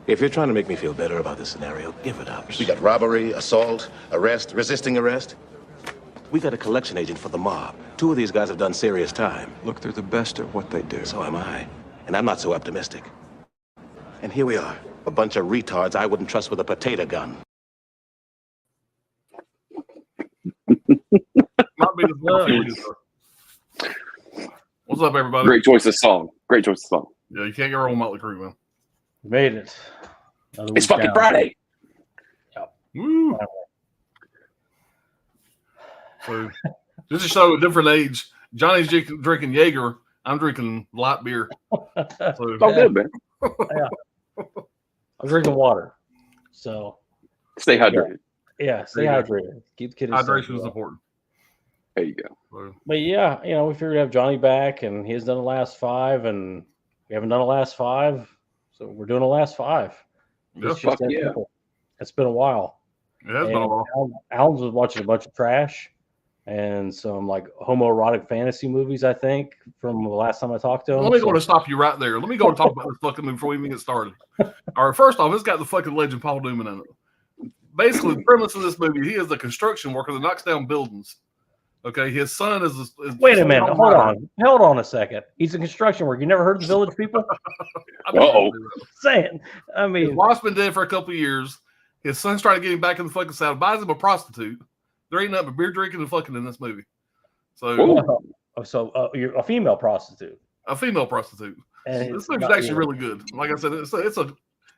If you're trying to make me feel better about this scenario, give it up. We got robbery, assault, arrest, resisting arrest. We got a collection agent for the mob. 2 of these guys have done serious time. Look, they're the best at what they do. So am I. And I'm not so optimistic. And here we are, a bunch of retards I wouldn't trust with a potato gun. Might be the What's up, everybody? Great choice of song. Great choice of song. Yeah, you can't get wrong with Motley Crue, man. We made it. It's fucking Friday. Woo. So, just to show a different age, Johnny's drinking Jaeger. I'm drinking light beer. So, It's all good, man. I'm drinking water. So Stay hydrated. yeah, stay hydrated. Keep the kids hydration is important. There you go. So, But yeah, we figured to have Johnny back, and he has done the last 5, and we haven't done the last 5, so we're doing the last 5. yeah, It's just that yeah. simple. It's been a while. it has been a while. Alan's was watching a bunch of trash and some like homoerotic fantasy movies, I think, from the last time I talked to him. Let me go to stop you right there. Let me go and talk about this fucking movie before we even get started. All right, first off, it's got the fucking legend Paul Newman in it. Basically, the premise of this movie, he is a construction worker that knocks down buildings. Okay, his son is Wait a minute, hold on a second. He's a construction worker. You never heard of the Village People? Uh-oh. Saying, I His mean, wife's been dead for a couple of years. His son's trying to get him back in the fucking saddle. Buys him a prostitute. There ain't nothing but beer drinking and fucking in this movie. So, you're a female prostitute. a female prostitute. And This movie's actually really good. Like I said,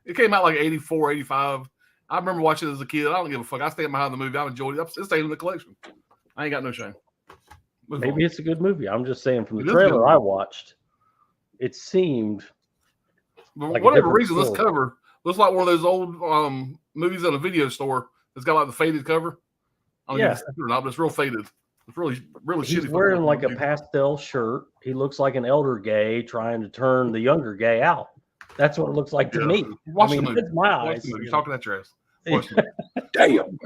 it came out like 84, 85. I remember watching it as a kid. I don't give a fuck. I stand behind the movie. I enjoyed it. It's staying in the collection. I ain't got no shame. Maybe it's a good movie. I'm just saying from the It is trailer good. I watched, it seemed But like a whatever different reason, this story. cover looks like one of those old movies in a video store that's got like the faded cover. I don't know if it's or not, but it's real faded. It's really, really he's shitty. wearing like a pastel shirt. He looks like an elder gay trying to turn the younger gay out. That's what it looks like to Yeah. me. Watch I the mean, movie. it's my Watch eyes. the movie. you You're know. talking at your ass. Watch the movie. Damn.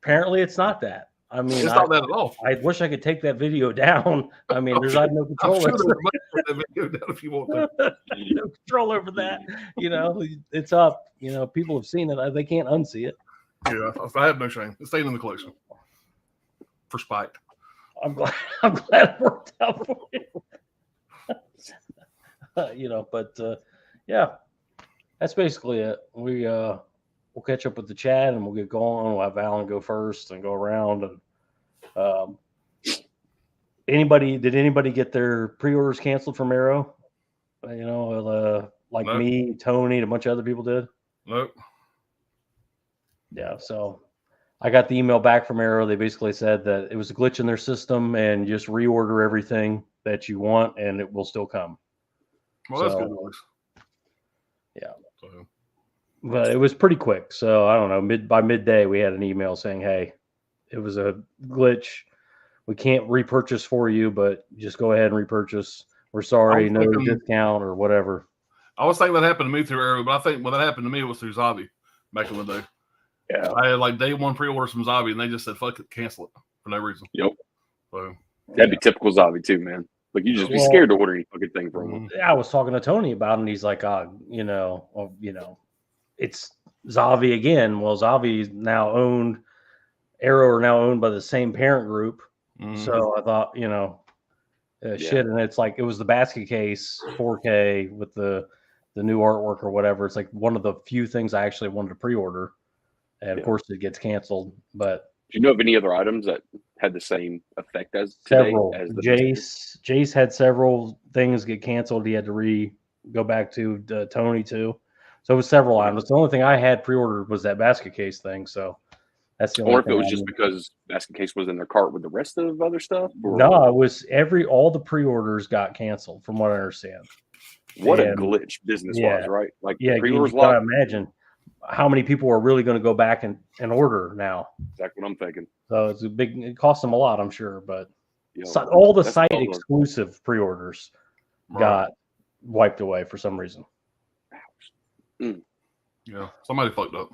Apparently, it's not that. I mean, It's not that at all. I wish I could take that video down. I mean, there's I have no I'm control. sure over there's money for that video down if you want to. no control over that. It's up. People have seen it. They can't unsee it. Yeah, I have no shame. It's staying in the collection for spite. I'm glad. I'm glad it worked out for you. Yeah, that's basically it. We'll catch up with the chat and we'll get going. We'll have Alan go first and go around. And did anybody get their pre-orders canceled from Arrow? Like No. me, Tony, and a bunch of other people did. Nope. Yeah, so I got the email back from Arrow. They basically said that it was a glitch in their system and just reorder everything that you want and it will still come. Well, that's So, good news. yeah. So, But it was pretty quick. So I don't know. By midday, we had an email saying, "Hey, it was a glitch. We can't repurchase for you, but just go ahead and repurchase. We're sorry, no discount or whatever." I was thinking that happened to me through Arrow, but I think when that happened to me, it was through Zavi back in the day. Yeah. I had like day one pre-orders from Zavi, and they just said, "Fuck it, cancel it for no reason." Yep. So That'd be typical Zavi too, man. Like you just be Well- scared to order any fucking thing from them. I was talking to Tony about it, and he's like, it's Zavi again. Well, Zavi now owned, Arrow are now owned by the same parent group. So I thought, shit. And it's like, it was the basket case 4K with the new artwork or whatever. It's like one of the few things I actually wanted to pre-order. And of course it gets canceled, but Do you know of any other items that had the same effect as today? several. As the Jace had several things get canceled. He had to go back to Tony too. So it was several items. The only thing I had pre-ordered was that basket case thing. So that's the only Or if thing it was I just knew. because basket case was in their cart with the rest of other stuff? Or No, it was all the pre-orders got canceled from what I understand. what a and- glitch business yeah. wise, right? Like Yeah, you pre-orders gotta locked. imagine how many people are really going to go back and order now. That's what I'm thinking. So it costs them a lot, I'm sure, but You know, all the that's site all the- exclusive pre-orders Right. got wiped away for some reason. yeah, somebody fucked up.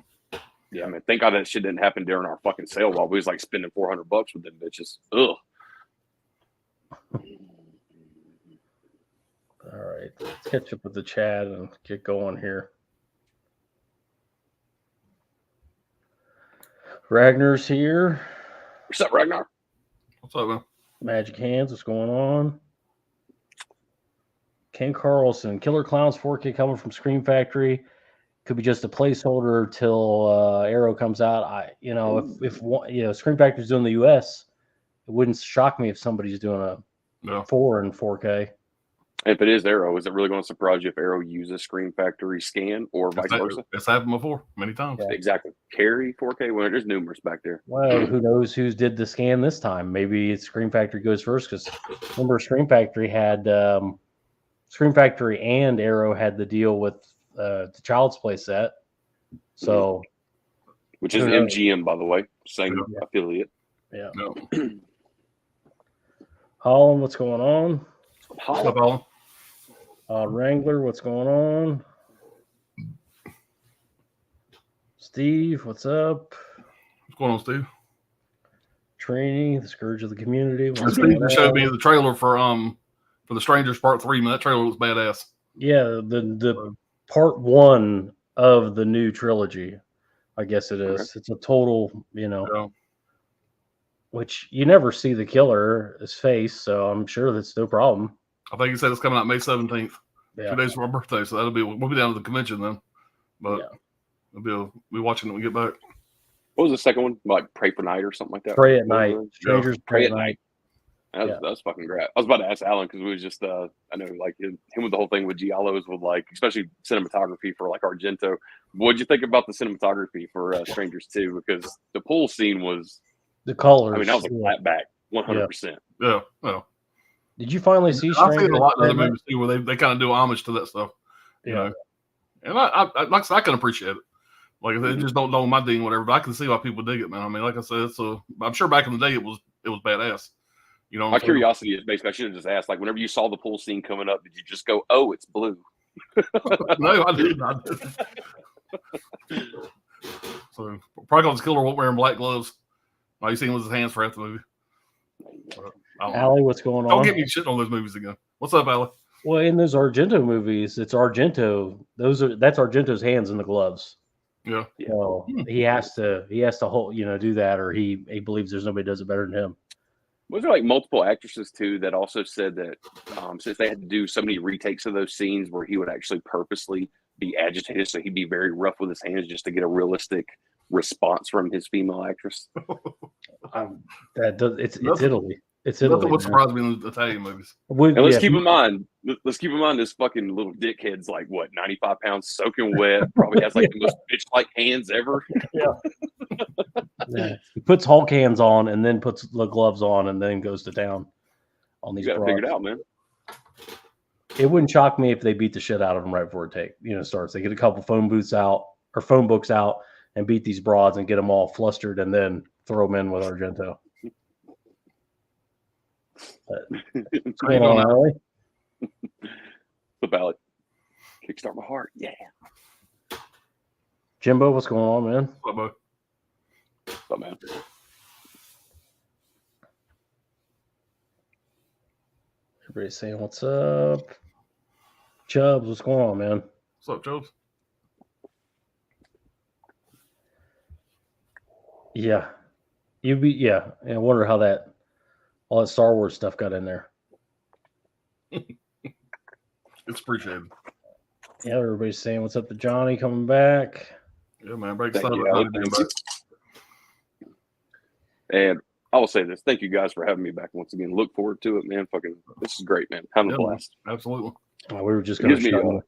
Yeah, man. Thank God that shit didn't happen during our fucking sale while we was like spending $400 with them bitches. Ugh. All right, let's catch up with the chat and get going here. Ragnar's here. What's up, Ragnar? What's up, man? Magic Hands, what's going on? Ken Carlson, Killer Clowns 4K coming from Scream Factory. Could be just a placeholder till Arrow comes out. If Scream Factory's doing the US, it wouldn't shock me if somebody's doing a 4 in 4K. If it is Arrow, is it really going to surprise you if Arrow uses Scream Factory scan or vice versa? It's happened before many times. Yeah. Exactly. Carry 4K. Well, there's numerous back there. Well, who knows who's did the scan this time? Maybe it's Scream Factory goes first because remember Scream Factory had Scream Factory and Arrow had the deal with the Child's Play set. So, which is MGM, by the way, same affiliate. Yeah. No. Holland, what's going on? What's up, Alan? Wrangler, what's going on? Steve, what's up? What's going on, Steve? Trini, the Scourge of the Community. What's Steve going showed on? me the trailer for The Strangers Part 3. Man, that trailer was badass. Yeah, the part 1 of the new trilogy, I guess it is. It's a total, which you never see the killer's face, so I'm sure that's no problem. I think he said it's coming out May 17th. Yeah. 2 days for my birthday, so we'll be down to the convention then. But we'll be watching it when we get back. What was the second one? Like Pray for Night or something like that? Pray at Night. Strangers Pray at Night. That's fucking great. I was about to ask Alan because we was just I know like him with the whole thing with Giallos with like especially cinematography for like Argento. What'd you think about the cinematography for Strangers 2? Because the pool scene was the colors. I mean, that was a flat back, 100%. Yeah. Did you finally see I've seen Strangers? a lot of other movies too where they kind of do homage to that stuff. You know? And I like I said, I can appreciate it. Like they just don't know my thing, whatever. But I can see why people dig it, man. I mean, like I said, I'm sure back in the day it was badass. You know, my curiosity is basically I should have just asked, like, whenever you saw the pool scene coming up, did you just go, "Oh, it's blue"? No, I didn't. So probably because the killer won't wearing black gloves. All you seen was his hands for half the movie. Allie, what's going on? Don't get me shitting on those movies again. What's up, Allie? Well, in those Argento movies, it's Argento. That's Argento's hands in the gloves. Yeah. So he has to hold, do that, or he believes there's nobody does it better than him. Was there like multiple actresses too that also said that since they had to do so many retakes of those scenes where he would actually purposely be agitated, so he'd be very rough with his hands just to get a realistic response from his female actress? It's Italy. It's Italy. Nothing would surprise me in the Italian movies. And let's keep in mind, this fucking little dickhead's like what, 95 pounds, soaking wet, probably has like the most bitch-like hands ever. Yeah. He puts Hulk hands on and then puts the gloves on and then goes to town on these. You gotta figure it out, man. It wouldn't shock me if they beat the shit out of them right before it starts. They get a couple phone books out and beat these broads and get them all flustered and then throw them in with Argento. What's going on, Allie? The ballot. Kickstart my heart. Yeah. Jimbo, what's going on, man? What, bud? What's up, man? Everybody's saying, what's up? Chubbs, what's going on, man? What's up, Chubbs? Yeah. I wonder how all that Star Wars stuff got in there. It's appreciated. Yeah, everybody's saying, what's up to Johnny coming back? Yeah, man. Break Thank the you, side Alec. of being back. And I will say this. Thank you guys for having me back once again. Look forward to it, man. This is great, man. Having a blast. Absolutely. We were just going to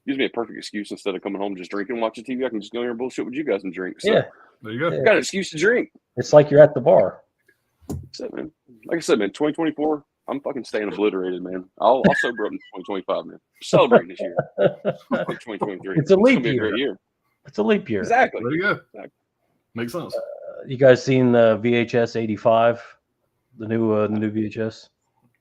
gives me a perfect excuse instead of coming home just drinking, watching TV. I can just go here and bullshit with you guys and drink. So, There you go. got an excuse to drink. It's like you're at the bar. That's it, man. Like I said, man, 2024, I'm fucking staying obliterated, man. I'll sober up in 2025, man. We're celebrating this year. 2023. It's a leap gonna be year. a great year. It's a leap year. Exactly. There you go. Exactly. Makes sense. You guys seen the VHS 85? The new VHS?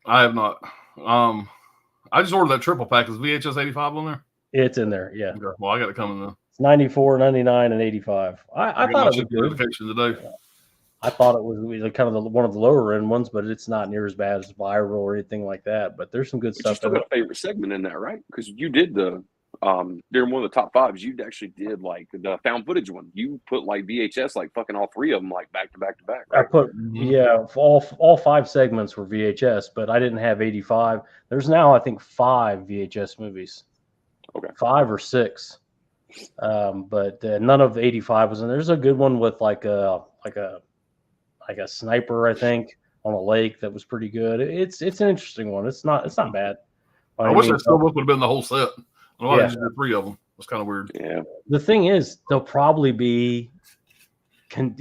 I have not. I just ordered that triple pack. Is VHS 85 on there? It's in there, yeah. Okay. Well, I got it coming then. It's 94, 99, and 85. I thought it was good. Notification today. I thought it was kind of one of the lower end ones, but it's not near as bad as Viral or anything like that. But there's some good But you stuff. still got a favorite segment in that, right? Because you did the during one of the top fives, you actually did like the found footage one. You put like VHS, like fucking all three of them, like back to back to back. I Right? put all 5 segments were VHS, but I didn't have 85. There's now I think 5 VHS movies. Okay. 5 or 6. But none of the 85 was in. There's a good one with like a sniper, I think, on a lake that was pretty good. It's an interesting one. It's not bad. I wish that still would have been the whole set. Why Yeah. did you do 3 of them? It's kind of weird. Yeah. The thing is, they'll probably be 10,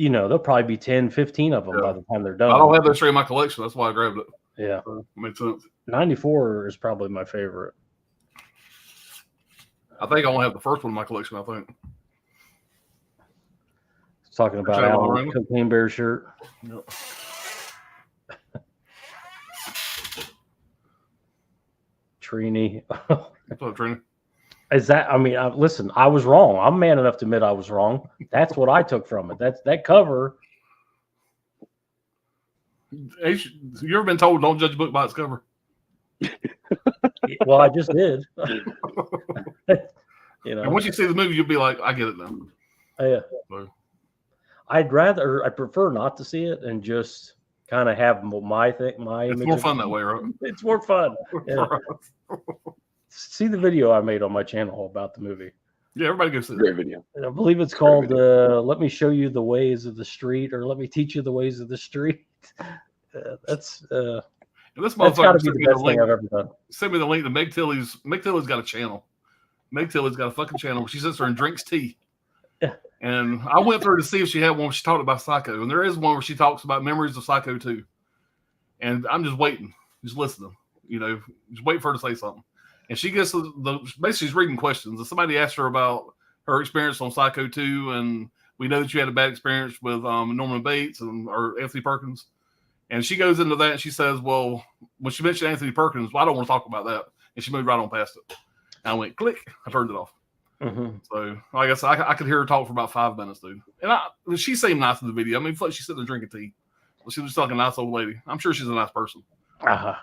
15 of them Yeah. by the time they're I done. don't have those 3 in my collection. That's why I grabbed it. Yeah. So, makes sense. 94 is probably my favorite. I think I only have the first one in my collection, I think. Talking about Shadow Alan Raymond? Cocaine Bear shirt. Yep. Trini. What's up, Trina? Is that? I mean, listen. I was wrong. I'm man enough to admit I was wrong. That's what I took from it. That cover. Hey, you ever been told don't judge a book by its cover? Well, I just did. And once you see the movie, you'll be like, I get it now. Yeah. So, I prefer not to see it and just kind of have my thing. My it's image more of fun it. that way, right? It's more fun. Yeah. See the video I made on my channel about the movie. Yeah, everybody goes through Great that. video. And I believe it's called "Let Me Show You the Ways of the Street" or "Let Me Teach You the Ways of the Street." That's And this got motherfucker to be sent the me the best thing link. I've ever done. Send me the link to Meg Tilly's. Meg Tilly's got a channel. Meg Tilly's got a fucking channel where she sits there and drinks tea. Yeah. And I went through to see if she had one where she talked about Psycho. And there is one where she talks about memories of Psycho 2. And I'm just waiting, just listening, just waiting for her to say something. And she gets basically she's reading questions. And somebody asked her about her experience on Psycho 2. And we know that you had a bad experience with Norman Bates or Anthony Perkins. And she goes into that and she says, well, when she mentioned Anthony Perkins, well, I don't want to talk about that. And she moved right on past it. And I went, click. I turned it off. Mm-hmm. So, like I said, I could hear her talk for about 5 minutes, dude. And she seemed nice in the video. I mean, she's sitting there drinking tea. She was like a nice old lady. I'm sure she's a nice person. Yeah.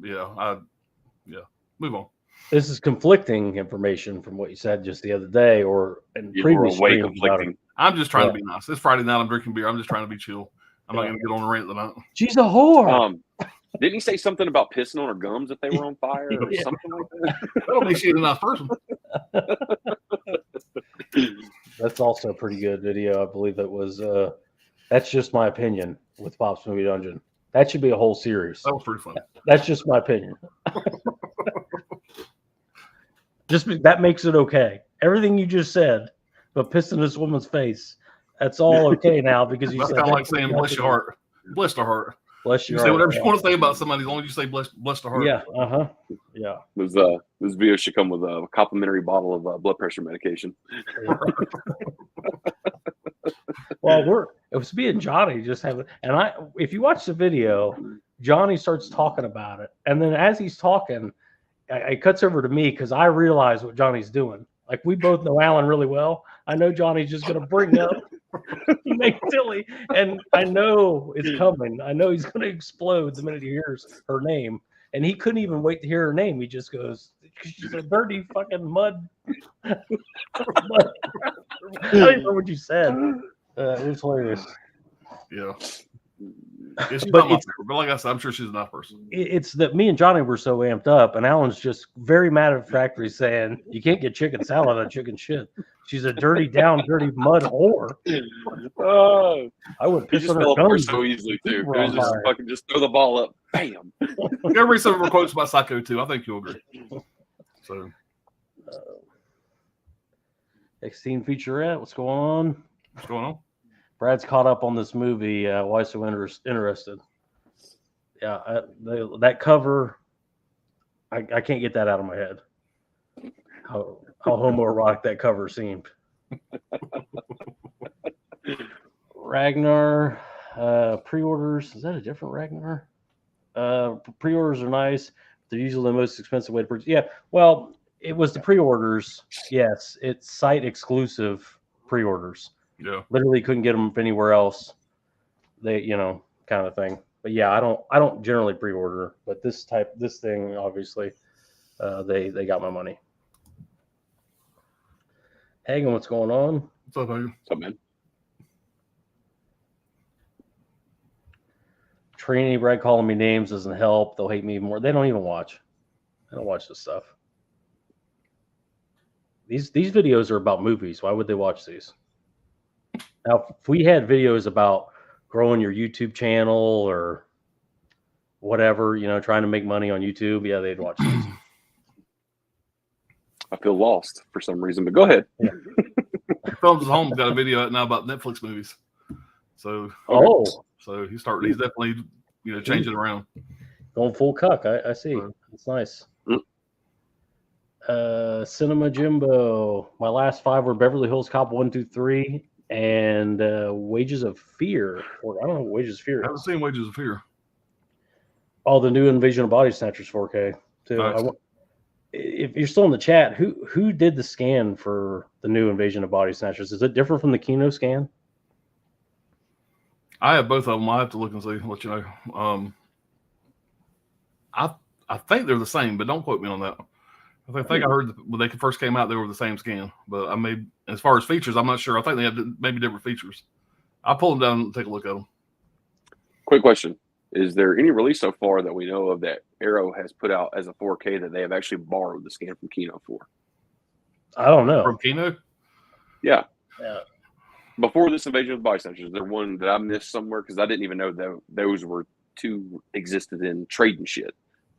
Yeah. Move on. This is conflicting information from what you said just the other day or in You were previous way streams about it. conflicting. I'm just trying to be nice. It's Friday night. I'm drinking beer. I'm just trying to be chill. I'm not going to get on a rant tonight. She's a whore. Didn't he say something about pissing on her gums if they were on fire or Yeah. something like that? That don't mean she's a nice person. That's also a pretty good video. I believe it was. That's just my opinion with Pop's Movie Dungeon. That should be a whole series. That was pretty funny. That's just my opinion. That makes it okay. Everything you just said, but pissing this woman's face, that's all okay now because you That's said kind of that. like saying, bless your heart. Bless their heart. Bless You your say heart. whatever you want to say about somebody as long as you say bless their heart. Yeah. Yeah. This video should come with a complimentary bottle of blood pressure medication. Well, it was me and Johnny just having, and if you watch the video, Johnny starts talking about it, and then as he's talking, it cuts over to me because I realize what Johnny's doing. Like we both know Alan really well. I know Johnny's just going to bring up Meg Tilly, and I know it's coming. I know he's going to explode the minute he hears her name, and he couldn't even wait to hear her name. He just goes, "She's a dirty fucking mud." I don't even know what you said. It was hilarious. Yeah. She's But not my favorite, but like I said, I'm sure she's a nice person. It's that me and Johnny were so amped up, and Alan's just very matter of factly saying, "You can't get chicken salad on chicken shit. She's a dirty mud whore." Oh, I would he piss just on her fell apart gums. so easily too. It We're was on just fire. fucking just throw the ball up, bam. You ever read some of her quotes about Psycho 2? I think you'll agree. So, 16 featurette. What's going on? what's going on? Brad's caught up on this movie. Why so interested? Yeah, that cover. I can't get that out of my head. How homoerotic that cover seemed. Ragnar pre-orders. Is that a different Ragnar? Pre-orders are nice. They're usually the most expensive way to purchase. Yeah, well, it was the pre-orders. Yes, it's site exclusive pre-orders. Yeah. Literally couldn't get them anywhere else. They, kind of thing. But yeah, I don't generally pre-order, but this thing, obviously, they got my money. Hagen, what's going on? What's up, Hagen? What's up, man? Trini Brad calling me names doesn't help. They'll hate me more. They don't even watch. They don't watch this stuff. These videos are about movies. Why would they watch these? Now, if we had videos about growing your YouTube channel or whatever, trying to make money on YouTube, yeah, they'd watch these. I feel lost for some reason, but go ahead. Yeah. Films at Home's got a video out now about Netflix movies. So he's definitely changing around. Going full cuck. I see. It's nice. Cinema Jimbo. My last 5 were Beverly Hills Cop 1, 2, 3, and Wages of Fear. Or I don't know what Wages of Fear I haven't is. seen Wages of Fear. Oh, the new Invasion of Body Snatchers 4K too. Nice. If you're still in the chat, who did the scan for the new Invasion of Body Snatchers? Is it different from the Kino scan? I have both of them. I have to look and see. Let you know. I think they're the same, but don't quote me on that. I think I heard when they first came out, they were the same scan. But I may, as far as features, I'm not sure. I think they have maybe different features. I'll pull them down and take a look at them. Quick question. Is there any release so far that we know of that Arrow has put out as a 4K that they have actually borrowed the scan from Kino for? I don't know. From Kino? Yeah. Yeah. Before this Invasion of the Body Snatchers, there one that I missed somewhere because I didn't even know that those were two existed in trading shit.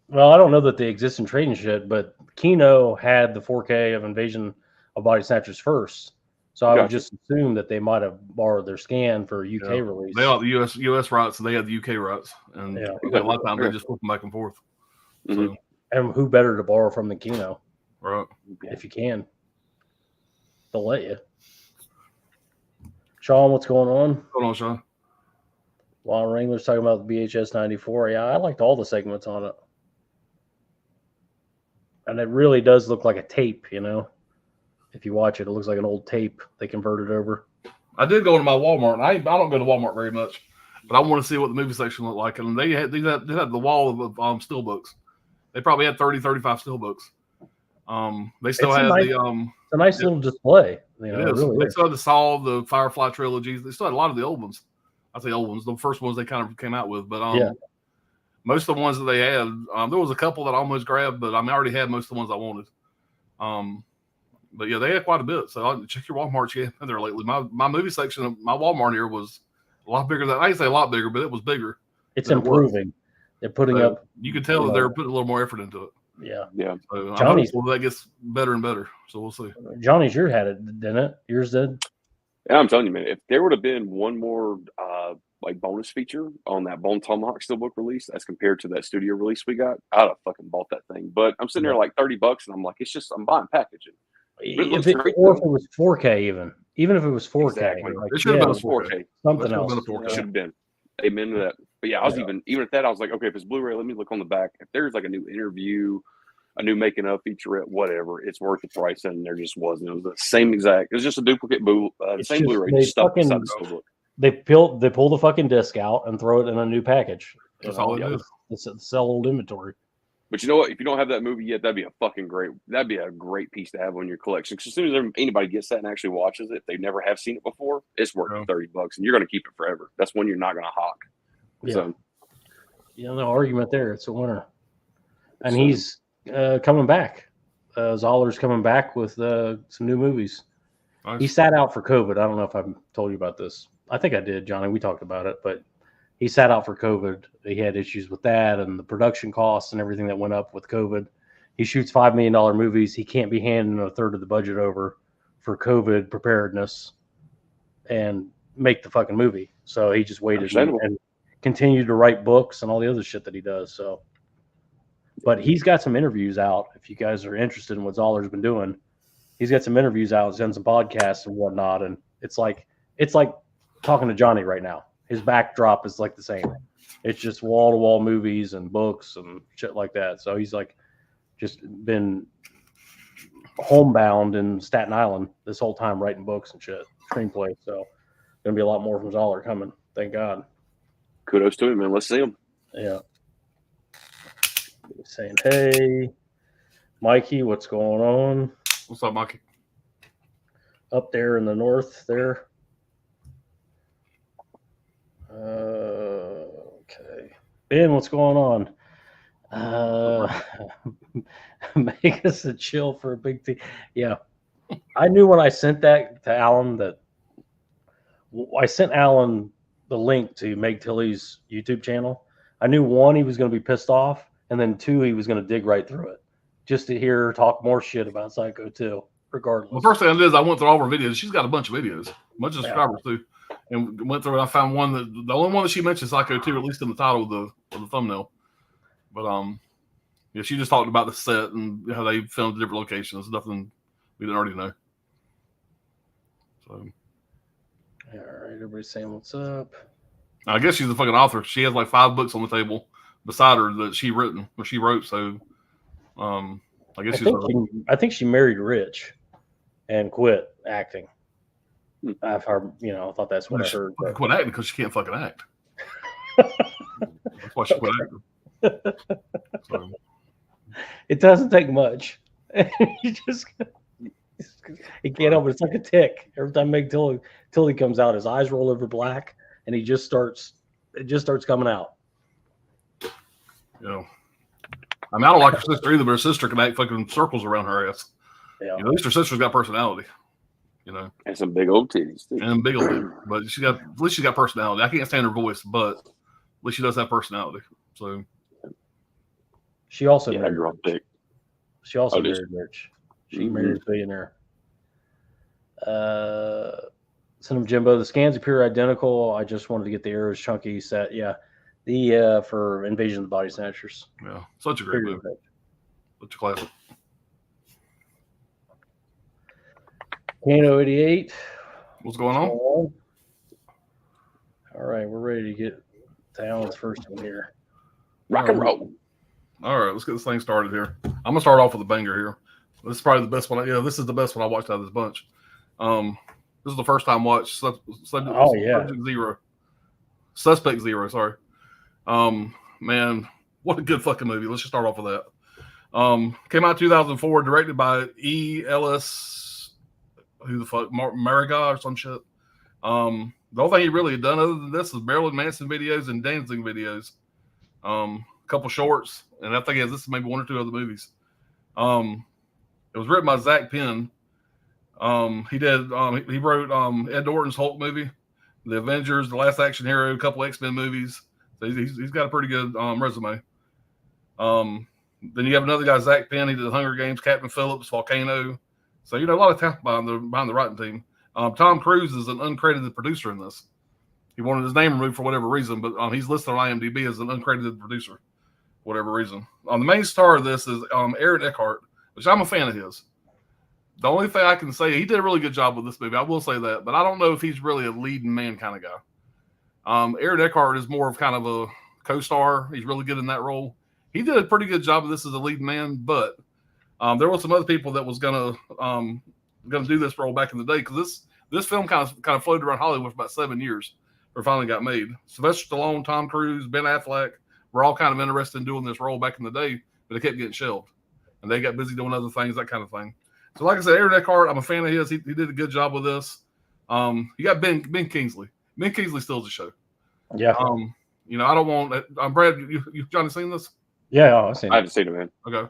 Well, I don't know that they exist in trading shit, but Kino had the 4K of Invasion of Body Snatchers first. So I would just assume that they might have borrowed their scan for UK release. They got the US rights, and they had the UK rights. And a lot of times they just flip them back and forth. Mm-hmm. So, and who better to borrow from than Kino? Right. If you can. They'll let you. Sean, what's going on? Hold on, Sean. Lon Wrangler's talking about the BHS 94. Yeah, I liked all the segments on it. And it really does look like a tape, If you watch it, it looks like an old tape they converted over. I did go into my Walmart, and I don't go to Walmart very much, but I want to see what the movie section looked like. And they had the wall of steelbooks. They probably had 30, 35 steelbooks. They still had it's a nice little display. It is. They still had the Saw, the Firefly trilogies. They still had a lot of the old ones. I say old ones, the first ones they kind of came out with. But most of the ones that they had, there was a couple that I almost grabbed, but I already had most of the ones I wanted. But yeah, they had quite a bit. So check your Walmarts. Yeah, there lately. My movie section of my Walmart here was a lot bigger than I say a lot bigger, but it was bigger. It's improving. They're putting up. You can tell that they're putting a little more effort into it. Yeah. So I'm hopeful that gets better and better. So we'll see. Johnny's your had it, didn't it? Yours did. Yeah, I'm telling you, man. If there would have been one more bonus feature on that Bone Tomahawk Steelbook release as compared to that studio release we got, I'd have fucking bought that thing. But I'm sitting there like $30, and I'm like, I'm buying packaging. If it was 4K, even if it was 4K, exactly. It should have been a 4K. Something else. It should have been. Amen to that. But yeah, I was even at that, I was like, okay, if it's Blu-ray, let me look on the back. If there's like a new interview, a new making of featurette, whatever, it's worth the price. And there just wasn't. It was the same exact. It was just a duplicate same Blu-ray, just stuffed inside the Steelbook. They pull the fucking disc out and throw it in a new package. That's all it is. It's sell old inventory. But you know what? If you don't have that movie yet, that'd be a great piece to have on your collection. Because as soon as anybody gets that and actually watches it, if they never have seen it before, it's worth $30, and you're going to keep it forever. That's one you're not going to hawk. Yeah. So, no argument there. It's a winner, and he's coming back. Zoller's coming back with some new movies. Nice. He sat out for COVID. I don't know if I've told you about this. I think I did, Johnny. We talked about it, but he sat out for COVID. He had issues with that and the production costs and everything that went up with COVID. He shoots $5 million movies. He can't be handing a third of the budget over for COVID preparedness and make the fucking movie. So he just waited and continued to write books and all the other shit that he does. So, but he's got some interviews out. If you guys are interested in what Zoller's been doing, he's got some interviews out. He's done some podcasts and whatnot. And it's like talking to Johnny right now. His backdrop is like the same. It's just wall to wall movies and books and shit like that. So he's like just been homebound in Staten Island this whole time writing books and shit, screenplay. So gonna be a lot more from Zoller coming. Thank God. Kudos to him, man. Let's see him. Yeah. Saying hey, Mikey, what's going on? What's up, Mikey? up there in the north there. Okay. Ben, what's going on? Make us a chill for a big thing. Yeah. I knew when I sent that to Alan that I sent Alan the link to Meg Tilly's YouTube channel. I knew one, he was going to be pissed off, and then two, he was going to dig right through it just to hear her talk more shit about Psycho 2, regardless. Well, first thing I did is I went through all her videos. She's got a bunch of videos, a bunch of subscribers too, and went through. And I found one that the only one that she mentioned Psycho 2, at least in the title of the thumbnail. But yeah, she just talked about the set and how they filmed different locations. Nothing we didn't already know. So, all right, everybody's saying what's up. I guess she's a fucking author. She has like 5 books on the table beside her that she wrote. So, I guess I think she married Rich and quit acting. I thought that's what I heard. Quit acting because she can't fucking act. That's why she quit acting. So. It doesn't take much. He can't help it. It's like a tick. Every time Meg Tilly comes out, his eyes roll over black, and it just starts coming out. You know, I mean, I don't like her sister either, but her sister can act fucking circles around her ass. Yeah. You know, at least her sister's got personality. You know, and some big old titties too. And big old titties. But at least she's got personality. I can't stand her voice, but at least she does have personality. So she also married Rich. She also married Rich. She married a billionaire. Send him Jimbo. The scans appear identical. I just wanted to get the arrows chunky set. Yeah. The for Invasion of the Body Snatchers. Yeah. Such a great movie. Such a classic. Kano 88. What's going on? All right, we're ready to get to Alan's first one here. Rock and roll. All right, let's get this thing started here. I'm gonna start off with a banger here. This is probably the best one. This is the best one I watched out of this bunch. This is the first time watched. Suspect Zero. Sorry. Man, what a good fucking movie. Let's just start off with that. Came out 2004, directed by E.L.S. Who the fuck? Mariga or some shit. The only thing he really had done other than this is Marilyn Manson videos and dancing videos. A couple shorts, and I think this is maybe 1 or 2 other movies. It was written by Zach Penn. He wrote Ed Norton's Hulk movie, The Avengers, The Last Action Hero, a couple X-Men movies. So he's got a pretty good resume. Then you have another guy, Zach Penn. He did The Hunger Games, Captain Phillips, Volcano. So, a lot of talent behind the writing team. Tom Cruise is an uncredited producer in this. He wanted his name removed for whatever reason, but he's listed on IMDb as an uncredited producer, whatever reason. The main star of this is Aaron Eckhart, which I'm a fan of his. The only thing I can say, he did a really good job with this movie. I will say that, but I don't know if he's really a leading man kind of guy. Aaron Eckhart is more of kind of a co-star. He's really good in that role. He did a pretty good job of this as a leading man, but there were some other people that was gonna do this role back in the day, because this film kind of floated around Hollywood for about 7 years before it finally got made. Sylvester Stallone, Tom Cruise, Ben Affleck were all kind of interested in doing this role back in the day, but they kept getting shelved, and they got busy doing other things, that kind of thing. So, like I said, Aaron Eckhart, I'm a fan of his. He did a good job with this. You got Ben Kingsley. Ben Kingsley steals the show. Yeah. I don't want. Brad, you Johnny seen this? Yeah, I've seen it. I haven't seen it, man. Okay.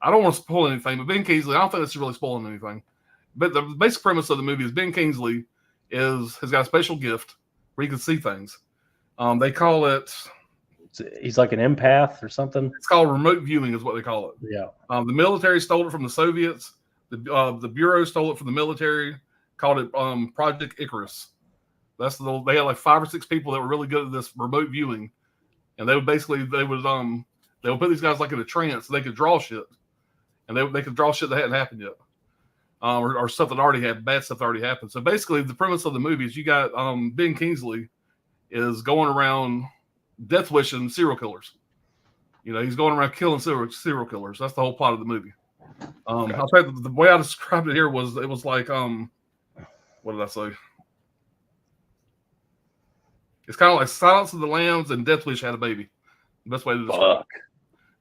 I don't want to spoil anything, but Ben Kingsley, I don't think this is really spoiling anything. But the basic premise of the movie is Ben Kingsley has got a special gift where he can see things. They call it. He's like an empath or something. It's called remote viewing, is what they call it. Yeah. The military stole it from the Soviets. The Bureau stole it from the military. Called it Project Icarus. They had like 5 or 6 people that were really good at this remote viewing, and they would put these guys like in a trance so they could draw shit, and they could draw shit that hadn't happened yet, or stuff that already had bad stuff that already happened. So basically, the premise of the movie is you got Ben Kingsley is going around death wishing serial killers. He's going around killing serial killers. That's the whole plot of the movie. I'll say the way I described it here was it was like what did I say? It's kind of like Silence of the Lambs and Death Wish had a baby. The best way to describe it.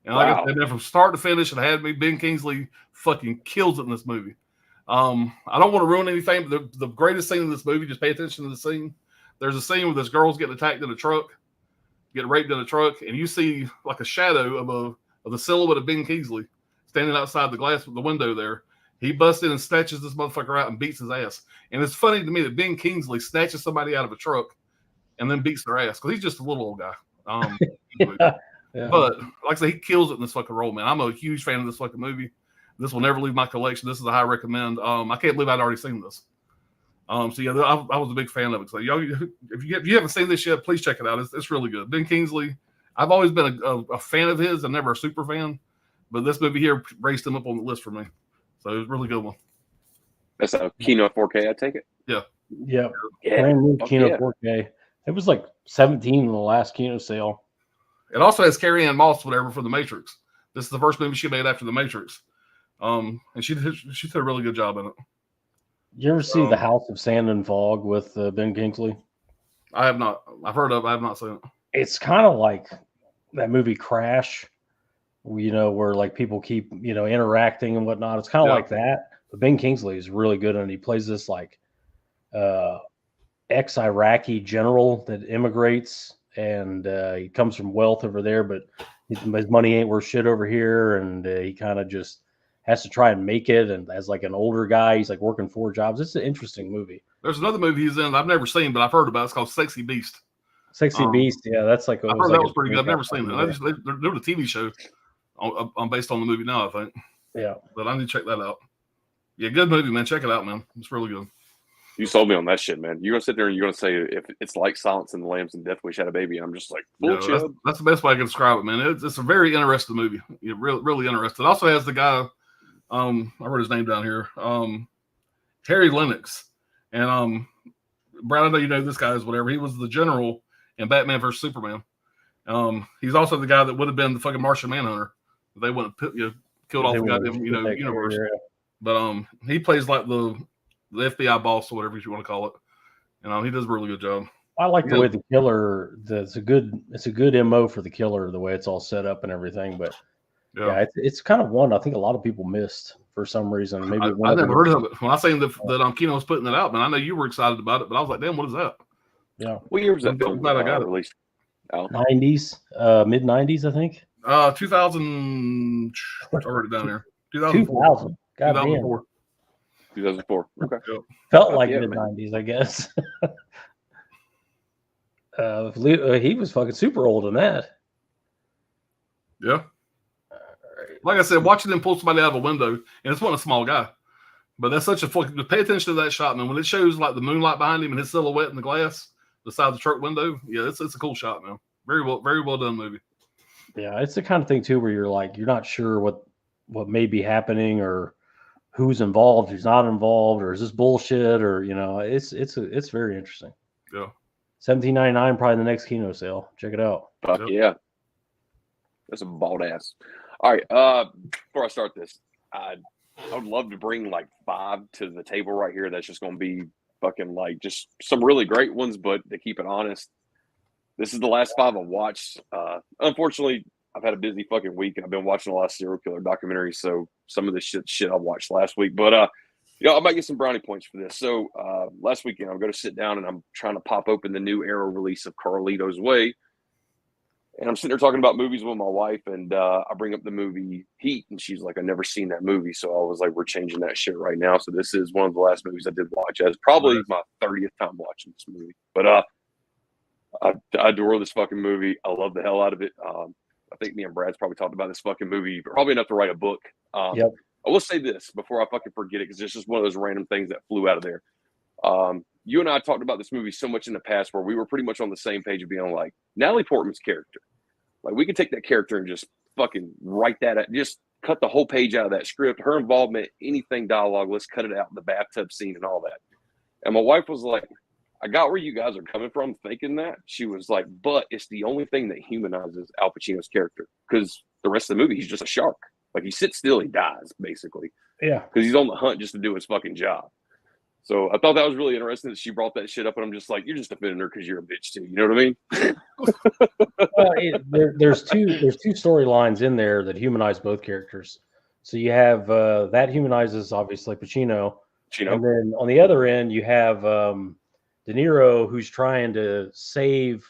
And like I said, from start to finish, it had me. Ben Kingsley fucking kills it in this movie. I don't want to ruin anything, but the greatest scene in this movie, just pay attention to the scene. There's a scene where this girl's getting attacked in a truck, getting raped in a truck, and you see like a shadow of the silhouette of Ben Kingsley standing outside the glass with the window there. He busts in and snatches this motherfucker out and beats his ass. And it's funny to me that Ben Kingsley snatches somebody out of a truck and then beats their ass because he's just a little old guy. Yeah. But like I say, he kills it in this fucking role, man. I'm a huge fan of this fucking movie. This will never leave my collection. This is a high recommend. I can't believe I'd already seen this. So yeah, I was a big fan of it. So y'all, if you haven't seen this yet, please check it out. It's really good. Ben Kingsley. I've always been a fan of his. I'm never a super fan, but this movie here raised him up on the list for me. So it was a really good one. That's a Kino 4K, I take it. Yeah. Yeah. Brand new Fuck Kino yeah. 4K. It was like 17 in the last Kino sale. It also has Carrie Ann Moss, whatever, for The Matrix. This is the first movie she made after The Matrix. And she did a really good job in it. You ever see The House of Sand and Fog with Ben Kingsley? I have not. I've heard of it. I have not seen it. It's kind of like that movie Crash, where like people keep, interacting and whatnot. It's kind of like that. But Ben Kingsley is really good, and he plays this like ex-Iraqi general that immigrates, and he comes from wealth over there, but his money ain't worth shit over here, and he kind of just has to try and make it. And as like an older guy, he's like working 4 jobs. It's an interesting movie. There's another movie he's in I've never seen, but I've heard about it. It's called Sexy Beast. Sexy Beast, yeah, that's like. I've heard that was pretty good. I've never seen it. They're doing a TV show on based on the movie now, I think. Yeah, but I need to check that out. Yeah, good movie, man. Check it out, man. It's really good. You sold me on that shit, man. You're gonna sit there and you're gonna say if it's like Silence and the Lambs and Death Wish Had a Baby. I'm just like, bullshit. Yeah, that's the best way I can describe it, man. It's a very interesting movie. Really interesting. It also has the guy. I wrote his name down here. Harry Lennox, and Brad, I know you know this guy is whatever. He was the general in Batman vs Superman. He's also the guy that would have been the fucking Martian Manhunter. They wouldn't have killed off the goddamn universe. But he plays like the FBI boss or whatever you want to call it. And he does a really good job. I like the way the killer. It's a good MO for the killer, the way it's all set up and everything. But yeah, it's kind of one I think a lot of people missed for some reason. Maybe I never heard of it. When I seen that Kino was putting it out, man, I know you were excited about it, but I was like, damn, what is that? Yeah. What year was that film? I'm glad I got it. Released. 90s, mid 90s, I think. 2000. I wrote it down here. 2004. 2000. 2004. Okay. Felt like mid 90s, I guess. He was fucking super old in that. Yeah. Like I said, watching them pull somebody out of a window, and it's not a small guy, but that's such a fucking. Pay attention to that shot, man. When it shows like the moonlight behind him and his silhouette in the glass, the side of the truck window, yeah, it's a cool shot, man. Very well done movie. Yeah, it's the kind of thing too where you're like, you're not sure what may be happening or who's involved, who's not involved, or is this bullshit, or it's very interesting. Yeah. $17.99 probably the next Kino sale. Check it out. Fuck yeah. That's a bald ass. All right. Before I start this, I would love to bring like 5 to the table right here. That's just going to be fucking like just some really great ones, but to keep it honest, this is the last 5 I've watched. Unfortunately, I've had a busy fucking week and I've been watching a lot of serial killer documentaries. So some of this shit I watched last week, but I might get some brownie points for this. So last weekend, I'm going to sit down and I'm trying to pop open the new Arrow release of Carlito's Way. And I'm sitting there talking about movies with my wife, and I bring up the movie Heat, and she's like, I've never seen that movie. So I was like, we're changing that shit right now. So this is one of the last movies I did watch. It's probably my 30th time watching this movie. But I adore this fucking movie. I love the hell out of it. I think me and Brad's probably talked about this fucking movie, probably enough to write a book. Yep. I will say this before I fucking forget it, because it's just one of those random things that flew out of there. You and I talked about this movie so much in the past where we were pretty much on the same page of being like, Natalie Portman's character. Like, we could take that character and just fucking write that out, just cut the whole page out of that script, her involvement, anything dialogue, let's cut it out in the bathtub scene and all that. And my wife was like, I got where you guys are coming from thinking that. She was like, but it's the only thing that humanizes Al Pacino's character, because the rest of the movie, he's just a shark. Like, he sits still, he dies, basically. Yeah. Because he's on the hunt just to do his fucking job. So I thought that was really interesting that she brought that shit up, and I'm just like, you're just defending her because you're a bitch too. You know what I mean? Well, there's two storylines in there that humanize both characters. So you have that humanizes obviously Pacino. You know, And then on the other end, you have De Niro, who's trying to save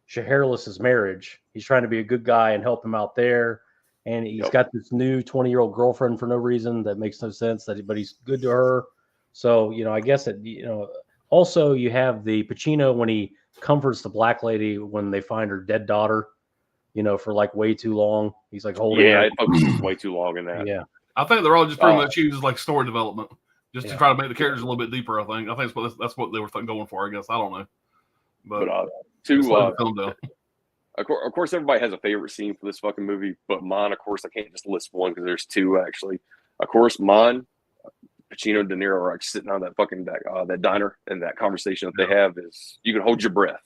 Shaharless's marriage. He's trying to be a good guy and help him out there. And he's got this new 20-year-old girlfriend for no reason that makes no sense. But he's good to her. So I guess also you have the Pacino when he comforts the black lady when they find her dead daughter. For like way too long. He's like holding her. it focuses way too long in that. Yeah. I think they're all just pretty much used like story development, just to try to make the characters a little bit deeper. I think that's what they were going for. I guess I don't know, but of course, everybody has a favorite scene for this fucking movie, but mine, of course, I can't just list one because there's two actually. Of course, mine, Pacino and De Niro are like sitting on that fucking that diner, and that conversation that they have is you can hold your breath,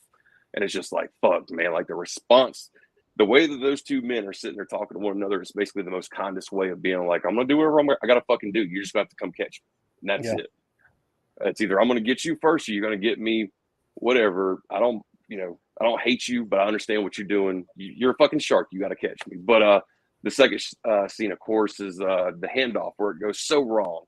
and it's just like fuck, man, like the response. The way that those two men are sitting there talking to one another is basically the most kindest way of being like, I'm going to do whatever I got to fucking do. You're just going to have to come catch me. And that's it. It's either I'm going to get you first or you're going to get me, whatever. I don't hate you, but I understand what you're doing. You're a fucking shark. You got to catch me. But the second scene, of course, is the handoff where it goes so wrong.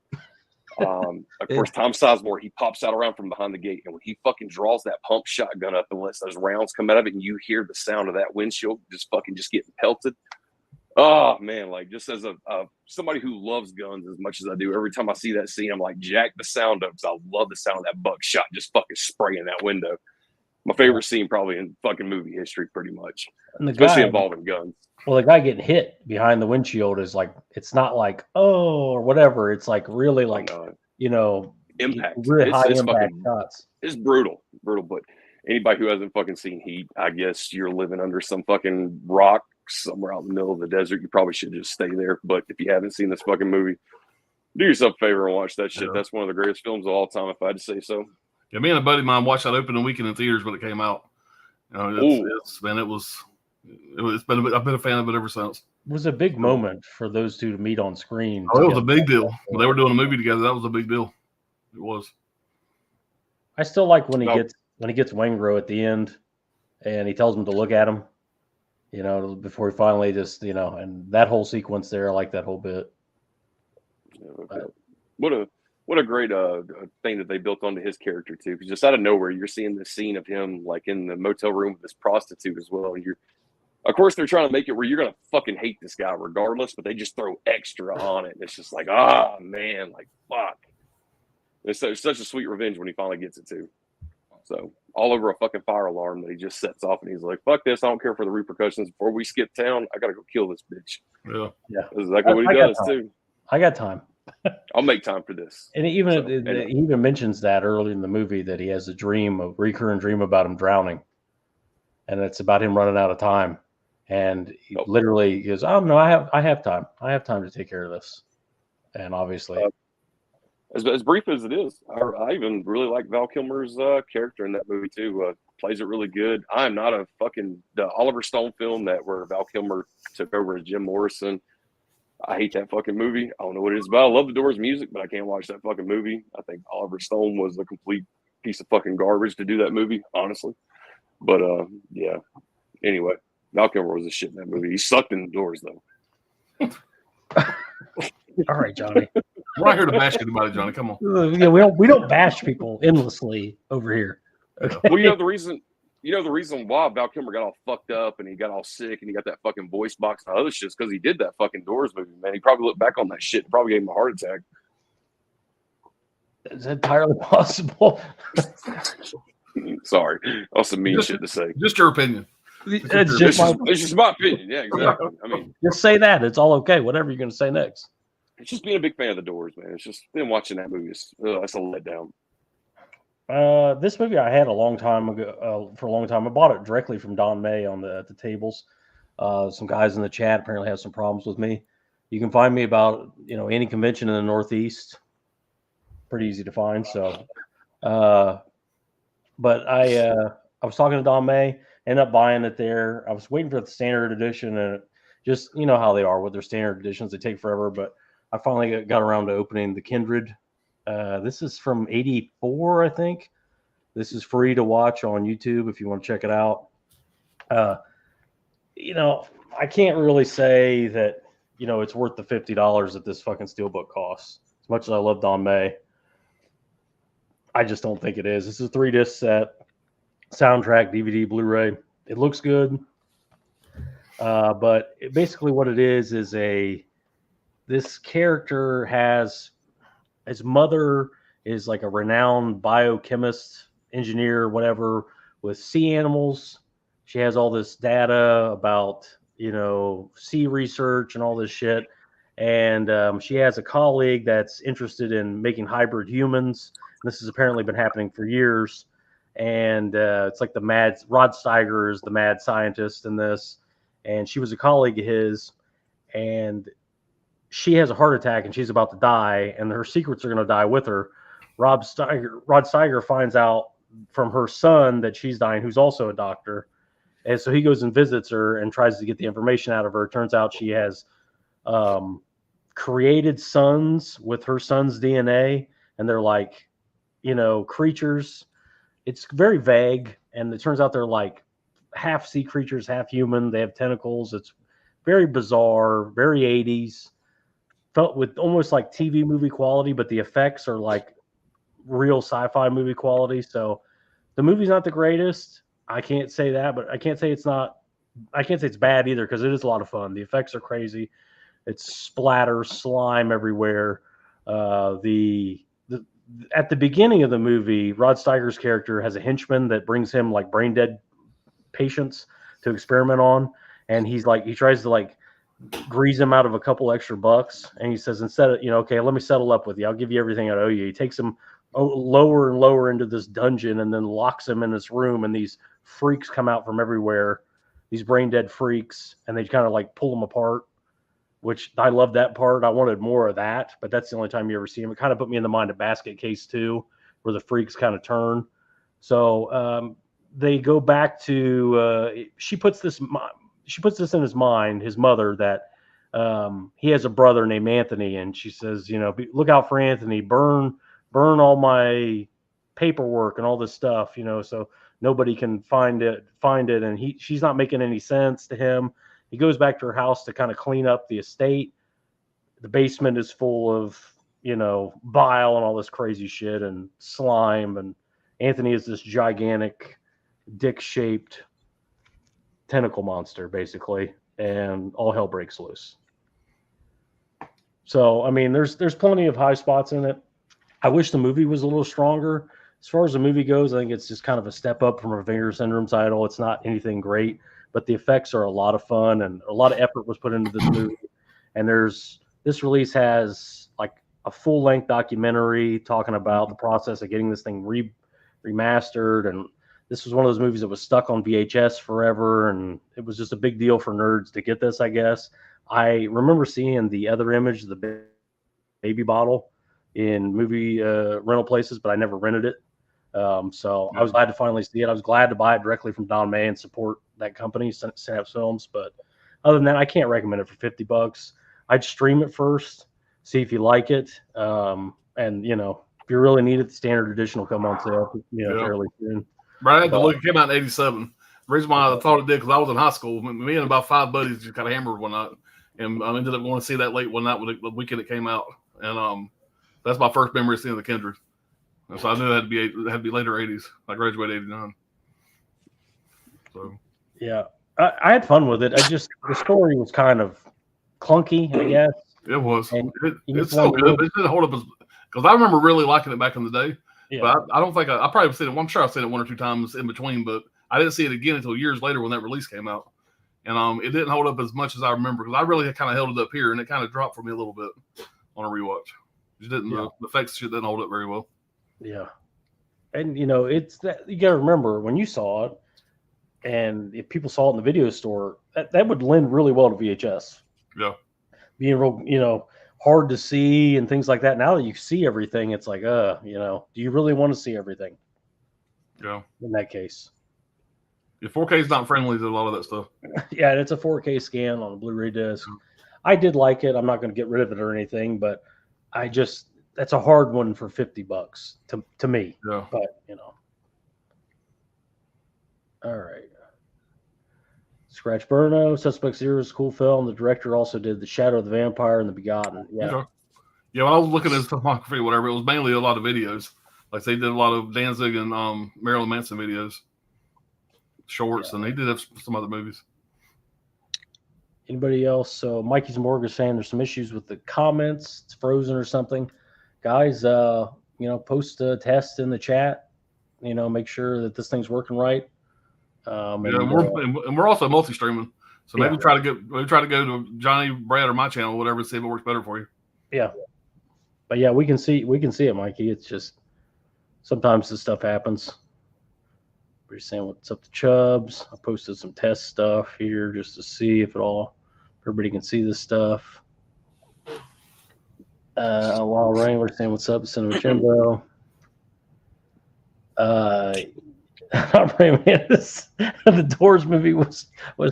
Of course, Tom Sizemore, he pops out around from behind the gate, and when he fucking draws that pump shotgun up and lets those rounds come out of it, and you hear the sound of that windshield just getting pelted. Oh man, like just as a somebody who loves guns as much as I do, every time I see that scene, I'm like, jack the sound up, because I love the sound of that buckshot just fucking spraying that window. My favorite scene probably in fucking movie history, pretty much, especially involving guns. Well, the guy getting hit behind the windshield is like, it's not like, or whatever. It's like really like, impact. Really high impact shots. It's brutal. But anybody who hasn't fucking seen Heat, I guess you're living under some fucking rock somewhere out in the middle of the desert. You probably should just stay there. But if you haven't seen this fucking movie, do yourself a favor and watch that shit. That's one of the greatest films of all time, if I had to say so. Yeah, me and a buddy of mine watched that opening weekend in theaters when it came out. It's been I've been a fan of it ever since. It was a big moment for those two to meet on screen. Oh, it was a big deal. When they were doing a movie together, that was a big deal. It was. I still like when he gets Waingro at the end and he tells him to look at him, before he finally just, and that whole sequence there, I like that whole bit. What a great thing that they built onto his character too, because just out of nowhere you're seeing this scene of him like in the motel room with this prostitute as well. And of course they're trying to make it where you're gonna fucking hate this guy regardless, but they just throw extra on it. And it's just like, man, like fuck. It's such a sweet revenge when he finally gets it too. So all over a fucking fire alarm that he just sets off, and he's like, fuck this, I don't care for the repercussions. Before we skip town, I gotta go kill this bitch. Yeah. That's exactly what he does too. I got time. I'll make time for this. And he even mentions that early in the movie that he has a recurring dream about him drowning. And it's about him running out of time. And he literally goes, oh no, I have time. I have time to take care of this. And obviously as brief as it is, I even really like Val Kilmer's character in that movie too. Plays it really good. I'm not a fucking the Oliver Stone film where Val Kilmer took over as Jim Morrison. I hate that fucking movie. I don't know what it is about. I love the Doors music, but I can't watch that fucking movie. I think Oliver Stone was a complete piece of fucking garbage to do that movie, honestly. But yeah. Anyway, Val Kilmer was a shit in that movie. He sucked in the Doors though. All right, Johnny. We're not here to bash anybody, Johnny. Come on. Yeah, we don't bash people endlessly over here. Okay. Well, the reason why Val Kilmer got all fucked up and he got all sick and he got that fucking voice box and other shit is because he did that fucking Doors movie, man. He probably looked back on that shit and probably gave him a heart attack. It's entirely possible. Sorry. That's some mean shit to say. Just your opinion. It's just my opinion. Yeah, exactly. I mean, just say that. It's all okay. Whatever you're going to say next. It's just being a big fan of the Doors, man. It's just been watching that movie. It's a letdown. This movie I had a long time ago. For a long time, I bought it directly from Don May at the tables. Some guys in the chat apparently have some problems with me. You can find me about any convention in the Northeast. Pretty easy to find. So, but I was talking to Don May. Ended up buying it there. I was waiting for the standard edition, and just how they are with their standard editions, they take forever. But I finally got around to opening the Kindred. This is from '84, I think. This is free to watch on YouTube if you want to check it out. I can't really say that you know, it's worth the $50 that this fucking steelbook costs. As much as I love Don May, I just don't think it is. This is a 3-disc set, soundtrack, DVD, Blu-ray. It looks good, but basically what it is this character has, his mother is like a renowned biochemist, engineer, whatever, with sea animals. She has all this data about, you know, sea research and all this shit. And she has a colleague that's interested in making hybrid humans. This has apparently been happening for years. And it's like Rod Steiger is the mad scientist in this. And she was a colleague of his. And she has a heart attack and she's about to die. And her secrets are going to die with her. Rod Steiger finds out from her son that she's dying, who's also a doctor. And so he goes and visits her and tries to get the information out of her. It turns out she has created sons with her son's DNA, and they're like, you know, creatures. It's very vague, and it turns out they're like half sea creatures, half human. They have tentacles. It's very bizarre, very 80s. Felt with almost like TV movie quality, but the effects are like real sci-fi movie quality. So the movie's not the greatest. I can't say that, but I can't say it's bad either, because it is a lot of fun. The effects are crazy. It's splatter, slime everywhere. At the beginning of the movie, Rod Steiger's character has a henchman that brings him like brain dead patients to experiment on, and he tries to like grease him out of a couple extra bucks, and he says, instead of, you know, okay, let me settle up with you, I'll give you everything I owe you. He takes him lower and lower into this dungeon and then locks him in this room, and these freaks come out from everywhere, these brain dead freaks, and they kind of like pull him apart, which I love that part. I wanted more of that, but that's the only time you ever see him. It kind of put me in the mind of Basket Case 2, where the freaks kind of turn. So they go back to she puts this in his mind, his mother, that he has a brother named Anthony, and she says, you know, look out for Anthony, burn all my paperwork and all this stuff, you know, so nobody can find it. And she's not making any sense to him. He goes back to her house to kind of clean up the estate. The basement is full of, you know, bile and all this crazy shit and slime. And Anthony is this gigantic dick-shaped tentacle monster, basically, and all hell breaks loose. So, I mean, there's plenty of high spots in it. I wish the movie was a little stronger. As far as the movie goes, I think it's just kind of a step up from a Vinegar Syndrome title. It's not anything great, but the effects are a lot of fun, and a lot of effort was put into this movie. And this release has like a full-length documentary talking about the process of getting this thing remastered. And this was one of those movies that was stuck on VHS forever, and it was just a big deal for nerds to get this, I guess. I remember seeing the other image of the baby bottle in movie rental places, but I never rented it. So I was glad to finally see it. I was glad to buy it directly from Don May and support that company, Synapse Films. But other than that, I can't recommend it for $50. I'd stream it first, see if you like it. And, you know, if you really need it, the standard edition will come on sale, you know, fairly soon. Right, the look, it came out in '87. The reason why I thought it did, because I was in high school. Me and about 5 buddies just got hammered one night, and I ended up going to see that late one night the weekend it came out. And that's my first memory of seeing the Kindred. And so I knew it had to be later '80s. I graduated '89. So yeah, I had fun with it. The story was kind of clunky, I guess. It was. It's so good, but it didn't hold up because I remember really liking it back in the day. Yeah. But I don't think I probably have seen it. I'm sure I've seen it 1 or 2 times in between, but I didn't see it again until years later when that release came out. And it didn't hold up as much as I remember, because I really kind of held it up here, and it kind of dropped for me a little bit on a rewatch. The effects shit didn't hold up very well. Yeah. And, you know, it's that you got to remember when you saw it, and if people saw it in the video store, that would lend really well to VHS. Yeah. Being real, you know, hard to see and things like that. Now that you see everything, it's like, you know, do you really want to see everything? Yeah. In that case. Yeah, 4K is not friendly to a lot of that stuff. Yeah, it's a 4K scan on a Blu-ray disc. I did like it. I'm not going to get rid of it or anything, but that's a hard one for $50 to me. Yeah. But, you know. All right. Scratch Burno, Suspect Zero is a cool film. The director also did The Shadow of the Vampire and The Begotten. Yeah. Okay. Yeah, when I was looking at his filmography, whatever, it was mainly a lot of videos. Like they did a lot of Danzig and Marilyn Manson videos, shorts, and he did have some other movies. Anybody else? So Mikey's Morgue is saying there's some issues with the comments. It's frozen or something. Guys, post a test in the chat. Make sure that this thing's working right. And we're also multi-streaming, so maybe try to go to Johnny, Brad, or my channel, whatever, and see if it works better for you. Yeah, but yeah, we can see it, Mikey. It's just sometimes this stuff happens. We're saying what's up to Chubbs. I posted some test stuff here just to see if everybody can see this stuff. While Wrangler saying what's up, Cinema Jimbo. The Doors movie was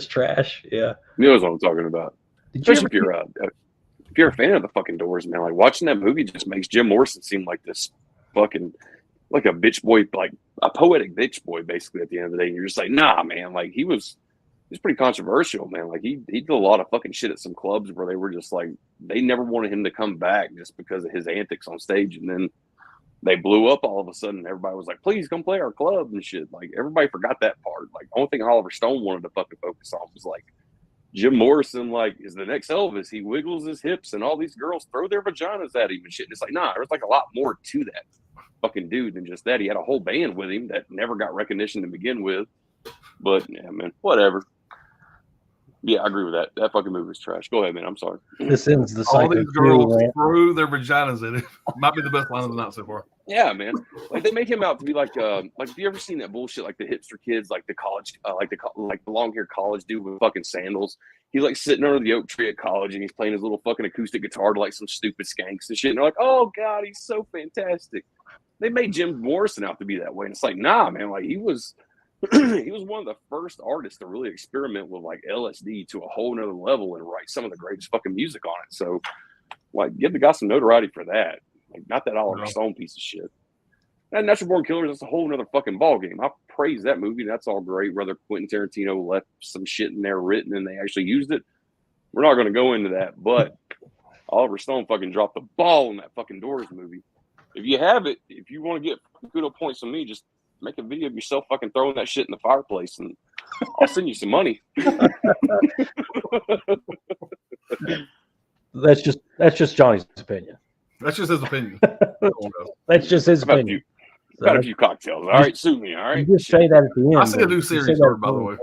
trash. Yeah, You know what I'm talking about. Especially if you're a fan of the fucking Doors, man. Like watching that movie just makes Jim Morrison seem like this fucking like a bitch boy, like a poetic bitch boy, basically. At the end of the day, and you're just like, nah, man. Like he was pretty controversial, man. Like he did a lot of fucking shit at some clubs where they were just like they never wanted him to come back just because of his antics on stage, and then they blew up all of a sudden. Everybody was like, please come play our club and shit. Like everybody forgot that part. Like the only thing Oliver Stone wanted to fucking focus on was like Jim Morrison, like, is the next Elvis. He wiggles his hips and all these girls throw their vaginas at him and shit. And it's like, nah, there's like a lot more to that fucking dude than just that. He had a whole band with him that never got recognition to begin with. But yeah, man, whatever. Yeah, I agree with that. That fucking movie was trash. Go ahead, man. I'm sorry. This ends the All cycle. these girls threw their vaginas at it. Might be the best line of the night so far. Yeah, man. Like they make him out to be like have you ever seen that bullshit? Like the hipster kids, like the college, like the long hair college dude with fucking sandals. He's like sitting under the oak tree at college and he's playing his little fucking acoustic guitar to like some stupid skanks and shit. And they're like, oh god, he's so fantastic. They made Jim Morrison out to be that way, and it's like, nah, man. Like he was one of the first artists to really experiment with like LSD to a whole nother level and write some of the greatest fucking music on it. So, like, give the guy some notoriety for that. Like, not that Oliver Stone piece of shit. And Natural Born Killers, that's a whole nother fucking ball game. I praise that movie. That's all great. Whether Quentin Tarantino left some shit in there written and they actually used it, we're not going to go into that. But Oliver Stone fucking dropped the ball in that fucking Doors movie. If you have it, if you want to get good points on me, just make a video of yourself fucking throwing that shit in the fireplace and I'll send you some money. That's just Johnny's opinion. That's just his opinion. That's just his opinion. Got a few cocktails. All right, sue me. All right. You just say that at the end. I see a new series starting, by the way.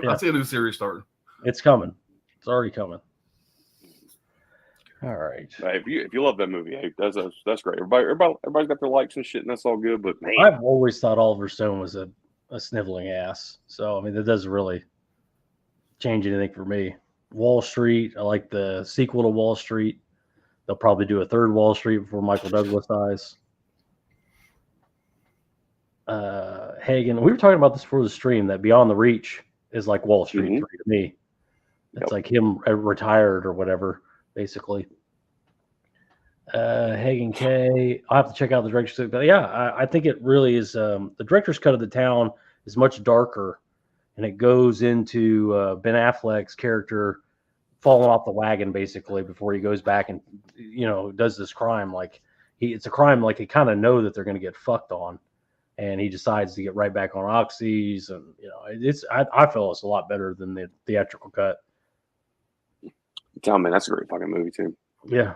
I see a new series starting. It's coming. It's already coming. All right. If you love that movie, hey, that's great. Everybody's got their likes and shit, and that's all good. But man, I've always thought Oliver Stone was a sniveling ass. So I mean, that doesn't really change anything for me. Wall Street. I like the sequel to Wall Street. They'll probably do a third Wall Street before Michael Douglas dies. Hagen, we were talking about this before the stream, that Beyond the Reach is like Wall Street 3 to me. It's like him retired or whatever, basically. Hagen K, I'll have to check out the director's cut. But yeah, I think it really is. The director's cut of The Town is much darker, and it goes into Ben Affleck's character falling off the wagon basically before he goes back and does this crime. Like it's a crime like they kind of know that they're going to get fucked on, and he decides to get right back on oxys, and I feel it's a lot better than the theatrical cut. Tell me, that's a great fucking movie too. Yeah,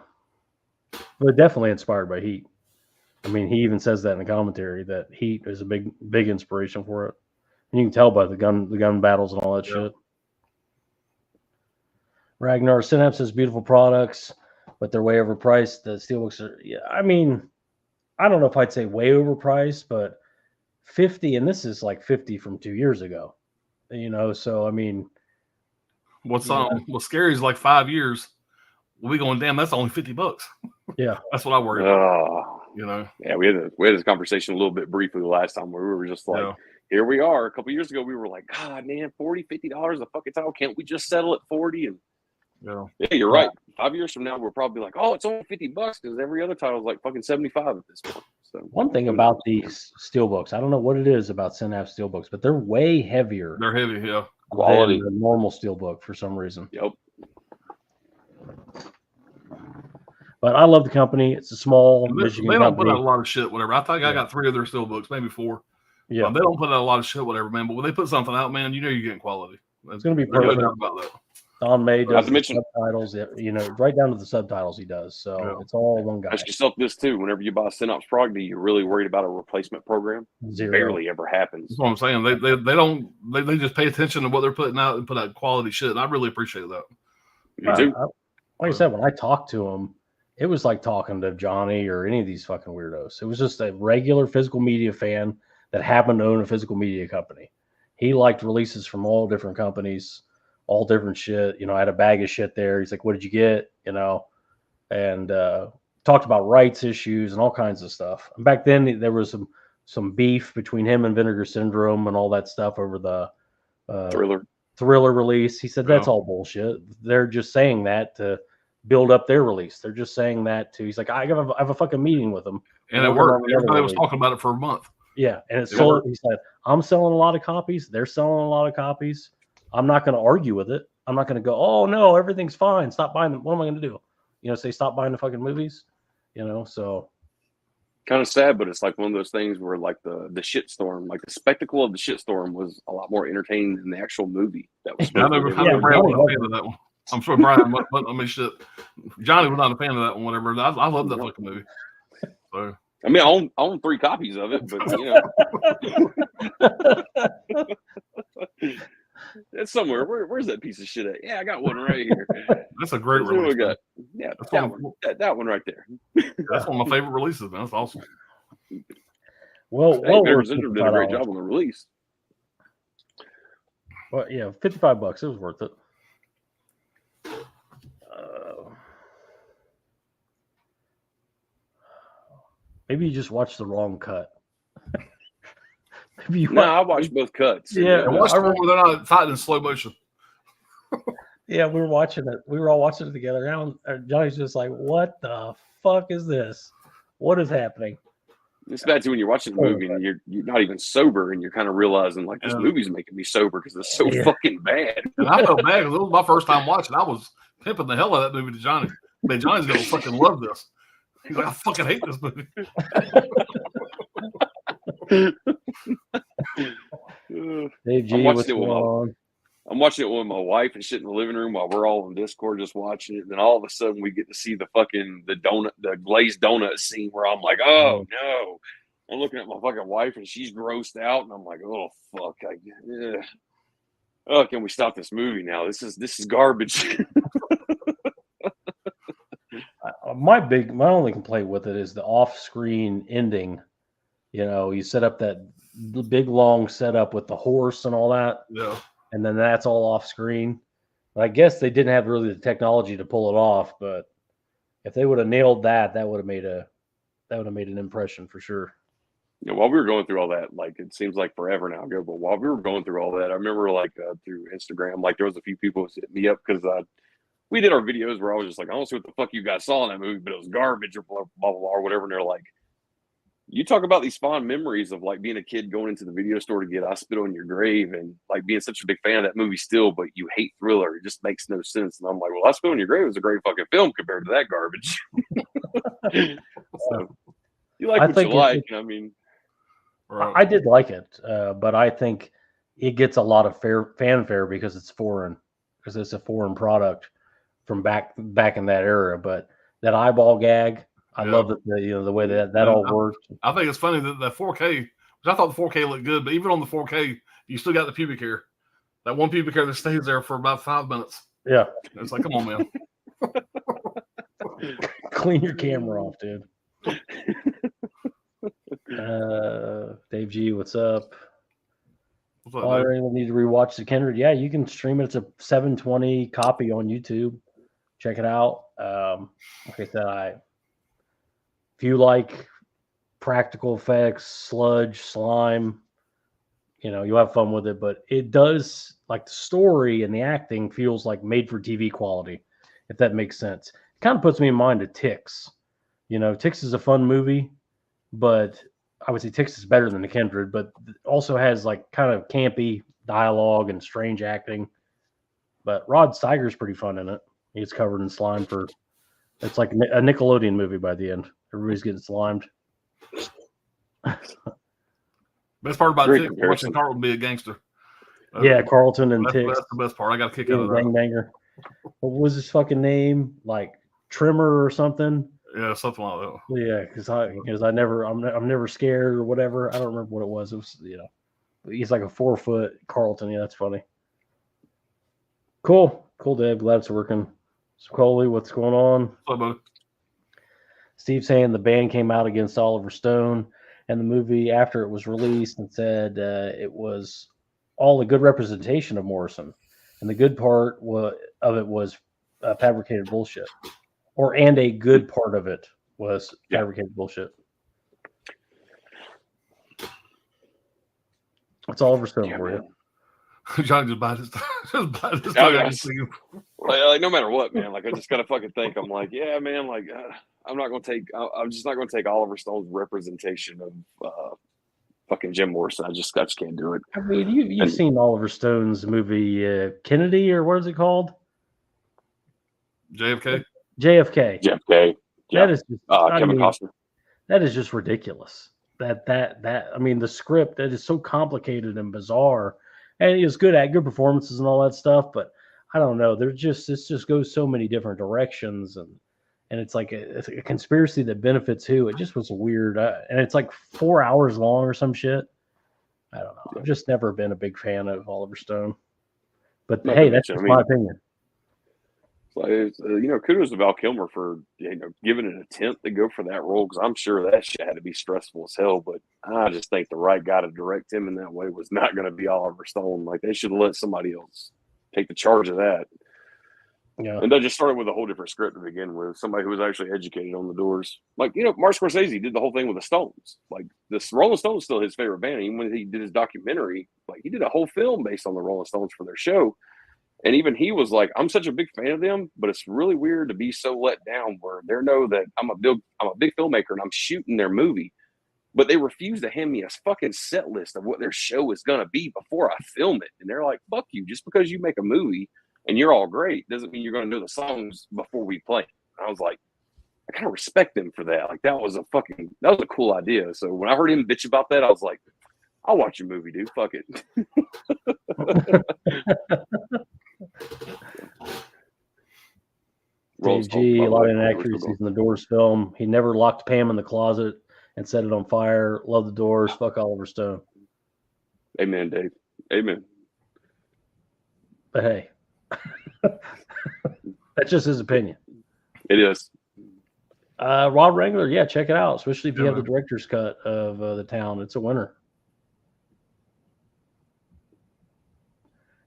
but definitely inspired by Heat. I mean, he even says that in the commentary that Heat is a big inspiration for it, and you can tell by the gun battles and all that shit. Ragnar Synapse has beautiful products, but they're way overpriced. The steelbooks are, I mean, I don't know if I'd say way overpriced, but 50, and this is like 50 from 2 years ago, so I mean, what's scary is like 5 years. We'll be going, damn, that's only $50. Yeah. That's what I worry about. Yeah, we had this conversation a little bit briefly the last time where we were just like, here we are. A couple years ago, we were like, God, man, $40, $50 a fucking title. Can't we just settle at 40? And yeah, you're right. 5 years from now, we're probably like, oh, it's only $50 because every other title is like fucking 75 at this point. So one thing about these steelbooks, I don't know what it is about Synapse steelbooks, but they're way heavier. They're heavy, yeah. Quality. than the normal Steelbook for some reason. Yep. But I love the company. It's a small They Michigan don't put company. out a lot of shit, whatever. I think I Yeah. got 3 of their steel books, maybe 4. Yeah, They don't put out a lot of shit, whatever, man. But when they put something out, man, you know you're getting quality. it's going to be There's no perfect. doubt about that. Don May Not does to the mention- subtitles, right down to the subtitles he does. So Yeah. it's all one guy. Ask yourself this too: whenever you buy a Synops product, are you really worried about a replacement program? Zero. Barely ever happens. That's what I'm saying. They just pay attention to what they're putting out and put out quality shit. And I really appreciate that. Me too. Like I said, when I talked to him, it was like talking to Johnny or any of these fucking weirdos. It was just a regular physical media fan that happened to own a physical media company. He liked releases from all different companies, all different shit. I had a bag of shit there. He's like, "What did you get?" And talked about rights issues and all kinds of stuff. And back then, there was some beef between him and Vinegar Syndrome and all that stuff over the Thriller release. He said that's all bullshit. They're just saying that to build up their release. They're just saying that to. He's like, I have a fucking meeting with them, And it worked. Everybody was talking about it for a month. Yeah, and it's sold. He said, I'm selling a lot of copies. They're selling a lot of copies. I'm not going to argue with it. I'm not going to go, oh no, everything's fine. Stop buying them. What am I going to do? Say stop buying the fucking movies. So kind of sad, but it's like one of those things where like the shitstorm, like the spectacle of the shitstorm was a lot more entertaining than the actual movie. That was. I know Brian wasn't a fan of that one. I'm sure Brian, shit. Johnny was not a fan of that one. Whatever. I love that fucking movie. So. I mean, I own 3 copies of it, but it's somewhere. Where's that piece of shit at? Yeah, I got one right here. That's a great release. release. We got. Yeah, that one right there. That's one of my favorite releases, man. That's awesome. Well, Vinegar Syndrome did a great job on the release. Well, yeah, $55. It was worth it. Maybe you just watched the wrong cut. I watched both cuts. Yeah, I watched the one where they're not fighting in slow motion. Yeah, we were watching it. We were all watching it together. Now Johnny's just like, "What the fuck is this? What is happening?" It's bad too when you're watching the movie and you're not even sober and you're kind of realizing like this movie's making me sober because it's so fucking bad. And I felt bad because it was my first time watching. I was pimping the hell out of that movie to Johnny. Man, Johnny's gonna fucking love this. He's like, I fucking hate this movie. Dave G, what's going on? I'm watching it with my wife and shit in the living room while we're all on Discord just watching it. And then all of a sudden we get to see the glazed donut scene where I'm like, oh no. I'm looking at my fucking wife and she's grossed out and I'm like, oh fuck. Oh, can we stop this movie now? This is garbage. My only complaint with it is the off-screen ending. You set up that big long setup with the horse and all that. Yeah. And then that's all off screen. I guess they didn't have really the technology to pull it off, but if they would have nailed that, that would have made an impression for sure. While we were going through all that, like it seems like forever now ago, but while we were going through all that, I remember like through Instagram, like there was a few people who hit me up because we did our videos where I was just like, I don't see what the fuck you guys saw in that movie, but it was garbage or blah blah blah or whatever, and they're like, you talk about these fond memories of like being a kid going into the video store to get I Spit on Your Grave and like being such a big fan of that movie still, but you hate Thriller. It just makes no sense. And I'm like, well, I Spit on Your Grave was a great fucking film compared to that garbage. So you like what you like. I mean, I did like it, but I think it gets a lot of fanfare because it's foreign, because it's a foreign product from back in that era. But that eyeball gag, I love it. The way that all worked. I think it's funny that the 4K, which I thought the 4K looked good, but even on the 4K, you still got the pubic hair. That one pubic hair that stays there for about 5 minutes. Yeah, it's like, come on, man. Clean your camera off, dude. Dave G, what's up? Already need to rewatch the Kindred. Yeah, you can stream it. It's a 720 copy on YouTube. Check it out. Like I said, if you like practical effects, sludge, slime, you'll have fun with it. But it does, like the story and the acting feels like made for TV quality, if that makes sense. It kind of puts me in mind of Ticks. Ticks is a fun movie, but I would say Ticks is better than the Kindred, but also has like kind of campy dialogue and strange acting. But Rod Steiger's pretty fun in it. He's covered in slime for. It's like a Nickelodeon movie by the end. Everybody's getting slimed. Best part about Great it, comparison. watching Carlton be a gangster. Yeah, Carlton and that's, Tiggs. that's the best part. I got a kick out of that. Gangbanger. What was his fucking name? Like Trimmer or something? Yeah, something like that. Yeah, because I'm never scared or whatever. I don't remember what it was. It was he's like a 4-foot Carlton. Yeah, that's funny. Cool, Dave. Glad it's working. So Coley, what's going on? What's up, buddy? Steve saying the band came out against Oliver Stone and the movie after it was released and said it was all a good representation of Morrison, and the good part of it was fabricated bullshit, and a good part of it was fabricated bullshit. That's Oliver Stone for you. Johnny just bite his Like, no matter what, man. Like I just gotta fucking think. I'm like, yeah, man. Like I'm not gonna take. I'm just not gonna take Oliver Stone's representation of fucking Jim Morrison. I just can't do it. I mean, you've seen Oliver Stone's movie Kennedy, or what is it called? JFK. JFK. That is just, Kevin Costner. That is just ridiculous. That I mean, the script that is so complicated and bizarre, and it was good performances and all that stuff, but I don't know. This just goes so many different directions, and it's like it's a conspiracy that benefits who. It just was weird, and it's like 4 hours long or some shit. I don't know. I've just never been a big fan of Oliver Stone, but hey, that's just my opinion. So, kudos to Val Kilmer for giving an attempt to go for that role, because I'm sure that shit had to be stressful as hell. But I just think the right guy to direct him in that way was not going to be Oliver Stone. Like they should have let somebody else take the charge of that. Yeah, and they just started with a whole different script to begin with. Somebody who was actually educated on the Doors, like Martin Scorsese did the whole thing with the Stones. Like this, Rolling Stones still his favorite band. Even when he did his documentary, like he did a whole film based on the Rolling Stones for their show. And even he was like, I'm such a big fan of them, but it's really weird to be so let down where they know that I'm a big filmmaker and I'm shooting their movie, but they refuse to hand me a fucking set list of what their show is going to be before I film it. And they're like, fuck you. Just because you make a movie and you're all great doesn't mean you're going to know the songs before we play. I was like, I kind of respect them for that. Like that was a cool idea. So when I heard him bitch about that, I was like, I'll watch your movie, dude. Fuck it. Dave G, a lot of inaccuracies in the Doors film. He never locked Pam in the closet and set it on fire. Love the Doors. Fuck Oliver Stone. Amen, Dave. Amen. But hey, that's just his opinion. It is. Rob Wrangler, yeah, check it out, especially if you have the director's cut of The Town. It's a winner.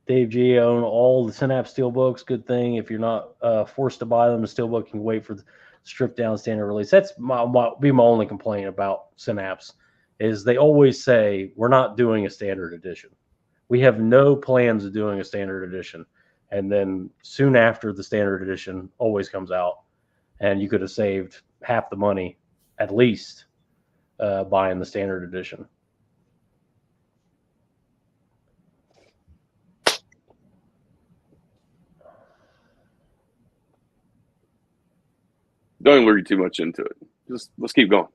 Dave G, own all the Synapse Steelbooks. Good thing if you're not forced to buy them, the Steelbook can wait for the stripped down standard release. That's my only complaint about Synapse is they always say we're not doing a standard edition. We have no plans of doing a standard edition. And then soon after the standard edition always comes out, and you could have saved half the money at least buying the standard edition. Don't lure you too much into it. Just let's keep going.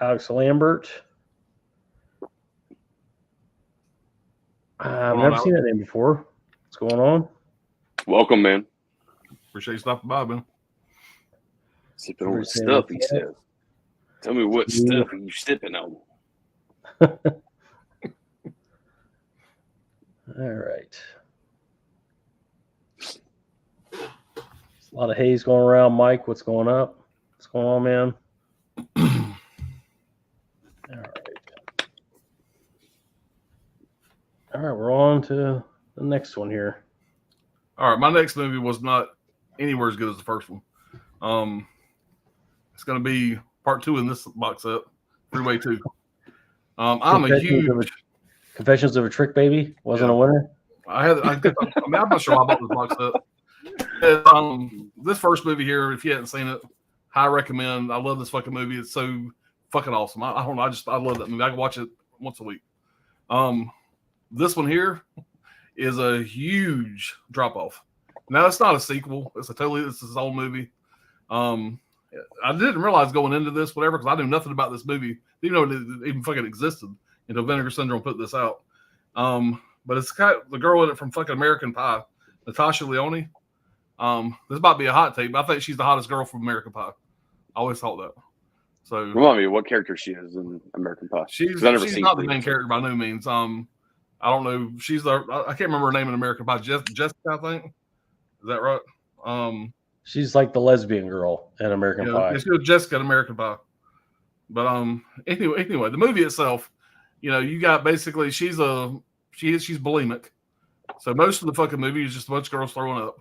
Alex Lambert. I've never seen that name before. What's going on? Welcome, man. Appreciate you stopping by, man. Sipping on stuff, he says. Tell me what stuff are you sipping on? All right. There's a lot of haze going around. Mike, what's going up? What's going on, man? All right, we're on to the next one here. All right, my next movie was not anywhere as good as the first one. It's going to be part 2 in this box set, Freeway 2. I'm a huge Confessions of a Trick Baby wasn't a winner. I'm not sure why I bought this box set. This first movie here, if you hadn't seen it, high recommend. I love this fucking movie. It's so fucking awesome. I don't know. I love that movie. I can watch it once a week. This one here is a huge drop off. Now it's not a sequel. It's his own movie. I didn't realize going into this, whatever, because I knew nothing about this movie, even though it even fucking existed until Vinegar Syndrome put this out. But it's kind of the girl in it from fucking American Pie, Natasha Lyonne. This might be a hot take, but I think she's the hottest girl from American Pie. I always thought that. So remind me what character she is in American Pie. She's not the main character by no means. I don't know. I can't remember her name in American Pie. Jessica, I think. Is that right? She's like the lesbian girl in American Pie. She was Jessica in American Pie. But anyway, the movie itself, you got basically she's bulimic. So most of the fucking movie is just a bunch of girls throwing up.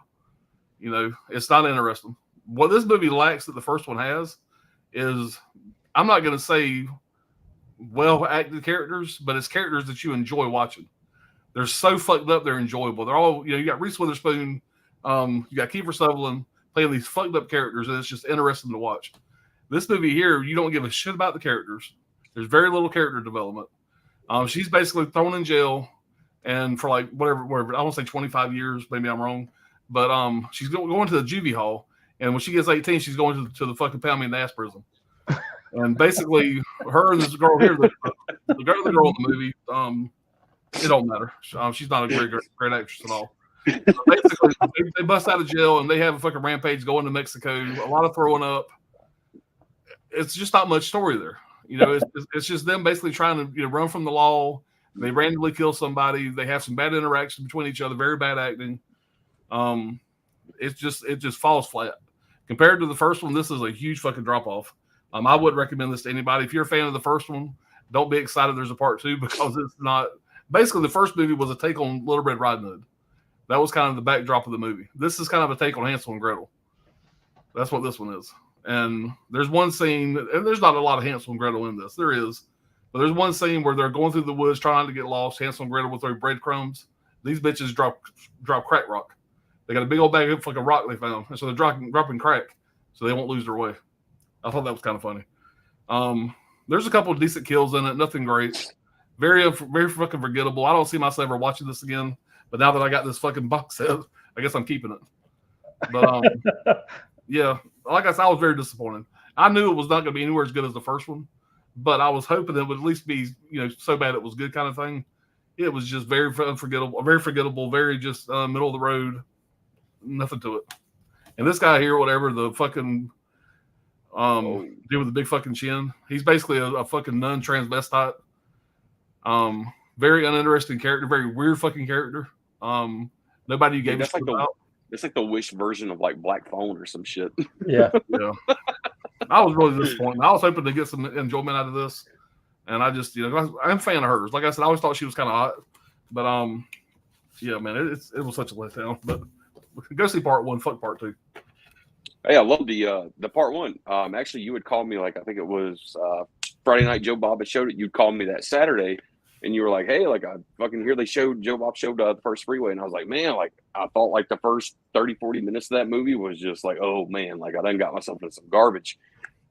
It's not interesting. What this movie lacks that the first one has is, I'm not going to say well acted characters, but it's characters that you enjoy watching. They're so fucked up, they're enjoyable. They're all, you got Reese Witherspoon, you got Kiefer Sutherland playing these fucked up characters, and it's just interesting to watch. This movie here, you don't give a shit about the characters. There's very little character development. She's basically thrown in jail, and for like whatever I want to say 25 years, maybe I'm wrong, but she's going to the juvie hall, and when she gets 18, she's going to the fucking pound me in the ass prison. And basically, her and this girl here, the girl in the movie, it don't matter. She's not a great actress at all. So basically, they bust out of jail and they have a fucking rampage going to Mexico. A lot of throwing up. It's just not much story there. It's just them basically trying to run from the law. They randomly kill somebody. They have some bad interaction between each other. Very bad acting. It just falls flat compared to the first one. This is a huge fucking drop off. I would recommend this to anybody. If you're a fan of the first one, don't be excited there's a part 2 because it's not. Basically, the first movie was a take on Little Red Riding Hood. That was kind of the backdrop of the movie. This is kind of a take on Hansel and Gretel. That's what this one is. And there's one scene, and there's not a lot of Hansel and Gretel in this. There is. But there's one scene where they're going through the woods trying to get lost. Hansel and Gretel will throw breadcrumbs. These bitches drop crack rock. They got a big old bag of fucking rock they found. And so they're dropping crack so they won't lose their way. I thought that was kind of funny. There's a couple of decent kills in it. Nothing great. Very fucking forgettable. I don't see myself ever watching this again. But now that I got this fucking box set, I guess I'm keeping it. But yeah, like I said, I was very disappointed. I knew it was not going to be anywhere as good as the first one, but I was hoping it would at least be, so bad it was good kind of thing. It was just very forgettable, very just middle of the road, nothing to it. And this guy here, whatever, the fucking dude with the big fucking chin, he's basically a fucking nun transvestite. Very uninteresting character, very weird fucking character. Nobody gave a shit about. It's like the Wish version of like Black Phone or some shit. Yeah. I was really disappointed. I was hoping to get some enjoyment out of this, and I just, I'm a fan of hers. Like I said, I always thought she was kind of hot, but yeah, man, it was such a letdown. But go see part 1, fuck part 2. Hey, I love the part 1. Actually, you would call me like I think it was Friday night. Joe Bob had showed it. You'd call me that Saturday. And you were like, hey, like I fucking hear Joe Bob showed the first Freeway. And I was like, man, like I thought like the first 30, 40 minutes of that movie was just like, oh man, like I done got myself into some garbage.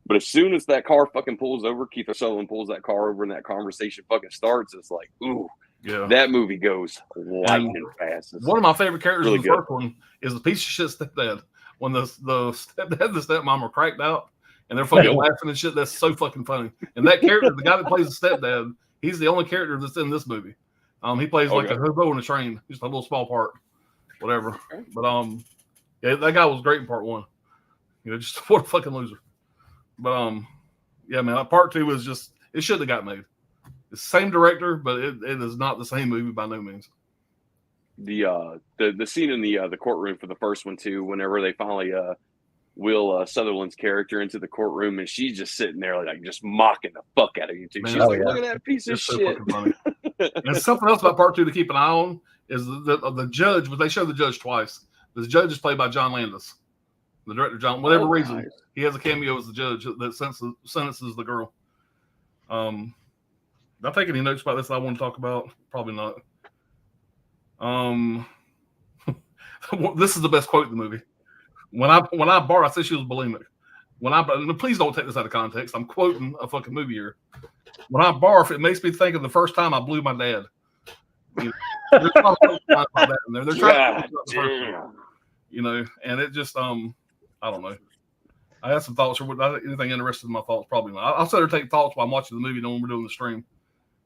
But as soon as that car fucking pulls over, Kiefer Sutherland pulls that car over and that conversation fucking starts, it's like, ooh, yeah, that movie goes lightning fast. One of my favorite characters in the first one is the piece of shit stepdad. When the stepdad and the stepmom are cracked out and they're fucking laughing and shit, that's so fucking funny. And that character, the guy that plays the stepdad, he's the only character that's in this movie. He plays like a hobo in a train, just a little small part, whatever. But yeah, that guy was great in part 1. Just what a fucking loser. But yeah, man, part 2 was just, it should have got made. It's the same director, but it is not the same movie by no means. The scene in the courtroom for the first one too, whenever they finally Will Sutherland's character into the courtroom, and she's just sitting there like just mocking the fuck out of you too. Man, she's like, look at that piece of shit. And something else about part 2 to keep an eye on is the judge, but they show the judge twice. The judge is played by John Landis. The director, John, whatever reason, nice. He has a cameo as the judge that sentences the girl. Did I take any notes about this I want to talk about? Probably not. This is the best quote in the movie. When I borrowed, I said she was bulimic. please don't take this out of context. I'm quoting a fucking movie here. When I barf, it makes me think of the first time I blew my dad. You know, there's a lot of lines like that in there. They're trying to the first one, you know, and it just I don't know. I had some thoughts. Or anything interested in my thoughts? Probably not. I'll sit there take thoughts while I'm watching the movie. When we're doing the stream.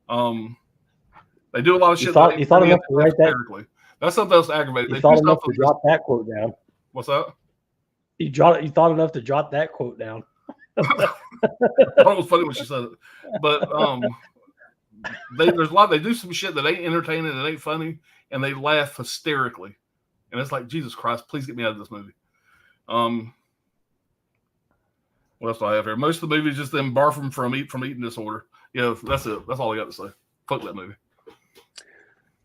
They do a lot of shit. You thought enough to write that? That's something else aggravating. You thought enough to drop that quote down. What's that? You thought enough to jot that quote down. I thought it was funny when she said it, but there's a lot. They do some shit that ain't entertaining and ain't funny, and they laugh hysterically, and it's like, Jesus Christ, please get me out of this movie. What else do I have here? Most of the movie is just them barfing from eating disorder. Yeah, that's it. That's all I got to say. Fuck that movie.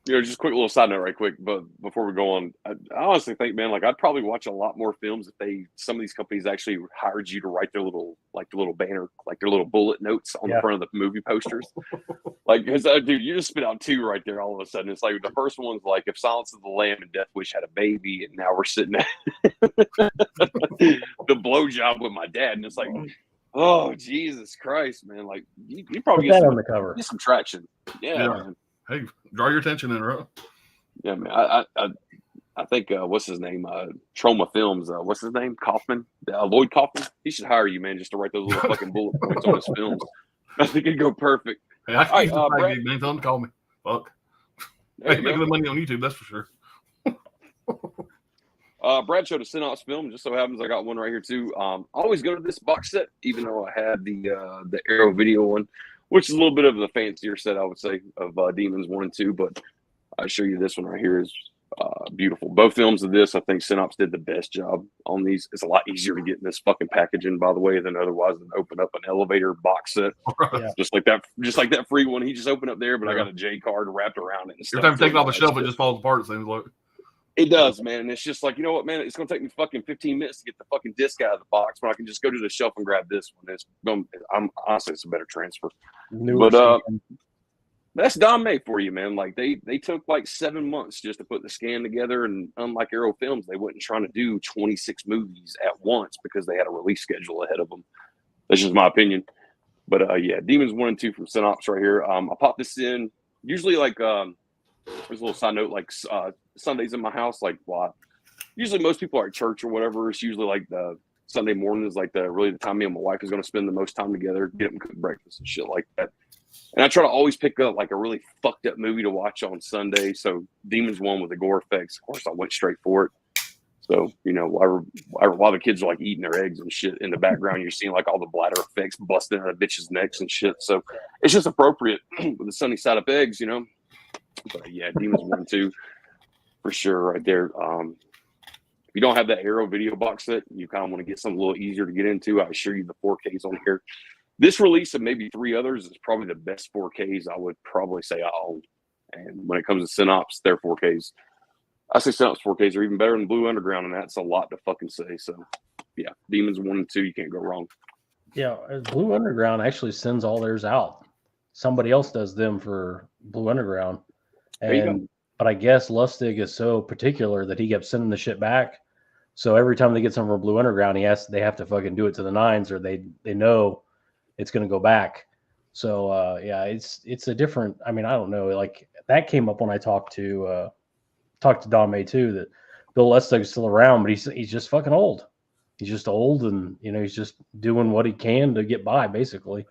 You know, just a quick little side note, right quick, but before we go on, I honestly think, man, like I'd probably watch a lot more films if some of these companies actually hired you to write their little banner, like their little bullet notes on the front of the movie posters. Like, because dude, you just spit out two right there. All of a sudden, it's like the first one's like if Silence of the Lamb and Death Wish had a baby, and now we're sitting at the blowjob with my dad, and it's like, oh Jesus Christ, man! Like you probably put that on the cover. Get some traction, yeah. Man. Hey, draw your attention in, right? Yeah, man. I think what's his name? Troma Films. What's his name? Kaufman. Lloyd Kaufman. He should hire you, man, just to write those little fucking bullet points on his films. I think it'd go perfect. Hey, I can use the Brad, gig, man. Tell him to call me. Fuck. Hey, Hey, making the money on YouTube, that's for sure. Brad showed a Synops film. Just so happens I got one right here too. I always go to this box set, even though I had the Arrow Video one, which is a little bit of the fancier set, I would say, of Demons 1 and 2. But I show you this one right here is beautiful. Both films of this, I think Synops did the best job on these. It's a lot easier to get in this fucking packaging, by the way, than otherwise than open up an elevator box set. Yeah. Just like that free one. He just opened up there, but I got a J card wrapped around it. And Every time you take it off the shelf, it just falls apart, it seems like. It does, man. And it's just like, you know what, man? It's going to take me fucking 15 minutes to get the fucking disc out of the box, but I can just go to the shelf and grab this one. Honestly, it's a better transfer. But that's Don May for you, man. Like they took like 7 months just to put the scan together, and unlike Arrow Films, they wasn't trying to do 26 movies at once because they had a release schedule ahead of them. That's just my opinion. But yeah, Demons 1 and 2 from Synops right here. I pop this in usually like there's a little side note, like Sundays in my house, like usually most people are at church or whatever. It's usually like the Sunday morning is like the time me and my wife is going to spend the most time together, get them cook breakfast and shit like that. And I try to always pick up like a really fucked up movie to watch on Sunday. So Demons 1 with the gore effects, of course, I went straight for it. So, you know, while the kids are like eating their eggs and shit in the background, you're seeing like all the bladder effects busting out of bitches' necks and shit. So it's just appropriate with the sunny side up eggs, you know. But yeah, Demons 1 and 2 for sure right there. If you don't have that Arrow Video box set, you kind of want to get something a little easier to get into. I assure you the 4Ks on here. This release and maybe 3 others is probably the best 4Ks I would probably say I own. And when it comes to Synops, their 4Ks, I say Synops 4Ks are even better than Blue Underground, and that's a lot to fucking say. So yeah, Demons 1 and 2, you can't go wrong. Yeah, Blue Underground actually sends all theirs out. Somebody else does them for Blue Underground. But I guess Lustig is so particular that he kept sending the shit back. So every time they get something from Blue Underground, they have to fucking do it to the 9s, or they know it's going to go back. So yeah, it's a different. I mean, I don't know. Like that came up when I talked to Don May too. That Bill Lustig is still around, but he's just fucking old. He's just old, and you know he's just doing what he can to get by, basically.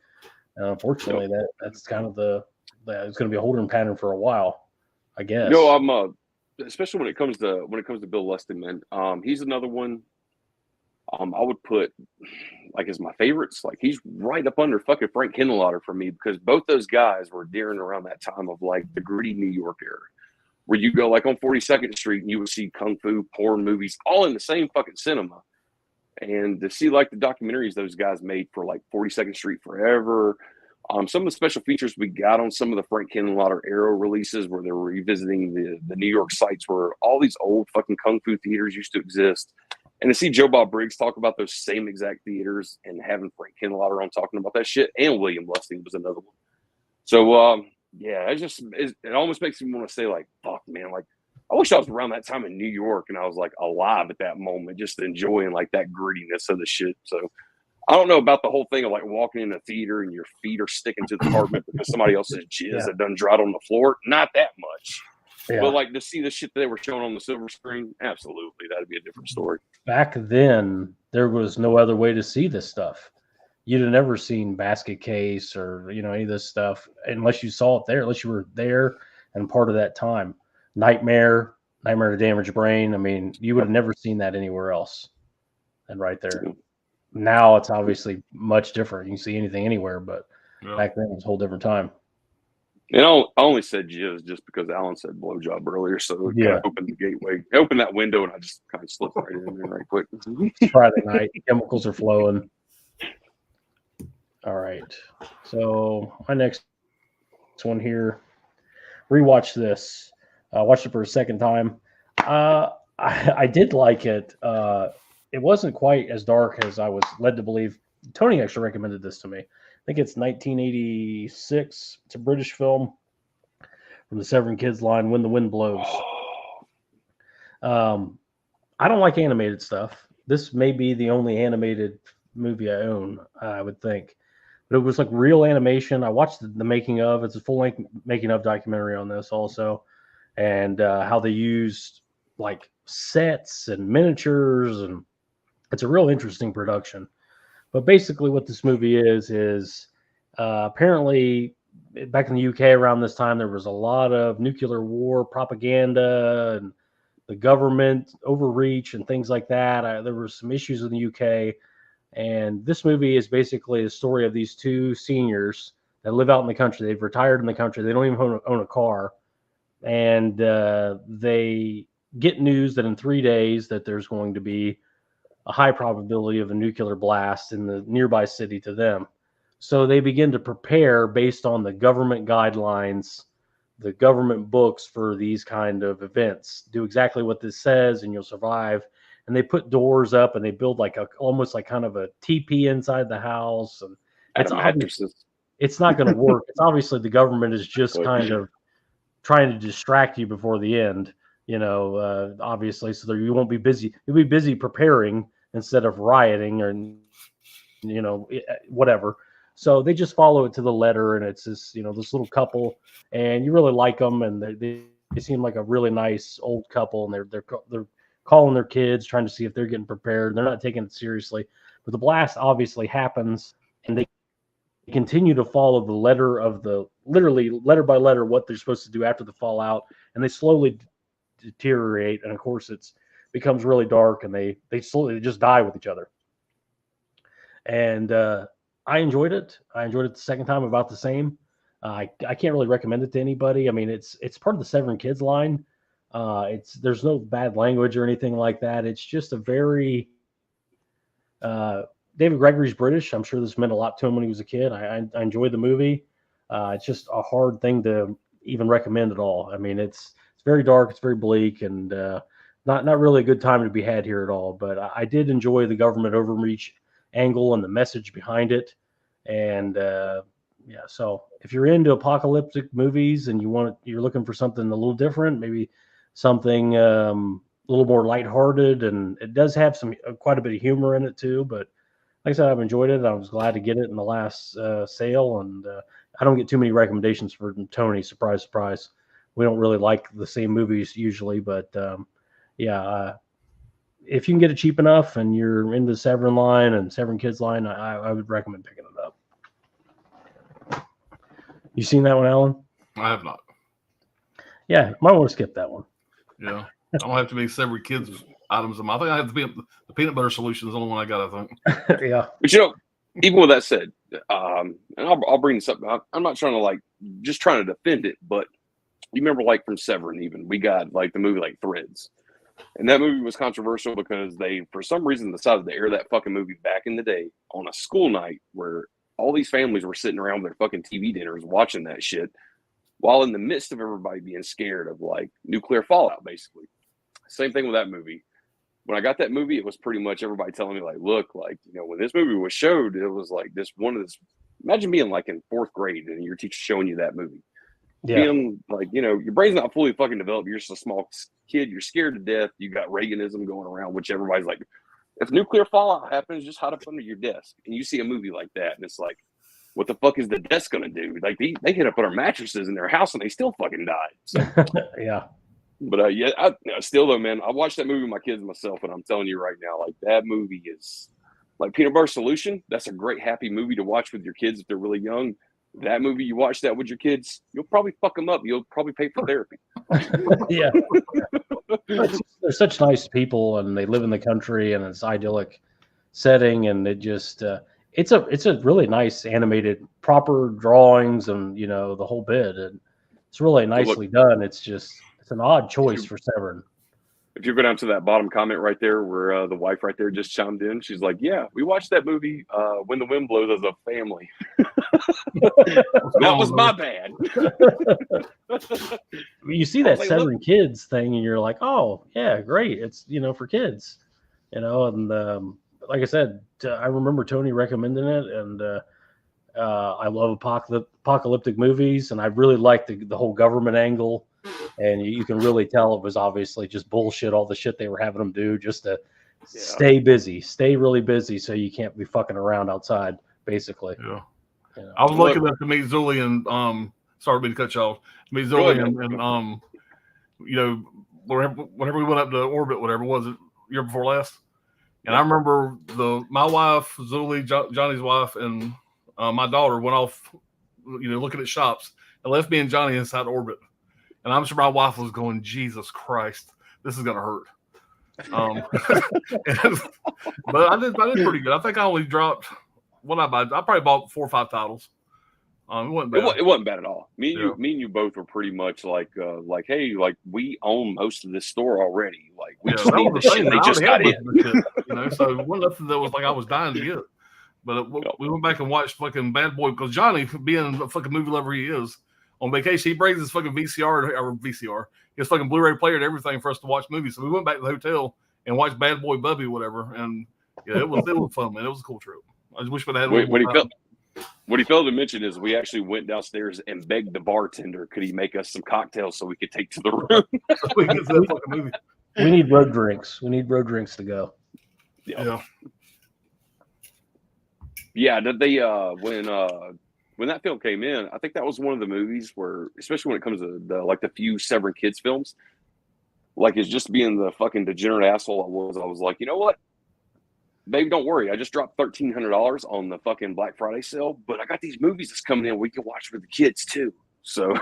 And unfortunately, that's kind of it's going to be a holding pattern for a while. I guess. You know, I'm especially when it comes to Bill Lustig, man. He's another one. I would put like as my favorites. Like he's right up under fucking Frank Henenlotter for me, because both those guys were during around that time of like the gritty New York era, where you go like on 42nd Street and you would see kung fu porn movies all in the same fucking cinema, and to see like the documentaries those guys made for like 42nd Street Forever. Some of the special features we got on some of the Frank Henenlotter Arrow releases, where they were revisiting the New York sites where all these old fucking kung fu theaters used to exist. And to see Joe Bob Briggs talk about those same exact theaters and having Frank Henenlotter on talking about that shit, and William Lustig was another one. So, yeah, it almost makes me want to say, like, fuck, man, like, I wish I was around that time in New York and I was, like, alive at that moment, just enjoying, like, that grittiness of the shit. So, I don't know about the whole thing of like walking in a theater and your feet are sticking to the carpet because somebody else's jizz had done dried on the floor. Not that much. Yeah. But like to see the shit that they were showing on the silver screen, absolutely, that'd be a different story. Back then, there was no other way to see this stuff. You'd have never seen Basket Case or any of this stuff unless you saw it there, unless you were there and part of that time. Nightmare to Damaged Brain. I mean, you would have never seen that anywhere else. And right there. Now it's obviously much different. You can see anything anywhere, but back then it was a whole different time. And I only said jizz just because Alan said blowjob earlier, so it kind of opened the gateway, opened that window, and I just kind of slipped right in there right quick. Friday night, chemicals are flowing. All right, so my next one here, rewatch this. I watched it for a second time. I did like it. It wasn't quite as dark as I was led to believe. Tony actually recommended this to me. I think it's 1986. It's a British film from the Seven Kids line, When the Wind Blows. I don't like animated stuff. This may be the only animated movie I own, I would think. But it was like real animation. I watched the making of. It's a full-length making of documentary on this also. And how they used like sets and miniatures, and it's a real interesting production. But basically what this movie is apparently back in the UK around this time, there was a lot of nuclear war propaganda and the government overreach and things like that. There were some issues in the UK. And this movie is basically the story of these two seniors that live out in the country. They've retired in the country. They don't even own a car. And they get news that in 3 days that there's going to be a high probability of a nuclear blast in the nearby city to them. So they begin to prepare based on the government guidelines, the government books for these kind of events. Do exactly what this says and you'll survive. And they put doors up and they build like almost like kind of a teepee inside the house. And it's not going to work. It's obviously the government is just kind of trying to distract you before the end. Obviously, so that you won't be busy. You'll be busy preparing instead of rioting or, whatever. So they just follow it to the letter, and it's this, this little couple, and you really like them, and they seem like a really nice old couple, and they're calling their kids, trying to see if they're getting prepared. They're not taking it seriously, but the blast obviously happens, and they continue to follow the letter of literally letter by letter what they're supposed to do after the fallout, and they slowly deteriorate, and of course it becomes really dark, and they slowly just die with each other. And I enjoyed it. The second time about the same. I can't really recommend it to anybody. I mean, it's part of the Seven Kids line. There's no bad language or anything like that. It's just a very David Gregory's British. I'm sure this meant a lot to him when he was a kid. I enjoyed the movie. It's just a hard thing to even recommend at all. I mean, it's very dark, it's very bleak, and not really a good time to be had here at all. But I did enjoy the government overreach angle and the message behind it. And so if you're into apocalyptic movies and you're looking for something a little different, maybe something a little more lighthearted, and it does have quite a bit of humor in it too. But like I said, I've enjoyed it. I was glad to get it in the last sale, and I don't get too many recommendations from Tony. Surprise, surprise. We don't really like the same movies usually, but if you can get it cheap enough and you're into the Severin line and Severin Kids line, I would recommend picking it up. You seen that one, Alan? I have not. Yeah, might want to skip that one. Yeah, I don't have to be Severin Kids items. I think I have the peanut butter solution is the only one I got, I think. Yeah. But even with that said, and I'll bring this up. I'm not trying to just trying to defend it, but you remember from Severin, even we got the movie Threads. And that movie was controversial because they, for some reason, decided to air that fucking movie back in the day on a school night where all these families were sitting around with their fucking TV dinners watching that shit while in the midst of everybody being scared of nuclear fallout, basically. Same thing with that movie. When I got that movie, it was pretty much everybody telling me look, when this movie was showed, it was imagine being in fourth grade and your teacher showing you that movie. Yeah. Being your brain's not fully fucking developed. You're just a small kid. You're scared to death. You got Reaganism going around, which everybody's if nuclear fallout happens, just hide up under your desk. And you see a movie like that, and it's like, what the fuck is the desk gonna do? Like they hit up on our mattresses in their house, and they still fucking died. So, Yeah. but still though, man, I watched that movie with my kids and myself, and I'm telling you right now, like that movie is like Peanut Butter Solution. That's a great happy movie to watch with your kids if they're really young. That movie, you watch that with your kids, you'll probably fuck them up. You'll probably pay for therapy. Yeah. They're such nice people, and they live in the country, and it's idyllic setting, and it just it's a really nice animated, proper drawings, and the whole bit, and it's really nicely done. It's an odd choice for Severn. If you go down to that bottom comment right there, where the wife right there just chimed in, she's like, "Yeah, we watched that movie When the Wind Blows as a family." That was my bad. You see that Severn Kids thing, and you're like, "Oh, yeah, great! It's for kids," And like I said, I remember Tony recommending it, and I love apocalyptic movies, and I really like the whole government angle. And you can really tell it was obviously just bullshit, all the shit they were having them do just to stay really busy, so you can't be fucking around outside, basically. Yeah. I was lucky enough to meet Zuli and sorry to cut you off. Meet Zuli and whenever we went up to orbit, whatever was it, year before last. And I remember my wife, Zuli, Johnny's wife, and my daughter went off, looking at shops, and left me and Johnny inside orbit. And I'm sure my wife was going, Jesus Christ, this is gonna hurt. But I did pretty good. I think I only dropped what I buy. I probably bought 4 or 5 titles. It wasn't bad. It wasn't bad at all. Me and you both were pretty much like, hey, like we own most of this store already. Like we just need the shit they just got in. So it wasn't nothing that was like I was dying to get. But we went back and watched fucking Bad Boy, because Johnny, being a fucking movie lover he is, on vacation, he brings his fucking VCR, his fucking Blu-ray player and everything for us to watch movies. So we went back to the hotel and watched Bad Boy Bubby, whatever. And yeah, it was fun, man. It was a cool trip. I just wish we had what he failed to mention is we actually went downstairs and begged the bartender, could he make us some cocktails so we could take to the room? So we could see that fucking movie. We need road drinks. We need road drinks to go. Yeah. Yeah, they when that film came in, I think that was one of the movies where, especially when it comes to the few Severn Kids films, like it's just being the fucking degenerate asshole I was like, you know what? Babe, don't worry. I just dropped $1,300 on the fucking Black Friday sale, but I got these movies that's coming in we can watch for the kids too. So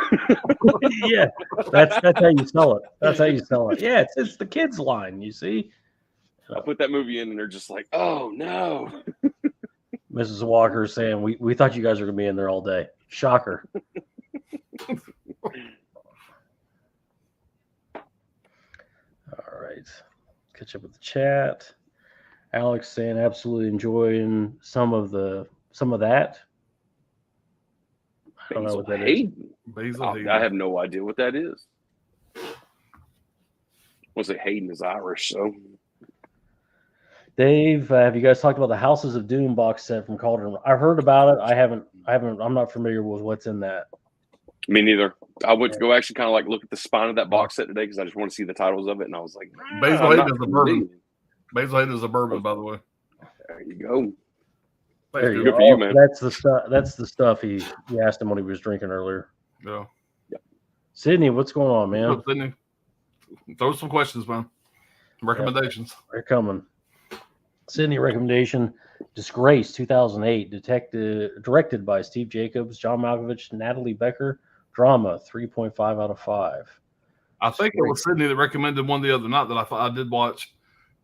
yeah, that's how you sell it. That's how you sell it. Yeah, it's the kids line, you see. I put that movie in and they're just like, oh no. Mrs. Walker saying, we thought you guys were going to be in there all day. Shocker. All right. Catch up with the chat. Alex saying absolutely enjoying some of that. I don't know what that is. I have no idea what that is. Was it Hayden is Irish, so Dave, have you guys talked about the Houses of Doom box set from Cauldron? I've heard about it. I haven't. I'm not familiar with what's in that. Me neither. I went to go actually kind of like look at the spine of that box set today because I just want to see the titles of it, and I was like, Basil Hayden is a bourbon. Basil Hayden is a bourbon, by the way. There you go. There you Good go. for you, man. That's the stuff. That's the stuff he asked him when he was drinking earlier. Yeah. Sydney, what's going on, man? Look, Sydney, throw some questions, man. Recommendations. They're coming. Sydney recommendation: Disgrace, 2008, directed by Steve Jacobs, John Malkovich, Natalie Becker. Drama, 3.5 out of 5. I think it was Sydney that recommended one the other night that I did watch.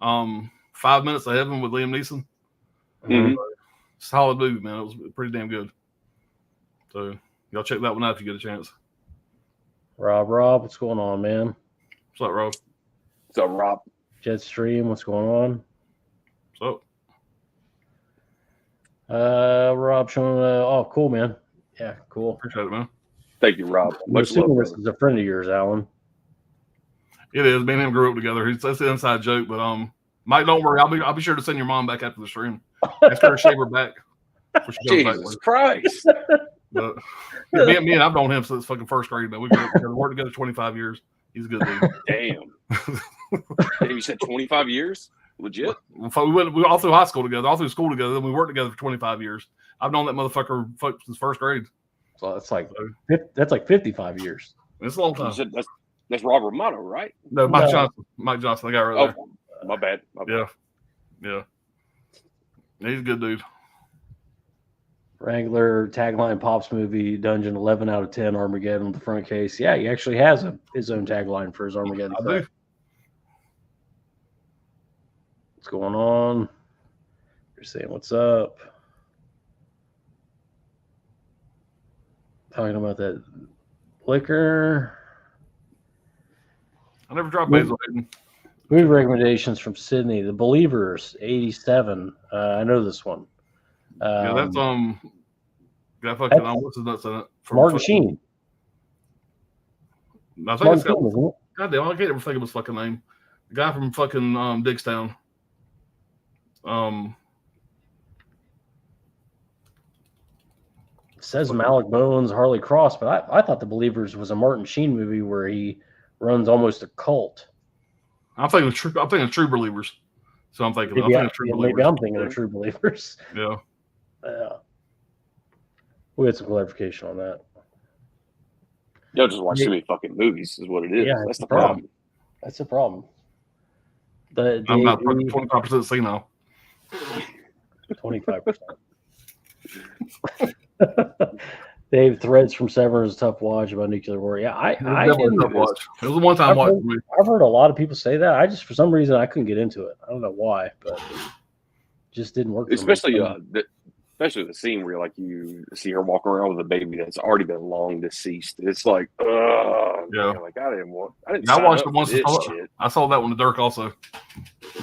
5 Minutes of Heaven with Liam Neeson. Mm-hmm. Solid movie, man. It was pretty damn good. So y'all check that one out if you get a chance. Rob, what's going on, man? What's up, Rob? What's up, Rob? Jetstream, what's going on? What's up? Rob showing. Oh, cool, man. Yeah, cool. Appreciate it, man. Thank you, Rob. I'm Much assuming love, this is a friend of yours, Alan. It is. Me and him grew up together. That's the inside joke. But Mike, don't worry. I'll be sure to send your mom back after the stream. Ask her to shave her back. Jesus Christ. But me and I've known him since fucking first grade. Man, we've worked together 25 years. He's a good dude. Damn. You said 25 years? Legit. We went all through high school together, all through school together. Then we worked together for 25 years. I've known that motherfucker since first grade. So that's like 55 years. It's a long You time. said that's Robert Motto, right? No, Mike No. Johnson. Mike Johnson, the guy right there. Oh, my bad. My bad. Yeah. He's a good dude. Wrangler tagline Pops movie Dungeon 11 out of 10 Armageddon with the front case. Yeah, he actually has his own tagline for his Armageddon. I set. do. What's going on? You're saying what's up? Talking about that liquor. I never dropped Basil Hayden. Movie recommendations from Sydney. The Believers 87. I know this one. Yeah, that's got fucking That's- what's his nuts in it? Martin Sheen. I think Martin it's got. Sheen, isn't it? Goddamn, I can't ever think of his fucking name. The guy from fucking Digstown. It says Malik Bones, Harley Cross, but I thought The Believers was a Martin Sheen movie where he runs almost a cult. I'm thinking True Believers. So I'm thinking. Maybe, True maybe Believers. I'm thinking of True Believers. Yeah. We had some clarification on that. Y'all just watch too many fucking movies, is what it is. Yeah, That's the problem. problem. That's the problem. I'm not 25% senile. 25%. Dave, Threads from Severance is a tough watch about nuclear war. Yeah, I Definitely didn't. a tough watch. It was a one-time I've watch heard- for me. I've heard a lot of people say that. I just, for some reason, I couldn't get into it. I don't know why, but it just didn't work. For Especially me. especially the scene where like you see her walking around with a baby that's already been long deceased. It's like, Yeah. man, like I didn't I sign watched up it for once. this Before. shit. I saw that one to Dirk also.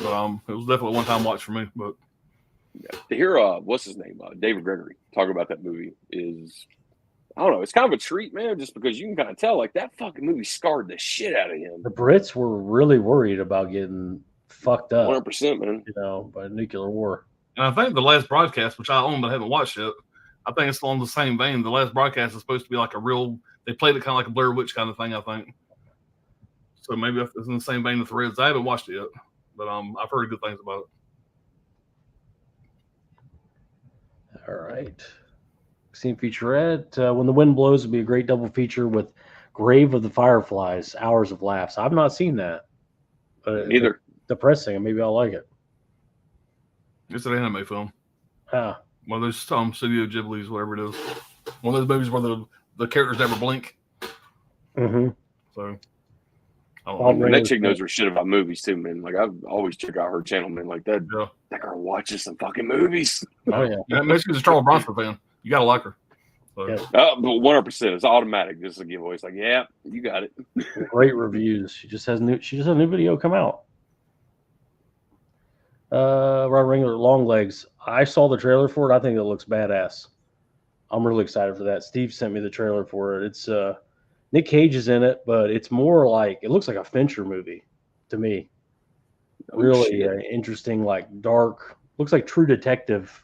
But it was definitely a one-time watch for me. But To hear what's his name, David Gregory, talk about that movie is, I don't know, it's kind of a treat, man, just because you can kind of tell like that fucking movie scarred the shit out of him. The Brits were really worried about getting fucked up, 100%, man. by nuclear war. and I think the last broadcast, which I own but haven't watched yet, I think it's along the same vein. The last broadcast is supposed to be like a real. They played it kind of like a Blair Witch kind of thing, I think. So maybe it's in the same vein of Threads. I haven't watched it yet, but I've heard good things about it. All right. Scene featurette. When the Wind Blows would be a great double feature with Grave of the Fireflies, Hours of Laughs. I've not seen that. But Neither. it's depressing, and maybe I'll like it. It's an anime film. Ah, One of those Studio Ghibli's, whatever it is. One of those movies where the characters never blink. mm-hmm. So I I'll don't know. bring And that it chick up. knows her shit about movies too, man. Like I've always check out her channel, man. Like that, Yeah. that girl watches some fucking movies. Oh, yeah. Yeah, maybe she's a Charles Bronson fan. You gotta like her. So, Yeah. But 100%, it's automatic. Just a giveaway. It's like, yeah, you got it. Great reviews. She just has a new video come out. Rod Wrangler, Long Legs. I saw the trailer for it. I think it looks badass. I'm really excited for that. Steve sent me the trailer for it. It's Nick Cage is in it, but it's more like it looks like a Fincher movie to me. Really shit. interesting, like dark. Looks like True Detective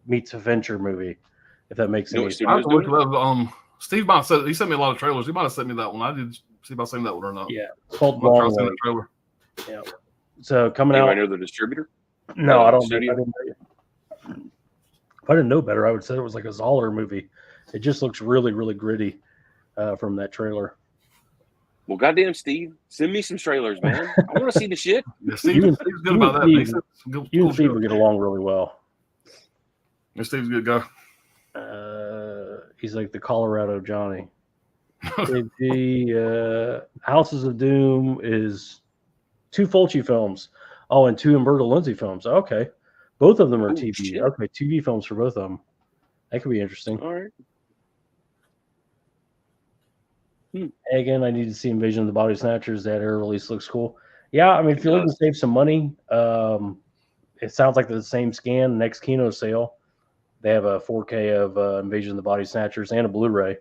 meets a Fincher movie. If that makes You know any what sense. I have to look doing? it up. Steve might have he sent me a lot of trailers. He might have sent me that one. I did see if I seen that one or not. Yeah, it's called I'm gonna try Long to send Legs. the trailer. So coming out. Anybody know the distributor? No, I don't. I Studio? didn't know. If I didn't know better, I would say it was like a Zoller movie. It just looks really, really gritty from that trailer. Well, goddamn, Steve, send me some trailers, man. I want to see the shit. Yeah, Steve, You and- Steve's good you about and that. He Steve- said some good, You cool and Steve shit. would get along really well. Yeah, Steve's a good guy. He's like the Colorado Johnny. The Houses of Doom is 2 Fulci films. Oh, and 2 Umberto Lenzi films. Okay. Both of them are Oh, TV. shit. Okay, TV films for both of them. That could be interesting. All right. Again, I need to see Invasion of the Body Snatchers. That air release looks cool. Yeah, I mean, if you're looking to save some money, it sounds like the same scan. Next Kino sale, they have a 4K of Invasion of the Body Snatchers and a Blu-ray.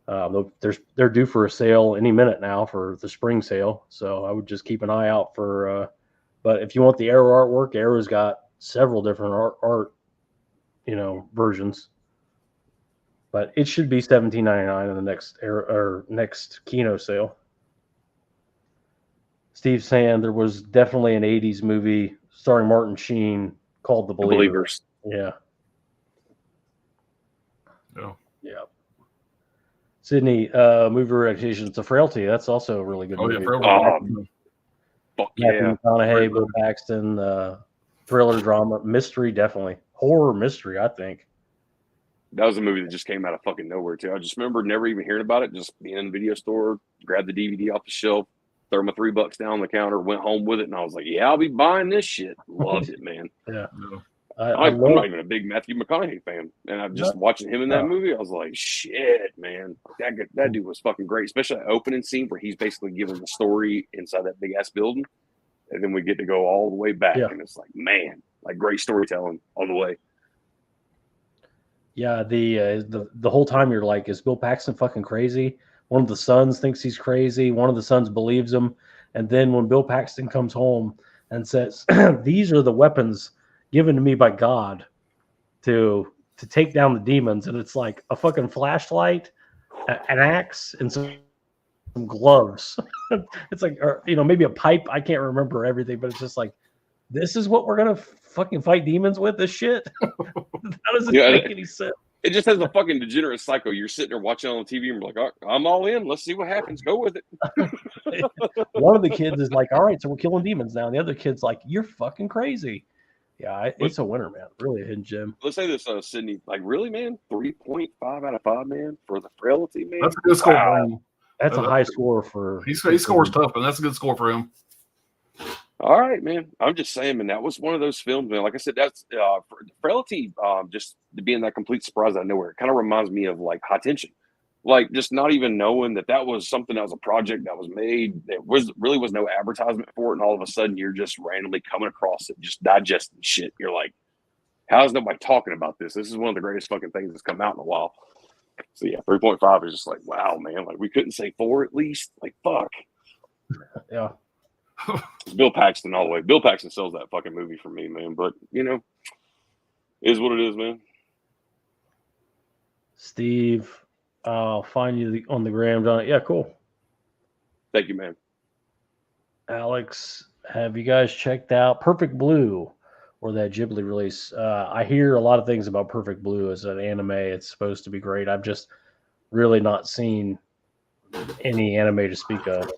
They're due for a sale any minute now for the spring sale. So I would just keep an eye out for. But if you want the Arrow artwork, Arrow's got several different art versions. But it should be $17.99 in the next Kino sale. Steve's saying there was definitely an 80s movie starring Martin Sheen, called The The Believers. Believers. Yeah. Yeah. Sydney, movie recommendations to Frailty. That's also a really good Oh, yeah. movie. Fairly. Fuck Matthew yeah. McConaughey, Bill Paxton, thriller, drama, mystery, definitely. Horror mystery, I think. That was a movie that just came out of fucking nowhere, too. I just remember never even hearing about it, just being in the video store, grabbed the DVD off the shelf, threw my $3 down on the counter, went home with it, and I was like, yeah, I'll be buying this shit. Loved it, man. Yeah. Yeah. I'm not even a big Matthew McConaughey fan, and I'm just watching him in that movie. I was like, "Shit, man, that dude was fucking great." Especially that opening scene where he's basically giving the story inside that big ass building, and then we get to go all the way back, and it's like, man, like great storytelling all the way. Yeah, the whole time you're like, is Bill Paxton fucking crazy? One of the sons thinks he's crazy. One of the sons believes him, and then when Bill Paxton comes home and says, "These are the weapons given to me by God to take down the demons," and it's like a fucking flashlight, an axe, and some gloves. It's like, or, maybe a pipe. I can't remember everything, but it's just like, this is what we're gonna fucking fight demons with. This shit. How does it make any sense? It just has a fucking degenerate psycho. You're sitting there watching on TV and you're like, oh, I'm all in. Let's see what happens. Go with it. One of the kids is like, all right, so we're killing demons now. And the other kid's like, you're fucking crazy. Yeah, it's a winner, man. Really a hidden gem. Let's say this, Sydney. Like, really, man? 3.5 out of 5, man, for the Frailty, man. That's a good score. Wow. That's a high score for. He scores tough, and that's a good score for him. All right, man. I'm just saying, man, that was one of those films, man. Like I said, that's for Frailty, just being that complete surprise out of nowhere. It kind of reminds me of like High Tension. Like just not even knowing that was something that was a project that was made. There really was no advertisement for it, and all of a sudden you're just randomly coming across it, just digesting shit. You're like, how is nobody talking about this? This is one of the greatest fucking things that's come out in a while. So yeah, 3.5 is just like, wow, man. Like we couldn't say 4 at least. Like fuck. Yeah. It's Bill Paxton all the way. Bill Paxton sells that fucking movie for me, man. But is what it is, man. Steve, I'll find you on the gram, John. Yeah, cool. Thank you, man. Alex, have you guys checked out Perfect Blue or that Ghibli release? I hear a lot of things about Perfect Blue as an anime. It's supposed to be great. I've just really not seen any anime to speak of.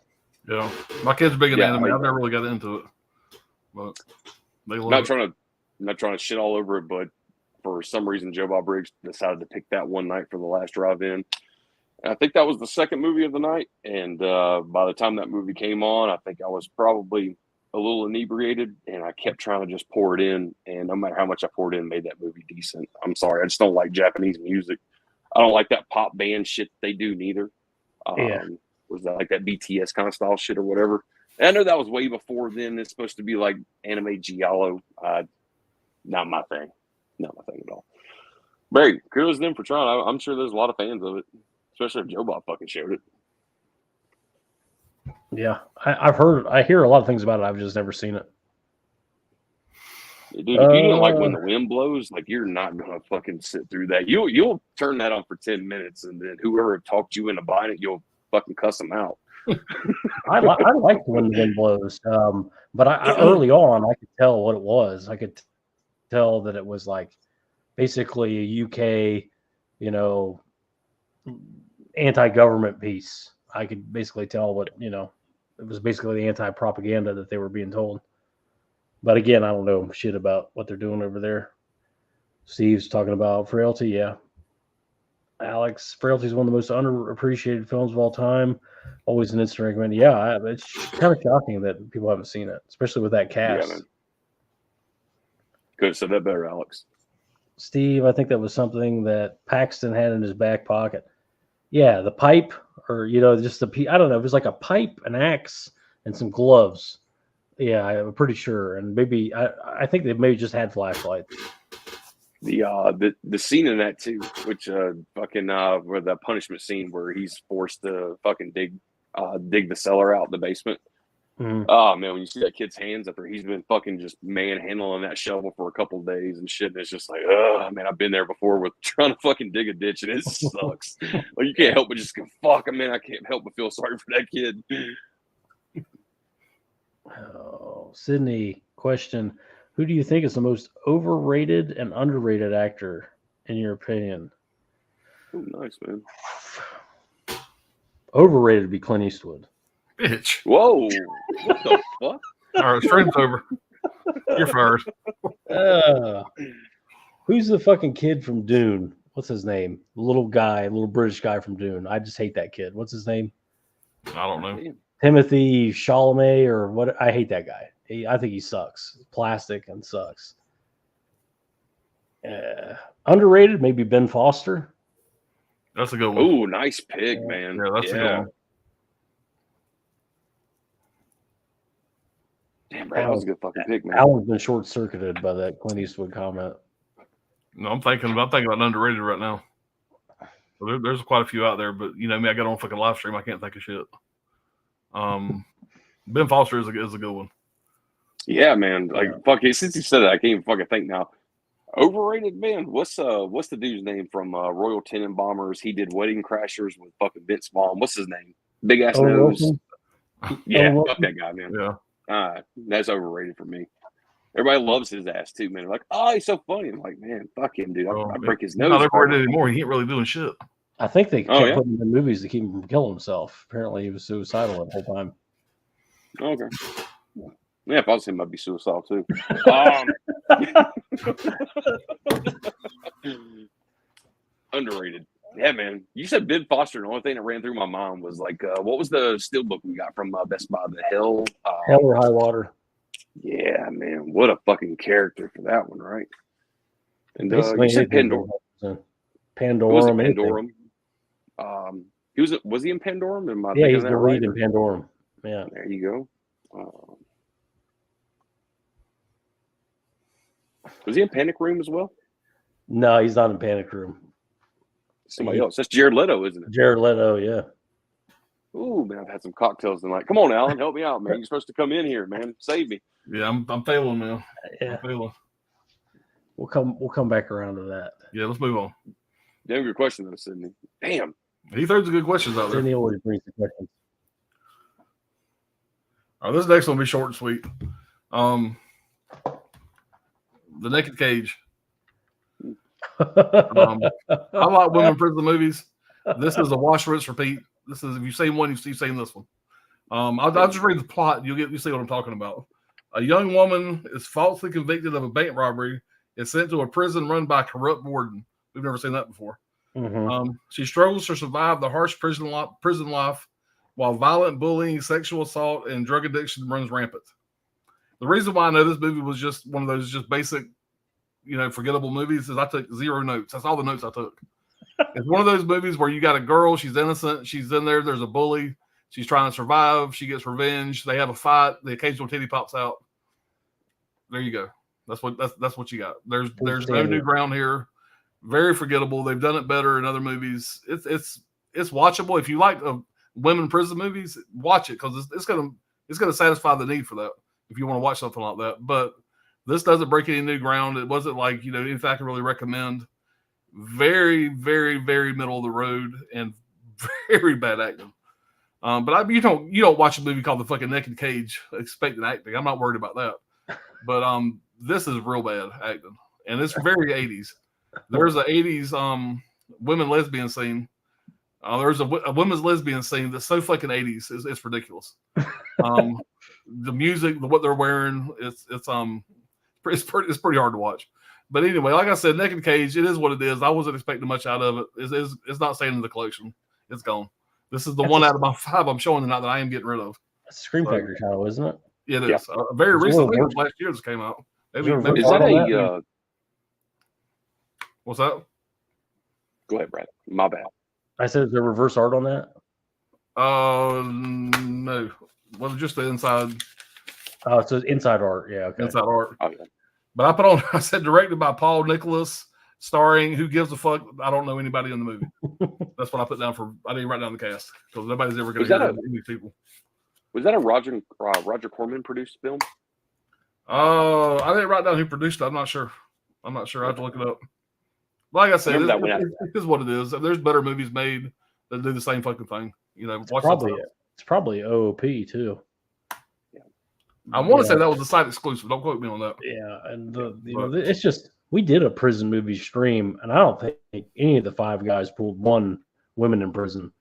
Yeah, my kids are big into anime. I've never really got into it, but they love it. I'm not trying to shit all over it, but for some reason, Joe Bob Briggs decided to pick that one night for the last drive-in. And I think that was the second movie of the night. And by the time that movie came on, I think I was probably a little inebriated, and I kept trying to just pour it in. And no matter how much I poured in, made that movie decent. I'm sorry, I just don't like Japanese music. I don't like that pop band shit they do neither. Was that like that BTS kind of style shit or whatever? And I know that was way before then. It's supposed to be like anime giallo. Not my thing. Not my thing at all. But hey, kudos to them for trying. I'm sure there's a lot of fans of it, especially if Joe Bob fucking showed it. Yeah, I hear a lot of things about it. I've just never seen it. Dude, if you didn't like When the Wind Blows, like you're not gonna fucking sit through that. You'll turn that on for 10 minutes, and then whoever talked you into buying it, you'll fucking cuss them out. I like When the Wind Blows, but I early on I could tell what it was. I could tell that it was like basically a UK, anti-government piece. I could basically tell what it was basically the anti-propaganda that they were being told. But again, I don't know shit about what they're doing over there. Steve's talking about Frailty, yeah. Alex, Frailty is one of the most underappreciated films of all time. Always an instant recommend. Yeah, it's kind of shocking that people haven't seen it, especially with that cast. Yeah, could have said that better, Alex. Steve, I think that was something that Paxton had in his back pocket. Yeah, the pipe, or just I don't know. It was like a pipe, an axe, and some gloves. Yeah, I'm pretty sure, and maybe I think they maybe just had flashlights. The scene in that too, which fucking where the punishment scene where he's forced to fucking dig the cellar out in the basement. Mm-hmm. Oh man, when you see that kid's hands after he's been fucking just manhandling that shovel for a couple of days and shit, and it's just like, oh man, I've been there before with trying to fucking dig a ditch, and it sucks. Like you can't help but just go, fuck, man, I can't help but feel sorry for that kid. Oh, Sydney, question: who do you think is the most overrated and underrated actor in your opinion? Oh, nice, man. Overrated would be Clint Eastwood. Bitch. Whoa. What the fuck? All right, stream's over. You're fired. Who's the fucking kid from Dune? What's his name? Little guy, little British guy from Dune. I just hate that kid. What's his name? I don't know. Timothy Chalamet or what? I hate that guy. I think he sucks. Plastic and sucks. Underrated, maybe Ben Foster. That's a good one. Oh, nice pick, man. Yeah, that's a good one. Damn, Brad, that was a good fucking pick, man. Alan's been short circuited by that Clint Eastwood comment. No, I'm thinking about underrated right now. So there's quite a few out there, but you know me, I got on fucking live stream. I can't think of shit. Ben Foster is a good one. Yeah, man. Like fuck it. Since you said it, I can't even fucking think now. Overrated, man. What's the dude's name from Royal Tenenbaumers? He did Wedding Crashers with fucking Vince Vaughn. What's his name? Big ass nose. Wilson? Yeah, Owen fuck that guy, man. Yeah. That's overrated for me. Everybody loves his ass too, man. Like, oh, he's so funny. I'm like, man, fuck him, dude. I break his nose. Not overrated anymore. He ain't really doing shit. I think they kept yeah? putting him in movies to keep him from killing himself. Apparently, he was suicidal the whole time. Okay. Yeah, if I was him, I'd be suicidal too. Underrated. Yeah, man. You said Ben Foster. The only thing that ran through my mind was like, what was the steelbook we got from Best Buy? The Hell. Hell or High Water. Yeah, man. What a fucking character for that one, right? And Basically, you said Pandora. Pandorum. Pandorum. Was he in Pandorum? Am I Yeah, he's thinking the that lead right? in Pandorum. Yeah. There you go. Was he in Panic Room as well? No, he's not in Panic Room. Somebody else. That's Jared Leto, isn't it? Jared Leto, yeah. Ooh, man, I've had some cocktails tonight. Come on, Alan, help me out, man. You're supposed to come in here, man. Save me. Yeah, I'm failing now. Yeah. I'm failing. We'll come back around to that. Yeah, let's move on. Damn good question though, Sydney. Damn. He throws the good questions out there. Sydney always brings the questions. All right, this next one will be short and sweet. The Naked Cage. I like women prison movies. This is a wash, rinse, repeat. This is if you've seen one, you've seen this one. I'll just read the plot. You see what I'm talking about. A young woman is falsely convicted of a bank robbery and sent to a prison run by a corrupt warden. We've never seen that before. Mm-hmm. She struggles to survive the harsh prison life while violent bullying, sexual assault, and drug addiction runs rampant. The reason why I know this movie was just one of those just basic, forgettable movies is I took 0 notes. That's all the notes I took. It's one of those movies where you got a girl, she's innocent, she's in there, there's a bully, she's trying to survive, she gets revenge, they have a fight, the occasional titty pops out. There you go. That's what you got. There's no new ground here. Very forgettable. They've done it better in other movies. It's watchable. If you like women prison movies, watch it because it's gonna satisfy the need for that. If you want to watch something like that, but this doesn't break any new ground. It wasn't like anything I can really recommend. Very, very, very middle of the road and very bad acting. But you don't watch a movie called The fucking Naked Cage expecting acting. I'm not worried about that. But this is real bad acting, and it's very 80s. There's a 80s women lesbian scene. There's a women's lesbian scene that's so fucking 80s. It's ridiculous. The music, what they're wearing, it's pretty hard to watch. But anyway, like I said, Naked Cage, it is what it is. I wasn't expecting much out of it. It's not staying in the collection. It's gone. This is the one out of my 5 I'm showing tonight that I am getting rid of. That's a Screen Factory title, isn't it? Yeah, it is. Very recently, last year this came out. Is that a? What's that? Go ahead, Brad. My bad. I said, is there reverse art on that? No. Well, just the inside. Oh, it's inside art. Yeah, okay. Inside art. Oh, yeah. But I said directed by Paul Nicholas, starring who gives a fuck. I don't know anybody in the movie. That's what I put down I didn't write down the cast because nobody's ever going to hear any people. Was that a Roger Corman produced film? I didn't write down who produced it. I'm not sure. I have to look it up. Like I said, it is what it is. There's better movies made that do the same fucking thing. Watch it's probably OOP too. Yeah. I want to say that was a site exclusive. Don't quote me on that. Yeah, and it's just we did a prison movie stream, and I don't think any of the five guys pulled one women in prison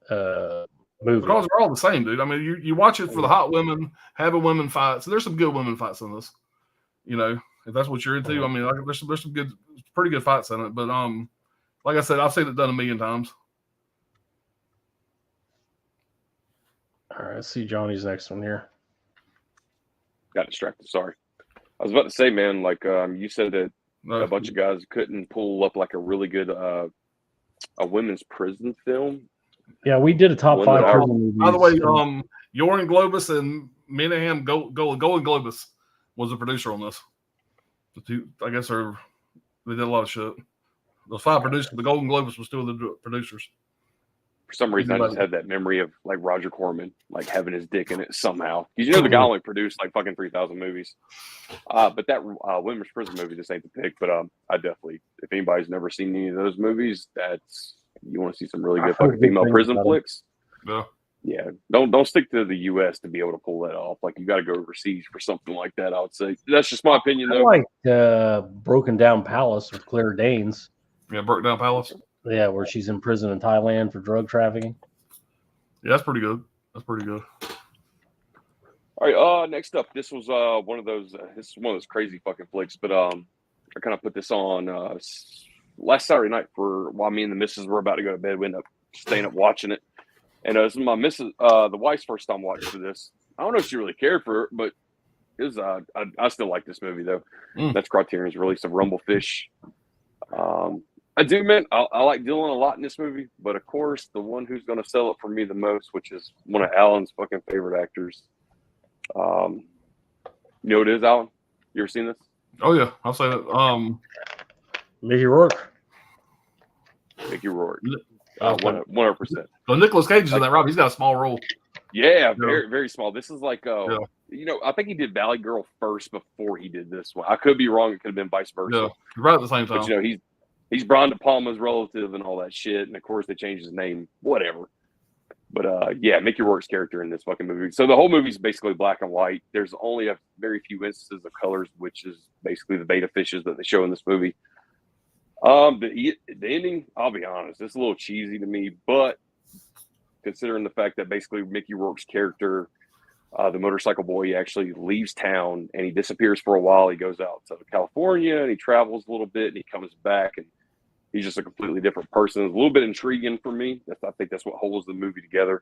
movie. Because they're all the same, dude. I mean, you watch it for the hot women, having women fights. There's some good women fights in this. You know, if that's what you're into. I mean, like, there's some good, pretty good fights in it. But like I said, I've seen it done 1,000,000 times. All right, let's see Johnny's next one here. Got distracted. Sorry. I was about to say, man, like you said that a bunch of guys couldn't pull up like a really good a women's prison film. Yeah, we did a top 5 prison movies. By the way, Joran Globus and Menahem Golan Globus was the producer on this. The two, I guess, they did a lot of shit. Those 5 producers, the Golden Globus was still the producers. For some reason, I just had that memory of like Roger Corman, like having his dick in it somehow. Because you know the guy only produced like fucking 3,000 movies. But that women's prison movie just ain't the pick. But I definitely, if anybody's never seen any of those movies, you want to see some really good fucking female prison flicks. Yeah. Don't stick to the U.S. to be able to pull that off. Like you got to go overseas for something like that. I would say that's just my opinion. Though. I like Broken Down Palace with Claire Danes. Yeah, Broken Down Palace. Yeah, where she's in prison in Thailand for drug trafficking. Yeah, that's pretty good. That's pretty good. All right. Next up, this was one of those. This is one of those crazy fucking flicks. But I kind of put this on last Saturday night while me and the missus were about to go to bed. We ended up staying up watching it. And this is my missus, the wife's first time watching this. I don't know if she really cared for it, but it was. I still like this movie though. That's Criterion's release of Rumblefish. I do, man. I like Dylan a lot in this movie, but of course, the one who's going to sell it for me the most, which is one of Alan's fucking favorite actors. You know what it is, Alan? You ever seen this? Oh yeah, I'll say that. Mickey Rourke. Mickey Rourke. 100%. So Nicolas Cage is in that, Rob. He's got a small role. Yeah, very, very small. This is like, you know, I think he did Valley Girl first before he did this one. I could be wrong. It could have been vice versa. Yeah, right at the same time. But, you know, he's Brian De Palma's relative and all that shit. And, of course, they changed his name, whatever. But, yeah, Mickey Rourke's character in this fucking movie. So the whole movie's basically black and white. There's only a very few instances of colors, which is basically the beta fishes that they show in this movie. The ending, I'll be honest, it's a little cheesy to me, but considering the fact that basically Mickey Rourke's character, the motorcycle boy, he actually leaves town and he disappears for a while. He goes out to California and he travels a little bit and he comes back and he's just a completely different person. It's a little bit intriguing for me. I think that's what holds the movie together,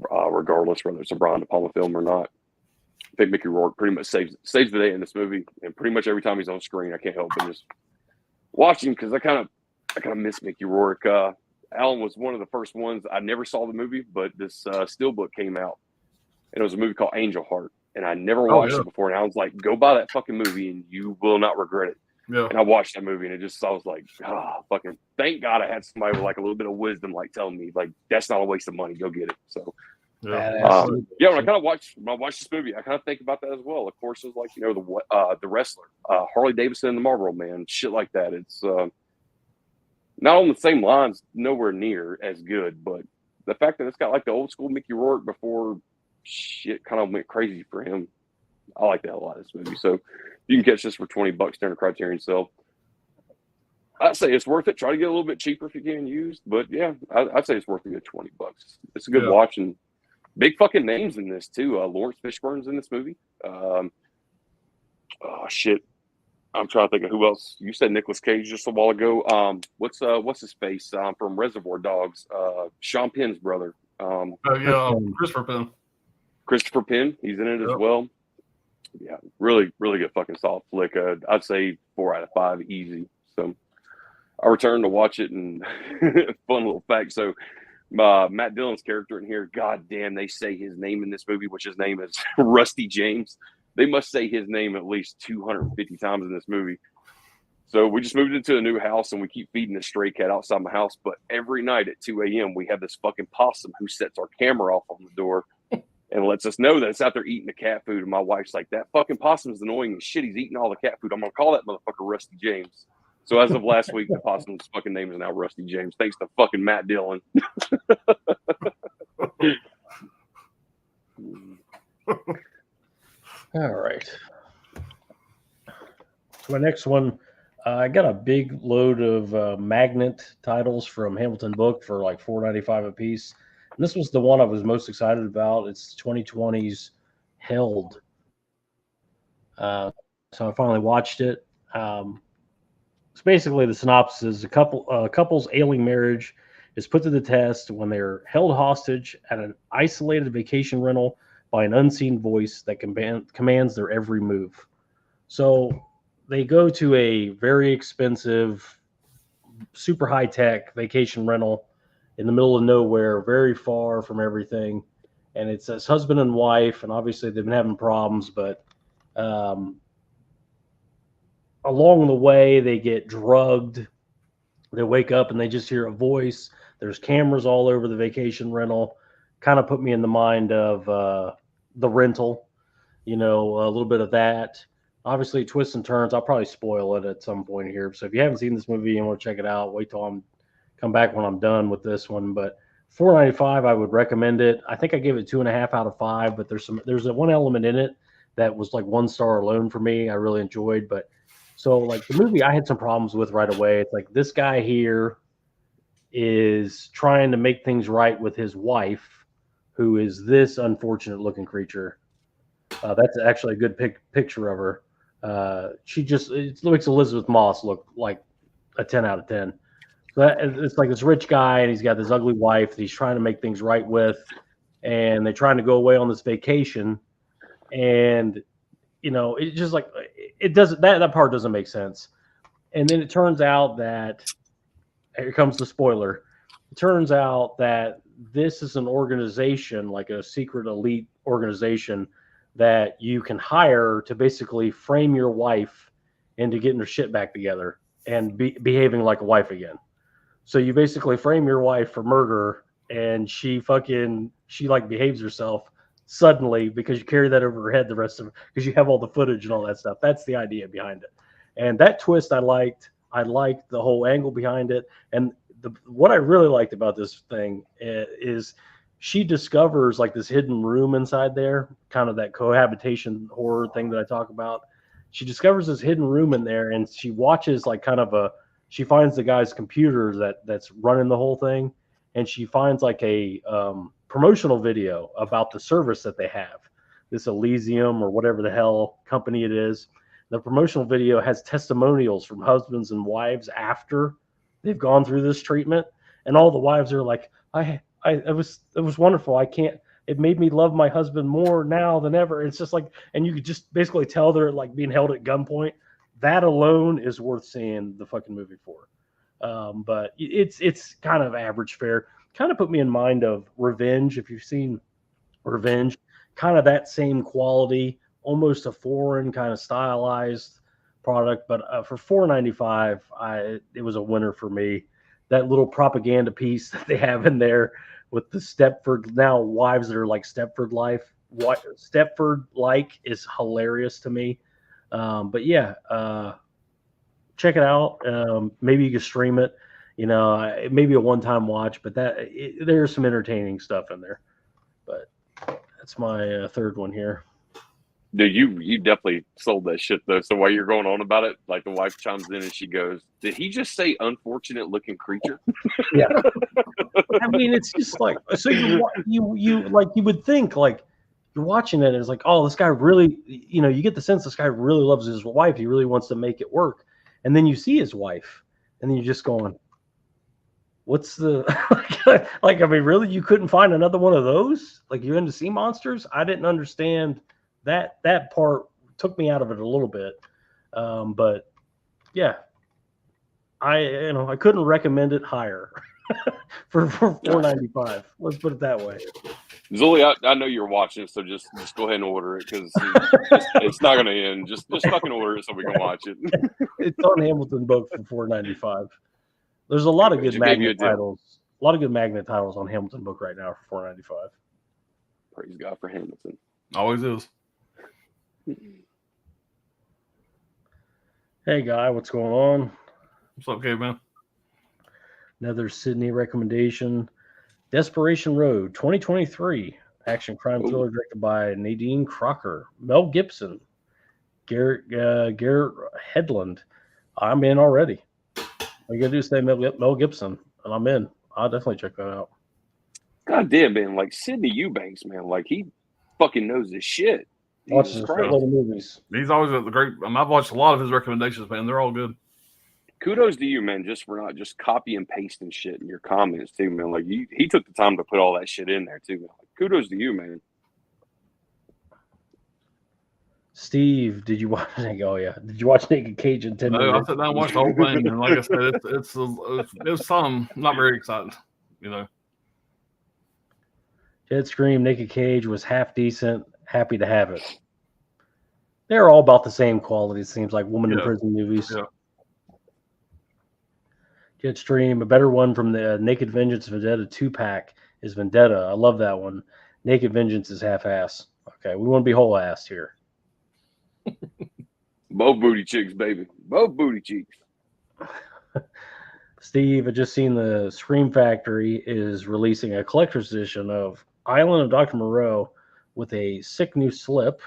regardless whether it's a Brian De Palma film or not. I think Mickey Rourke pretty much saves the day in this movie, and pretty much every time he's on screen, I can't help but just watch him because I kind of miss Mickey Rourke. Alan was one of the first ones. I never saw the movie, but this steelbook came out, and it was a movie called Angel Heart, and I never watched it before. And I was like, "Go buy that fucking movie, and you will not regret it." Yeah. And I watched that movie, and I was like, fucking, thank God I had somebody with like a little bit of wisdom, like telling me, like, that's not a waste of money. Go get it. So, when I watch this movie, I kind of think about that as well. Of course, it was like, you know, the wrestler, Harley Davidson and the Marlboro Man, shit like that. It's not on the same lines, nowhere near as good, but the fact that it's got like the old school Mickey Rourke before shit kind of went crazy for him, I like that a lot. This movie, so you can catch this for $20 during a Criterion sale. I'd say it's worth it. Try to get a little bit cheaper if you can used, but yeah, I'd say it's worth a good $20. It's a good watch, and big fucking names in this too. Lawrence Fishburne's in this movie. Oh shit, I'm trying to think of who else. You said Nicolas Cage just a while ago. What's his face from Reservoir Dogs? Sean Penn's brother. Christopher Penn. Christopher Penn. He's in it as well. Yeah, really, really good fucking solid flick. I'd say 4 out of 5 easy. So I returned to watch it, and fun little fact. So Matt Dillon's character in here, goddamn, they say his name in this movie, which his name is Rusty James. They must say his name at least 250 times in this movie. So we just moved into a new house, and we keep feeding a stray cat outside my house. But every night at 2 a.m., we have this fucking possum who sets our camera off on the door and lets us know that it's out there eating the cat food. And my wife's like, that fucking possum's annoying as shit. He's eating all the cat food. I'm going to call that motherfucker Rusty James. So as of last week, the possum's fucking name is now Rusty James. Thanks to fucking Matt Dillon. All right. So my next one, I got a big load of magnet titles from Hamilton Book for like $4.95 a piece. And this was the one I was most excited about. It's 2020's Held. So I finally watched it. So basically, the synopsis is a couple's ailing marriage is put to the test when they're held hostage at an isolated vacation rental by an unseen voice that commands their every move. So they go to a very expensive, super high-tech vacation rental in the middle of nowhere, very far from everything. And it's this husband and wife, and obviously they've been having problems, but along the way, they get drugged. They wake up and they just hear a voice. There's cameras all over the vacation rental. Kind of put me in the mind of The Rental, a little bit of that. Obviously, twists and turns. I'll probably spoil it at some point here. So if you haven't seen this movie and want to check it out, wait till I'm come back when I'm done with this one. But $4.95, I would recommend it. I think I gave it 2.5 out of 5. But there's one element in it that was like 1 star alone for me. I really enjoyed. But so like the movie, I had some problems with right away. It's like this guy here is trying to make things right with his wife, who is this unfortunate looking creature. That's actually a good picture of her. It makes Elizabeth Moss look like a 10 out of 10. So it's like this rich guy, and he's got this ugly wife that he's trying to make things right with, and they're trying to go away on this vacation, and it's just like it doesn't that part doesn't make sense. And then it turns out that here comes the spoiler. It turns out that this is an organization, like a secret elite organization, that you can hire to basically frame your wife into getting her shit back together and behaving like a wife again. So you basically frame your wife for murder, and she like behaves herself suddenly because you carry that over her head the rest of it because you have all the footage and all that stuff. That's the idea behind it. And that twist I liked. I liked the whole angle behind it. And what I really liked about this thing is she discovers like this hidden room inside there, kind of that cohabitation horror thing that I talk about. She discovers this hidden room in there, and she watches like she finds the guy's computer that's running the whole thing, and she finds like a promotional video about the service that they have, this Elysium or whatever the hell company it is. The promotional video has testimonials from husbands and wives after they've gone through this treatment, and all the wives are like, it was wonderful. It made me love my husband more now than ever. It's just like, and you could just basically tell they're like being held at gunpoint. That alone is worth seeing the fucking movie for. But it's kind of average fare. Kind of put me in mind of Revenge. If you've seen Revenge, kind of that same quality, almost a foreign kind of stylized product. But for $4.95, it was a winner for me. That little propaganda piece that they have in there with the Stepford, now wives that are like Stepford life. What Stepford like is hilarious to me. But yeah, check it out. Maybe you can stream it. Maybe a one-time watch, but there's some entertaining stuff in there. But that's my third one here. Dude, you definitely sold that shit though. So while you're going on about it, like the wife chimes in and she goes, "Did he just say unfortunate looking creature?" Yeah. I mean, it's just like, so you would think like you're watching it and it's like, oh, this guy really, you get the sense this guy really loves his wife. He really wants to make it work. And then you see his wife, and then you're just going, what's the like? I mean, really, you couldn't find another one of those? Like, you into sea monsters? I didn't understand that part. Took me out of it a little bit. But yeah, I couldn't recommend it higher for $4.95. Let's put it that way. Zully, I know you're watching, so just go ahead and order it because it's not going to end. Just fucking order it so we can watch it. It's on Hamilton Book for $4.95. There's a lot of good magnet titles. A lot of good magnet titles on Hamilton Book right now for $4.95. Praise God for Hamilton. Always is. Hey, Guy, what's going on? What's up, caveman? Another Sydney recommendation. Desperation Road, 2023. action crime thriller directed by Nadine Crocker, Mel Gibson, Garrett Hedlund. I'm in already. All you gotta do is say Mel Gibson, and I'm in. I'll definitely check that out. God damn, man! Like Sidney Eubanks, man, like he fucking knows his shit. Watches a lot of movies. He's always a great. I've watched a lot of his recommendations, man. They're all good. Kudos to you, man, just for not just copy and pasting shit in your comments too, man. Like he took the time to put all that shit in there too, man. Like, kudos to you, man. Steve, did you watch? Oh yeah, did you watch Naked Cage in 10 minutes? No, I sat down and watched the whole thing, and like I said, it's some not very exciting, you know. Jet Scream, Naked Cage was half decent. Happy to have it. They're all about the same quality. It seems like woman in prison movies. Yeah. Jetstream, a better one from the Naked Vengeance Vendetta 2-pack is Vendetta. I love that one. Naked Vengeance is half-ass. Okay, we want to be whole-assed here. Both booty cheeks, baby. Both booty cheeks. Steve, I just seen the Scream Factory is releasing a collector's edition of Island of Dr. Moreau with a slick new slip.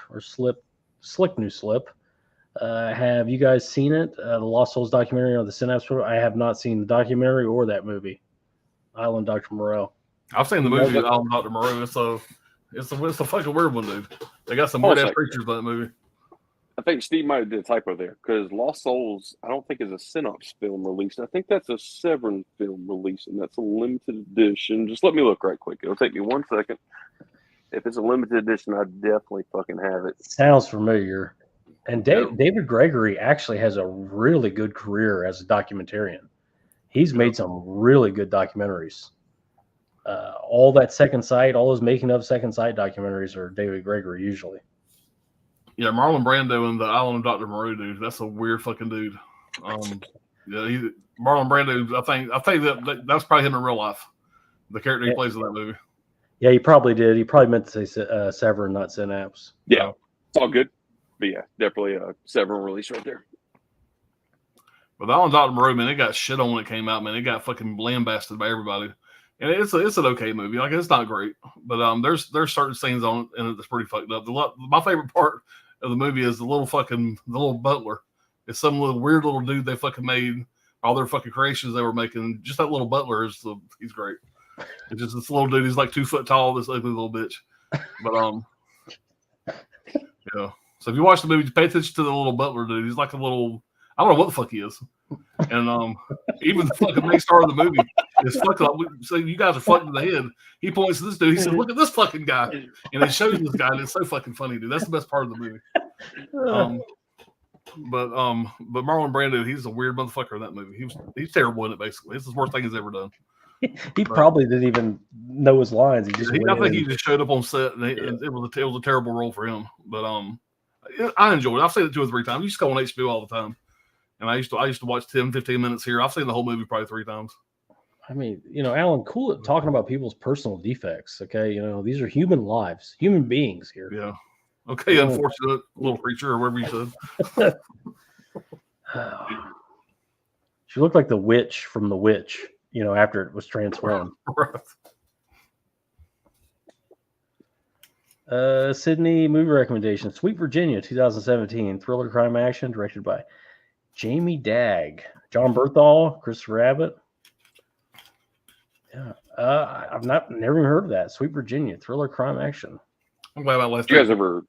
Have you guys seen it? The Lost Souls documentary on the Synapse? I have not seen the documentary or that movie, Island Dr. Moreau. I've seen the movie Island Dr. Moreau. It's a fucking weird one, dude. They got some weird ass creatures in that movie. I think Steve might have did a typo there because Lost Souls, I don't think is a Synops film release. I think that's a Severin film release, and that's a limited edition. Just let me look right quick. It'll take me 1 second. If it's a limited edition, I definitely fucking have it. Sounds familiar. And David Gregory actually has a really good career as a documentarian. He's made some really good documentaries. All that Second Sight, all his making of Second Sight documentaries are David Gregory usually. Yeah, Marlon Brando and the Island of Dr. Moreau, dude. That's a weird fucking dude. Marlon Brando. I think that's probably him in real life. The character he plays in that movie. Yeah, he probably did. He probably meant to say Severin, not Synapse. Yeah, it's all good. But yeah, definitely a Severin release right there. But the Island of Dr. Moreau, man, it got shit on when it came out, man. It got fucking lambasted by everybody. And it's an okay movie. Like, it's not great. But there's certain scenes on it in it that's pretty fucked up. My favorite part of the movie is the little butler. It's some little weird little dude they fucking made. All their fucking creations they were making. Just that little butler he's great. It's just this little dude. He's like 2 foot tall. This ugly little bitch. But yeah. So if you watch the movie, pay attention to the little butler dude. He's like a little. I don't know what the fuck he is. And even the fucking main star of the movie is fucked up. So you guys are fucked in the head. He points to this dude. He said, "Look at this fucking guy," and he shows this guy, and it's so fucking funny, dude. That's the best part of the movie. But Marlon Brando, he's a weird motherfucker in that movie. He's terrible in it. Basically, it's the worst thing he's ever done. He probably didn't even know his lines. I think he just showed up on set, and it was a terrible role for him. But I enjoyed it. I've seen it 2 or 3 times. I used to go on HBO all the time. And I used to watch 10, 15 minutes here. I've seen the whole movie probably 3 times. I mean, Alan, cool at talking about people's personal defects. Okay, these are human lives, human beings here. Yeah. Okay, unfortunate little creature or whatever you said. She looked like the witch from The Witch, after it was transformed. Right. Sydney movie recommendation: Sweet Virginia, 2017 thriller crime action directed by Jamie Dagg, John Berthal, Christopher Abbott. Yeah, I've never even heard of that. Sweet Virginia, thriller crime action. I'm glad about last. Did you guys ever?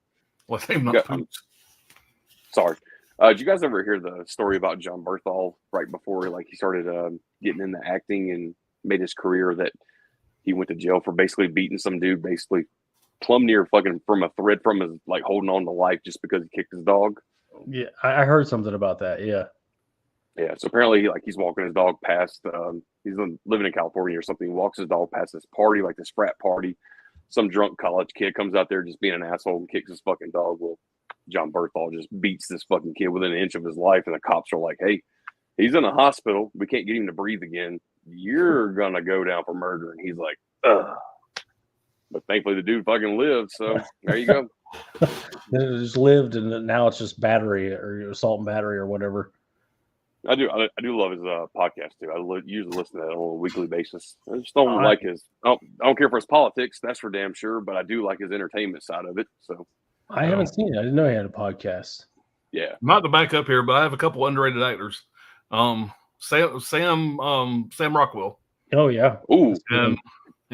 Sorry. Did you guys ever hear the story about John Berthal right before he started getting into acting and made his career, that he went to jail for basically beating some dude basically plumb near fucking from a thread from his holding on to life just because he kicked his dog? Yeah, I heard something about that. Yeah. Yeah. So apparently, he's walking his dog past. He's living in California or something. He walks his dog past this party, this frat party. Some drunk college kid comes out there just being an asshole and kicks his fucking dog. Well, John Berthal just beats this fucking kid within an inch of his life, and the cops are like, "Hey, he's in a hospital. We can't get him to breathe again. You're gonna go down for murder." And he's like, "Ugh." But thankfully, the dude fucking lived. So there you go. It just lived, and now it's just battery or assault and battery or whatever. I do love his podcast too. I usually listen to that on a weekly basis. I just don't like his. I don't care for his politics. That's for damn sure. But I do like his entertainment side of it. So I haven't seen it. I didn't know he had a podcast. yeah, Not to back up here, but I have a couple underrated actors. Sam Rockwell Oh yeah, ooh, and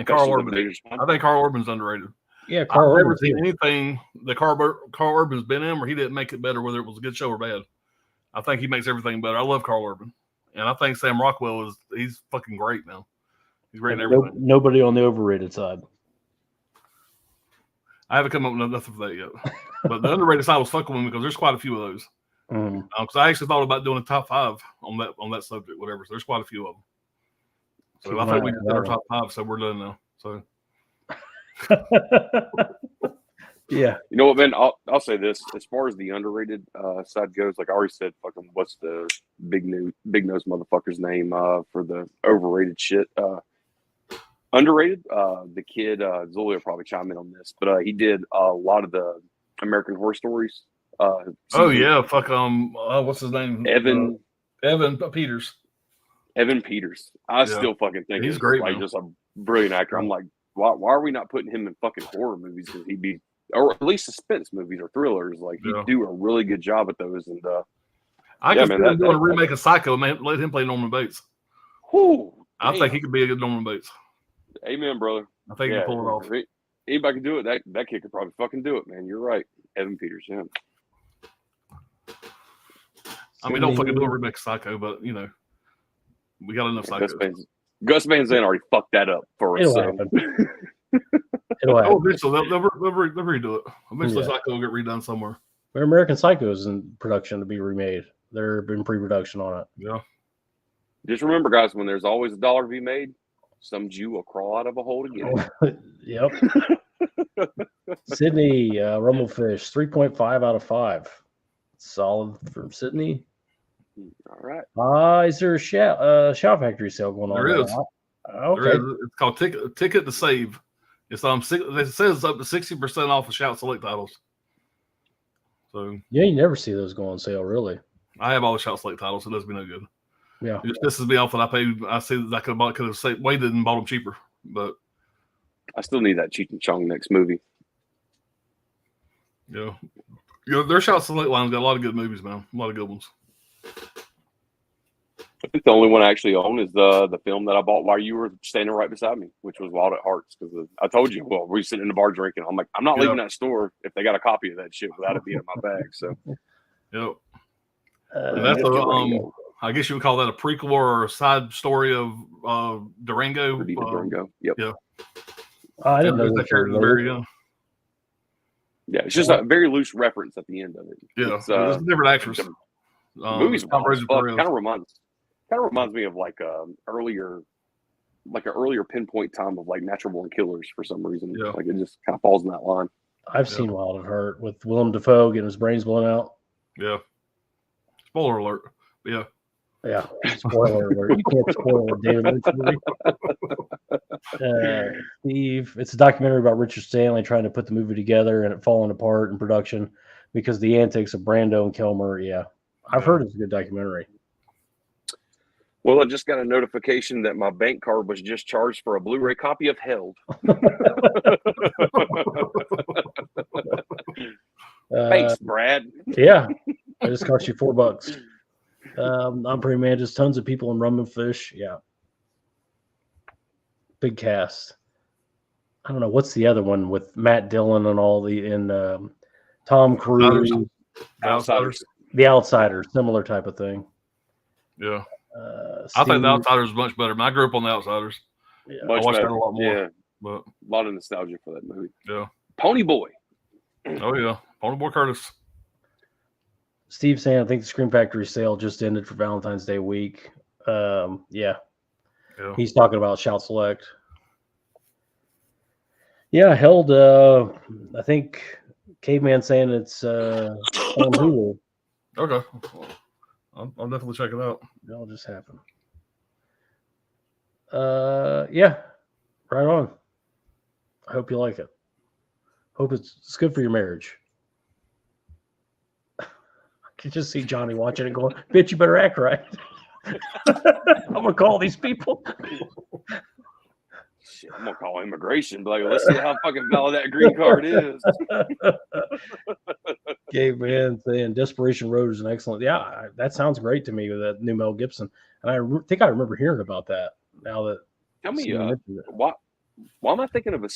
Carl Urban. I think Carl Urban's underrated. yeah. Carl I've never Urban's seen here. anything that Carl Urban's been in where he didn't make it better, whether it was a good show or bad. I think he makes everything better. I love Carl Urban, and I think Sam Rockwell he's fucking great now. He's great in everything. Nobody on the overrated side. I haven't come up with nothing for that yet, but the underrated side was fucking with me because there's quite a few of those. Because I actually thought about doing a top 5 on that subject, whatever. So there's quite a few of them. So I think we did our top 5, so we're done now. So yeah. You know what, man? I'll say this: as far as the underrated side goes, like I already said, fucking what's the big nose motherfucker's name for the overrated shit? Underrated. The kid Zulia will probably chime in on this, but he did a lot of the American Horror Stories. oh yeah, fuck what's his name? Evan Peters. Evan Peters. I still fucking think he's great. Like just a brilliant actor. I'm like, why are we not putting him in fucking horror movies? Because he'd be, or at least suspense movies or thrillers. Like he'd do a really good job at those. And I can see him doing a remake of Psycho. Man, let him play Norman Bates. I think he could be a good Norman Bates. Amen, brother. I think he can pull it off. If anybody can do it, that kid could probably fucking do it, man. You're right, Evan Peters. Yeah. I mean, don't fucking do a remake of Psycho, but you know, we got enough Psycho. Gus Van Sant already fucked that up for us. It'll happen. Eventually they'll redo it. Eventually, Psycho will get redone somewhere. Where American Psycho is in production to be remade. They're in pre-production on it. Yeah. Just remember, guys, when there's always $1 to be made, some Jew will crawl out of a hole to get it. Yep. Sydney Rumblefish 3.5 out of 5. Solid from Sydney. All right. Is there a Shout Factory sale going on? There is. Okay. There is. It's called Ticket to Save. It's it says it's up to 60% off of Shout Select titles. So yeah, you never see those go on sale, really. I have all the Shout Select titles, so it does me no good. Yeah. It just pisses me off that I see that I could have waited and bought them cheaper. But I still need that Cheech and Chong next movie. Yeah. Their Shout Select line's got a lot of good movies, man. A lot of good ones. I think the only one I actually own is the film that I bought while you were standing right beside me, which was Wild at Hearts. Because I told you, well, we were sitting in the bar drinking. I'm like, I'm not leaving that store if they got a copy of that shit without it being in my bag. So, yep. And that's I guess you would call that a prequel or a side story of Durango. Durango. Yep. Yeah. I didn't know that character very young. Yeah, it's just a very loose reference at the end of it. Yeah, it's a different actress. Movies kind of reminds me of like earlier pinpoint time of like Natural Born Killers for some reason. Yeah. Like it just kind of falls in that line. I've seen Wild at Heart with Willem Dafoe getting his brains blown out. Yeah. Spoiler alert. But yeah. Yeah. Spoiler alert. You can't spoil a David Lynch movie. Steve, it's a documentary about Richard Stanley trying to put the movie together and it falling apart in production because the antics of Brando and Kilmer. Yeah. I've heard it's a good documentary. Well, I just got a notification that my bank card was just charged for a Blu-ray copy of Held. Thanks, Brad. Yeah, it just cost you $4. I'm pretty man. Just tons of people in Rumblefish. Yeah, big cast. I don't know what's the other one with Matt Dillon and all Tom Cruise. Outsiders. The Outsiders, similar type of thing. Yeah. I think The Outsiders is much better. I grew up on The Outsiders. Yeah. I watched that a lot more. Yeah. But a lot of nostalgia for that movie. Yeah. Pony Boy. Oh, yeah. Pony Boy Curtis. Steve saying, I think the Scream Factory sale just ended for Valentine's Day week. Yeah. He's talking about Shout Select. Yeah, Held. I think Caveman saying it's on Hulu. Okay. I'll definitely check it out. That'll just happen. Yeah, right on. I hope you like it. Hope it's good for your marriage. could just see Johnny watching it going, bitch, you better act right. I'm going to call these people. Shit, I'm gonna call immigration. But like, let's see how fucking valid that green card is. Gabe Man saying Desperation Road is an excellent. Yeah, that sounds great to me with that new Mel Gibson. And I think I remember hearing about that. Now that Tell me, why am I thinking of a?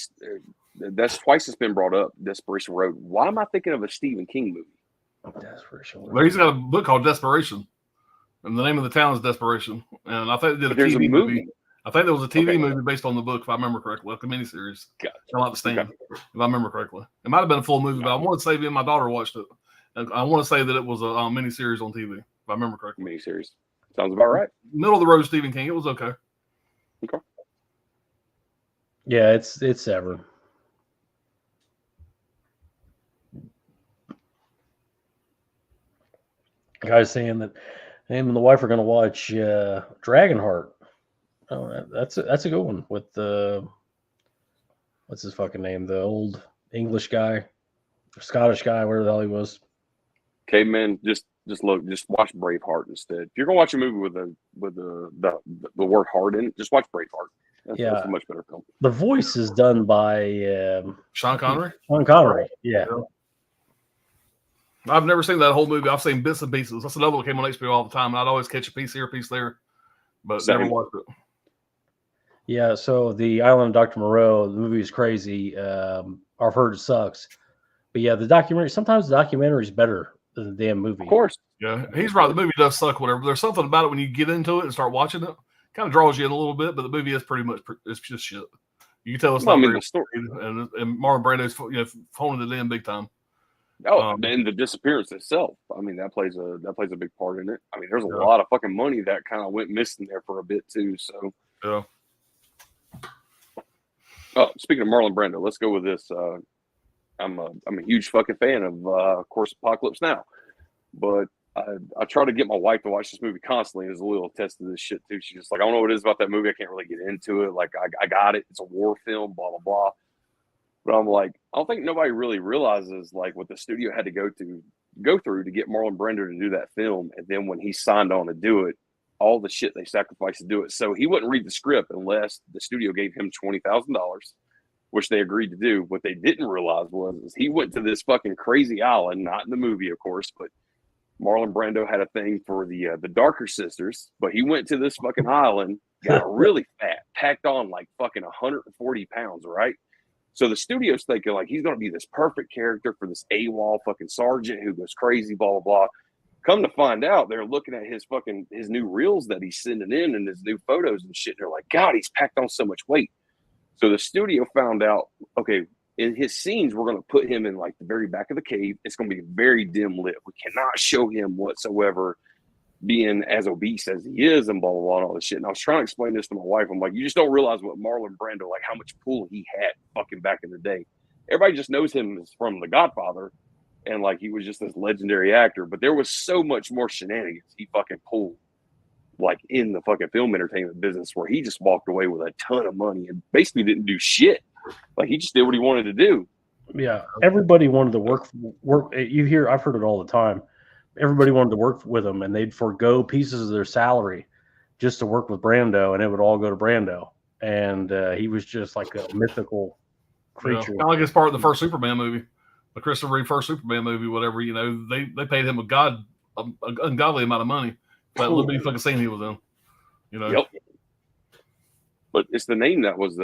That's twice it's been brought up. Desperation Road. Why am I thinking of a Stephen King movie? Desperation Well, he's got a book called Desperation, and the name of the town is Desperation. And I think they did a TV movie. I think there was a TV movie based on the book, if I remember correctly, like a miniseries. Gotcha. I like The Stand, if I remember correctly. It might have been a full movie, but I want to say me and my daughter watched it. And I want to say that it was a miniseries on TV, if I remember correctly. Miniseries. Sounds about right. Middle of the road Stephen King. It was okay. Okay. Yeah, it's Severin. Guy's saying that him and the wife are going to watch Dragonheart. Oh, that's a good one with the what's his fucking name? The old English guy, Scottish guy, whatever the hell he was. Okay, man, just watch Braveheart instead. If you're gonna watch a movie with the word "heart" in it, just watch Braveheart. That's a much better film. The voice is done by Sean Connery. Sean Connery. Yeah. I've never seen that whole movie. I've seen bits and pieces. That's another one that came on HBO all the time, and I'd always catch a piece here, a piece there, but never watched it. Yeah, so the Island of Dr. Moreau, the movie is crazy. I've heard it sucks. But yeah, the documentary, sometimes the documentary is better than the damn movie. Of course. Yeah, he's right. The movie does suck, whatever. There's something about it when you get into it and start watching it, kind of draws you in a little bit, but the movie is pretty much, it's just shit. You can tell it's not very the story. And Marlon Brando's phoning it in big time. Oh, and the disappearance itself. I mean, that plays a big part in it. I mean, there's a lot of fucking money that kind of went missing there for a bit too. So yeah. Oh, speaking of Marlon Brando, let's go with this. I'm a huge fucking fan of course, Apocalypse Now, but I try to get my wife to watch this movie constantly. There's a little test of this shit too. She's just like, I don't know what it is about that movie. I can't really get into it. Like, I got it. It's a war film, blah blah blah. But I'm like, I don't think nobody really realizes like what the studio had to go through to get Marlon Brando to do that film, and then when he signed on to do it, all the shit they sacrificed to do it. So he wouldn't read the script unless the studio gave him $20,000, which they agreed to do. What they didn't realize was he went to this fucking crazy island, not in the movie, of course, but Marlon Brando had a thing for the Darker Sisters, but he went to this fucking island, got really fat, packed on like fucking 140 pounds, right? So the studio's thinking like he's going to be this perfect character for this AWOL fucking sergeant who goes crazy, blah, blah, blah. Come to find out, they're looking at his new reels that he's sending in and his new photos and shit. They're like, God, he's packed on so much weight. So the studio found out, okay, in his scenes, we're going to put him in like the very back of the cave. It's going to be very dim lit. We cannot show him whatsoever being as obese as he is and blah, blah, blah, and all this shit. And I was trying to explain this to my wife. I'm like, you just don't realize what Marlon Brando, like how much pull he had fucking back in the day. Everybody just knows him as from The Godfather. And like, he was just this legendary actor, but there was so much more shenanigans he fucking pulled like in the fucking film entertainment business where he just walked away with a ton of money and basically didn't do shit. Like he just did what he wanted to do. Yeah. Everybody wanted to work. I've heard it all the time. Everybody wanted to work with him and they'd forego pieces of their salary just to work with Brando, and it would all go to Brando. And he was just like a mythical creature. Kind of like his part of the first Superman movie. The Christopher Reeve first Superman movie, whatever, you know, they paid him an ungodly amount of money for that little bitty fucking scene he was in. You know. Yep. But it's the name that was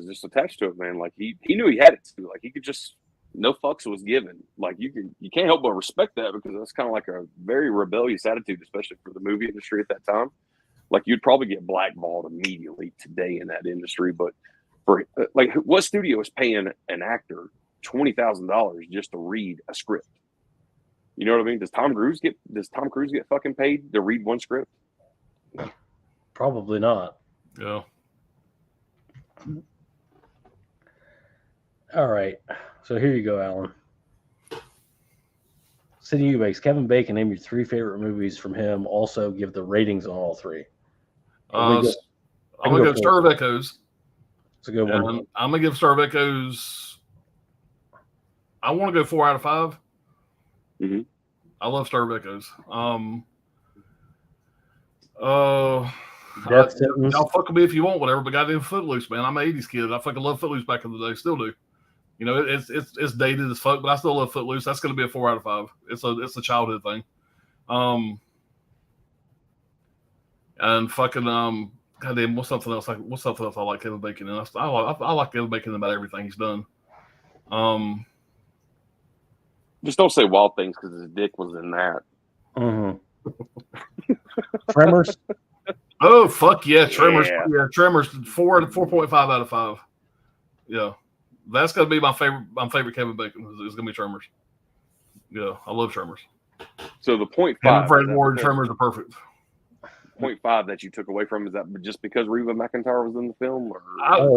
just attached to it, man. Like he knew he had it too. Like he could just no fucks was given. Like you can't help but respect that because that's kind of like a very rebellious attitude, especially for the movie industry at that time. Like you'd probably get blackballed immediately today in that industry. But for like what studio is paying an actor $20,000 just to read a script? You know what I mean? Does Tom Cruise get fucking paid to read one script? Probably not. Yeah. All right. So here you go, Alan. City Eubanks, Kevin Bacon, name your 3 favorite movies from him. Also give the ratings on all 3. I'm going to go Stir of Echoes. It's a good one. I'm going to give Stir of Echoes, I want to go 4 out of 5. Mm-hmm. I love Stir of Echoes. Death Sentence. Y'all fuck with me if you want, whatever. But goddamn Footloose, man. I'm an '80s kid. I fucking love Footloose back in the day. Still do. You know, it's dated as fuck, but I still love Footloose. That's going to be a 4 out of 5. It's a childhood thing. And fucking goddamn, what's something else I like Kevin Bacon in? I like Kevin Bacon in about everything he's done. Just don't say Wild Things because his dick was in that. Mm-hmm. Tremors. Oh fuck yeah, Tremors. Yeah. Yeah, Tremors 4.5 out of 5. Yeah, that's gonna be my favorite Kevin Bacon. Is gonna be Tremors. Yeah, I love Tremors. So the 0.5. And Fred Ward Tremors are perfect. 0.5 that you took away from, is that just because Reba McEntire was in the film, or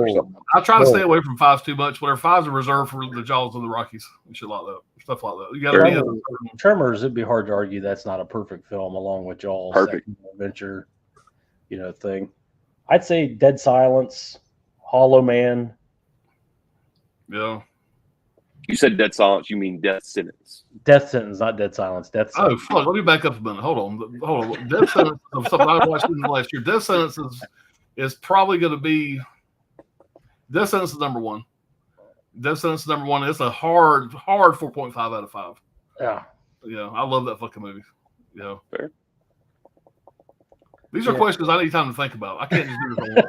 something? I try to stay away from 5s too much. Whatever 5s are reserved for the Jaws of the Rockies and shit like that, stuff like that. You got to be Tremors. It'd be hard to argue that's not a perfect film, along with Jaws. Perfect adventure, thing. I'd say Dead Silence, Hollow Man. Yeah. You said Dead Silence. You mean Death Sentence? Death Sentence, not Dead Silence. Death Sentence. Oh fuck! Let me back up a minute. Hold on. Death Sentence is something I watched last year. Death Sentence is probably going to be. Death Sentence is number 1. Death Sentence is number 1. It's a hard 4.5 out of 5. Yeah. Yeah, I love that fucking movie. Yeah. Fair. These are questions I need time to think about. I can't just do this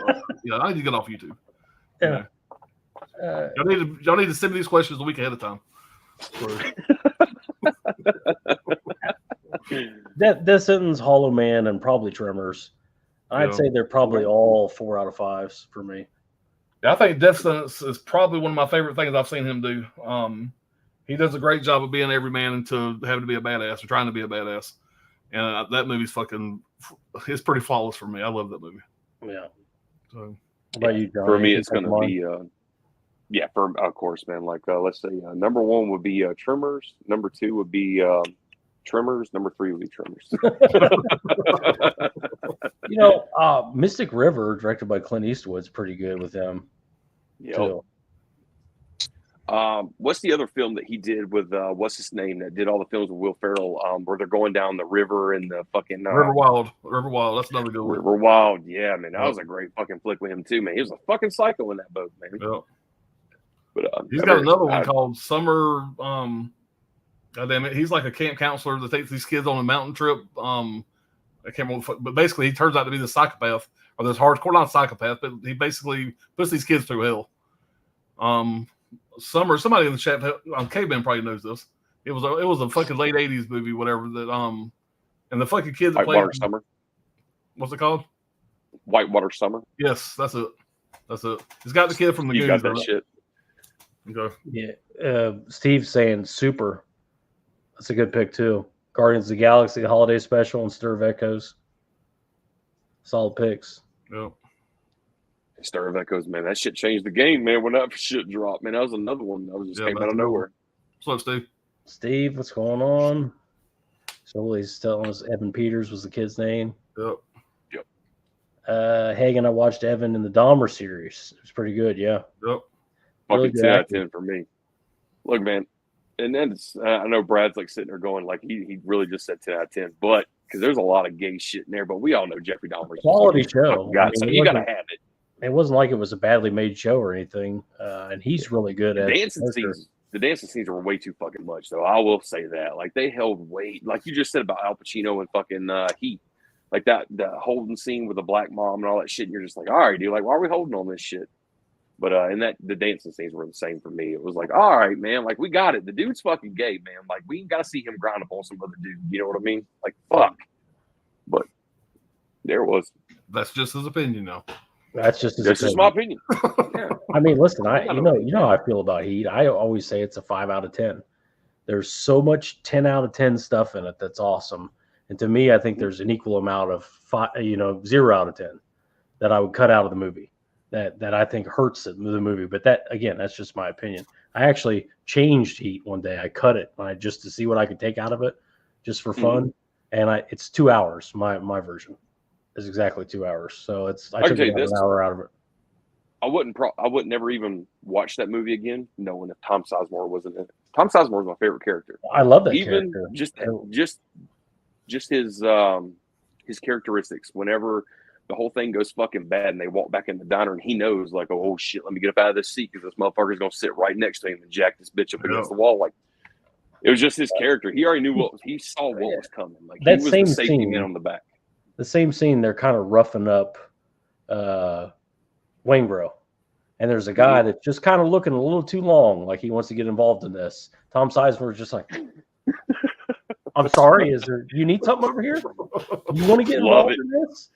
on I need to get off YouTube. Yeah. Y'all need to send me these questions a week ahead of time. Death Sentence, Hollow Man, and probably Tremors. I'd say they're probably all 4 out of 5s for me. Yeah, I think Death Sentence is probably one of my favorite things I've seen him do. He does a great job of being every man into having to be a badass or trying to be a badass. And that movie's it's pretty flawless for me. I love that movie. Yeah. So, what about you, John? For me, it's going to be, of course, man. Like, let's say number 1 would be Tremors. Number 2 would be Tremors. Number 3 would be Tremors. Mystic River, directed by Clint Eastwood, is pretty good with them. Yeah. What's the other film that he did with what's his name that did all the films with Will Ferrell? Where they're going down the river and the fucking River Wild. That's another good one. River Wild. Yeah, man, that was a great fucking flick with him too, man. He was a fucking psycho in that boat, man. Yeah. But he's got another one called Summer. God damn it, he's like a camp counselor that takes these kids on a mountain trip. I can't remember, but basically he turns out to be the psychopath, or this hardcore, not psychopath, but he basically puts these kids through hell. Summer, somebody in the chat on K-Ben probably knows this. It was a fucking late '80s movie, whatever that and the fucking kids that Whitewater Summer. What's it called? Whitewater Summer. Yes, that's it. He's got the kid from the You Goonies. got that shit. Okay. Yeah. Steve's saying Super. That's a good pick too. Guardians of the Galaxy Holiday Special and Stir of Echoes. Solid picks. Yeah. Stir of Echoes, man. That shit changed the game, man. When that shit dropped, man, that was another one that was just came out of nowhere. What's up, Steve? Steve, what's going on? So he's telling us Evan Peters was the kid's name. Yep. Hagen, I watched Evan in the Dahmer series. It was pretty good, yeah. Yep. Fucking 10 out of 10 for me. Look, man, and then I know Brad's like sitting there going like he really just said 10 out of 10, but because there's a lot of gay shit in there, but we all know Jeffrey Dahmer's quality show. So you gotta have it. It wasn't like it was a badly made show or anything, and he's really good at dancing scenes. The dancing scenes were way too fucking much, though. I will say that. Like they held weight, like you just said about Al Pacino and fucking Heat, like that the holding scene with the black mom and all that shit. And you're just like, all right, dude, like why are we holding on this shit? But and that the dancing scenes were the same for me. It was like, all right, man, like we got it. The dude's fucking gay, man. Like we ain't got to see him grind up on some other dude. You know what I mean? Like fuck. But there it was. That's just his opinion, though. That's just my opinion. Yeah. I mean, listen, you know how I feel about Heat. I always say it's a 5 out of 10. There's so much 10 out of 10 stuff in it that's awesome, and to me, I think there's an equal amount of 0 out of 10 that I would cut out of the movie that I think hurts the movie. But that again, that's just my opinion. I actually changed Heat one day. I cut it just to see what I could take out of it, just for fun, and it's 2 hours. My version is exactly 2 hours, so I took about an hour out of it. I wouldn't never even watch that movie again, knowing if Tom Sizemore wasn't in it. Tom Sizemore is my favorite character. I love that Even character. just his characteristics. Whenever the whole thing goes fucking bad and they walk back in the diner and he knows like, oh shit, let me get up out of this seat because this motherfucker's gonna sit right next to him and jack this bitch up against the wall. Like it was just his character. He already knew he saw what was coming. Like That he was same the safety scene, man on the back. The same scene, they're kind of roughing up Waingro. And there's a guy that's just kind of looking a little too long, like he wants to get involved in this. Tom Sizemore is just like, I'm sorry, you need something over here? You want to get involved in this?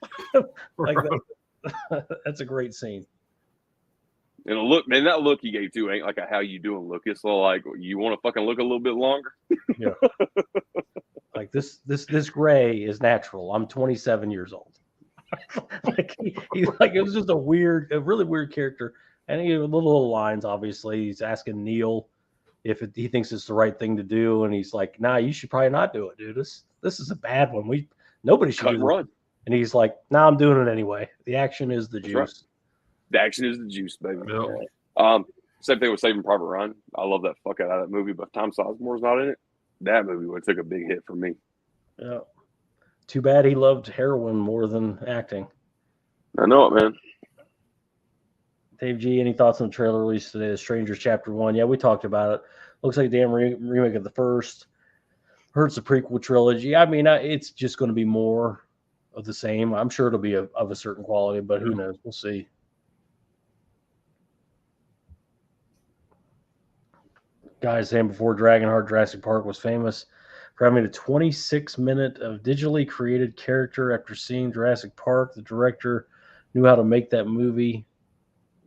Like that's a great scene. And a look, man, that look he gave too ain't like a how you doing look. It's all like, you want to fucking look a little bit longer? Yeah. Like this gray is natural. I'm 27 years old. Like he's like, it was just a really weird character. And he had little lines, obviously. He's asking Neil if he thinks it's the right thing to do. And he's like, nah, you should probably not do it, dude. This is a bad one. Nobody should Cut do and this. run. And he's like, nah, I'm doing it anyway. The action is the juice. Right. The action is the juice, baby. Yeah. Same thing with Saving Private Ryan. I love that fuck out of that movie, but Tom Sizemore's not in it. That movie would have took a big hit for me. Yeah. Too bad he loved heroin more than acting. I know it, man. Dave G, any thoughts on the trailer release today? The Strangers Chapter 1. Yeah, we talked about it. Looks like a damn remake of the first. Heard it's a prequel trilogy. I mean, it's just going to be more of the same. I'm sure it'll be of a certain quality, but who knows? We'll see. Guys saying before Dragonheart, Jurassic Park was famous for having a 26-minute of digitally created character. After seeing Jurassic Park, the director knew how to make that movie.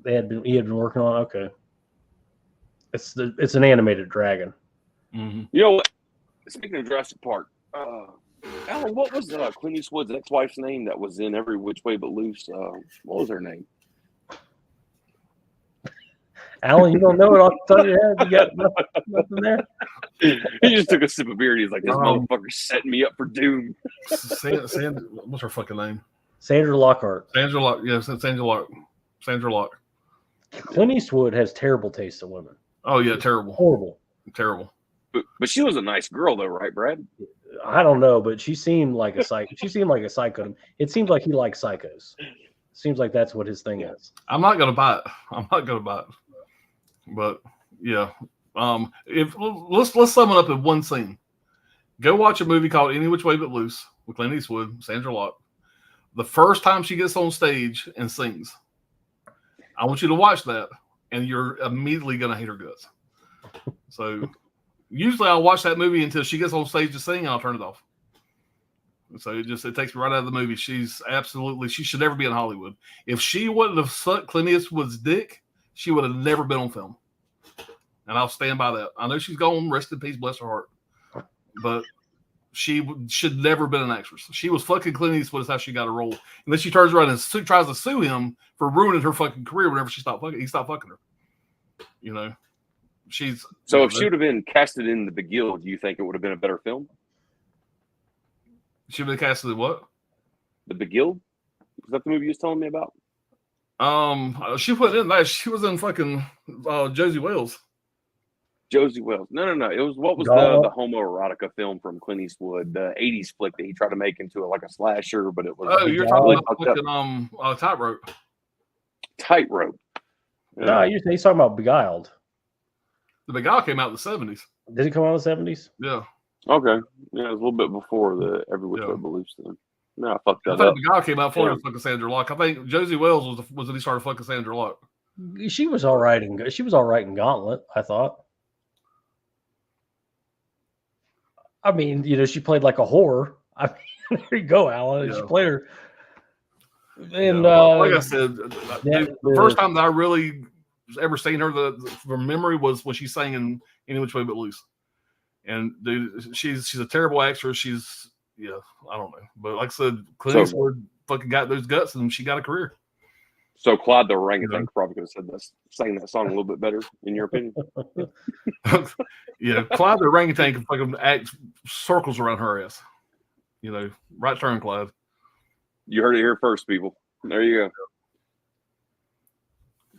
He had been working on. Okay, it's an animated dragon. Mm-hmm. You know what? Speaking of Jurassic Park, Alan, what was Clint Eastwood's ex-wife's name that was in Every Which Way But Loose? What was her name? Alan, you don't know it off the top of your head? You got nothing there? He just took a sip of beer and he's like, this motherfucker's setting me up for doom. What's her fucking name? Sandra Lockhart. Sandra Locke. Yes, it's Sandra Locke. Sandra Locke. Clint Eastwood has terrible taste in women. Oh yeah, terrible. Horrible. Terrible. But she was a nice girl though, right, Brad? I don't know, but she seemed like a psycho. She seemed like a psycho. It seems like he likes psychos. Seems like that's what his thing is. I'm not gonna buy it. But yeah, let's sum it up in one scene. Go watch a movie called Any Which Way But Loose with Clint Eastwood, Sandra Locke. The first time she gets on stage and sings, I want you to watch that, and you're immediately gonna hate her guts. So usually I'll watch that movie until she gets on stage to sing, and I'll turn it off. So it takes me right out of the movie. She should never be in Hollywood. If she wouldn't have sucked Clint Eastwood's dick, she would have never been on film. And I'll stand by that. I know she's gone, rest in peace, bless her heart. But she should never have been an actress. She was fucking Clint Eastwood is how she got a role. And then she turns around and tries to sue him for ruining her fucking career whenever he stopped fucking her. You know? So if she would have been casted in The Beguiled, do you think it would have been a better film? She would have been casted in what? The Beguiled? Is that the movie you was telling me about? She put in that. She was in fucking Josie Wales. Josie Wales. No. It was what was the homoerotica film from Clint Eastwood, the '80s flick that he tried to make into a slasher, but it was. Oh, you're talking about fucking Tightrope. Tightrope. No, he's talking about Beguiled. The Beguiled came out in the 70s. Did it come out in the 70s? Yeah. Okay. Yeah, it was a little bit before the Every Which Way But Loose then. No, I fucked that up. I think the guy came out before fucking Sandra Locke. I think Josie Wales was when he started fucking Sandra Locke. She was all right in Gauntlet, I thought. I mean, she played like a whore. I mean, there you go, Alan. Yeah. She played her. And like I said, the first time that I really ever seen her from memory was when she sang in Any Which Way But Loose. And dude, she's a terrible actress. I don't know. But like I said, Clint Eastwood fucking got those guts and she got a career. So Clyde the Orangutan probably could have said that, sang that song a little bit better, in your opinion. Yeah, Clyde the Orangutan can fucking act circles around her ass. Right turn, Clyde. You heard it here first, people. There you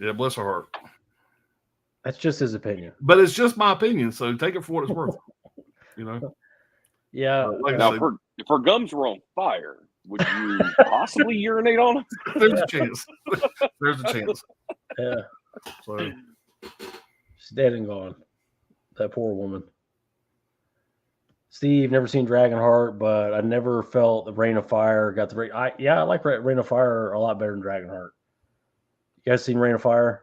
go. Yeah, bless her heart. That's just his opinion. But it's just my opinion, so take it for what it's worth. You know. Yeah. Like I Now, said, if her gums were on fire, would you possibly urinate on them? there's a chance. There's a chance. Yeah. So She's dead and gone. That poor woman. Steve, never seen Dragonheart, but I never felt the Rain of Fire. Got the I like Rain of Fire a lot better than Dragonheart. You guys seen Rain of Fire?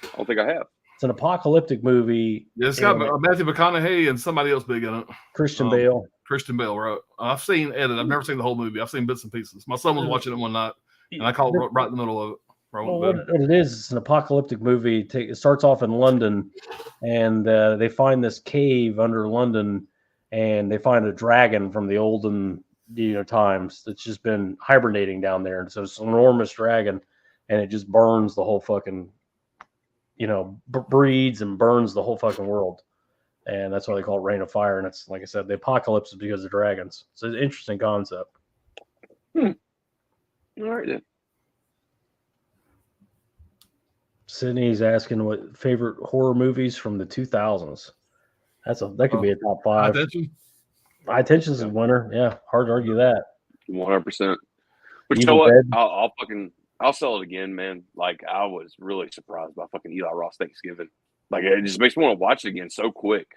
I don't think I have. It's an apocalyptic movie. yeah, it's got Matthew McConaughey and somebody else big in it. Christian Bale. Christian Bale, right? I've seen edit. I've never seen the whole movie. I've seen bits and pieces. My son was watching it one night, and I called right in the middle of it. Well, what it is, it's an apocalyptic movie. It starts off in London, and they find this cave under London, and they find a dragon from the olden times that's just been hibernating down there. And so it's an enormous dragon, and it just burns the whole fucking, breeds and burns the whole fucking world. And that's why they call it Rain of Fire. And it's, like I said, the apocalypse is because of dragons. It's an interesting concept. All right, then. Sydney's asking what favorite horror movies from the 2000s. That could be a top 5. High Tension's a winner. Yeah, hard to argue that. 100%. But you Evil know what? Dead. I'll sell it again, man. Like, I was really surprised by fucking Eli Roth Thanksgiving. Like, it just makes me want to watch it again so quick.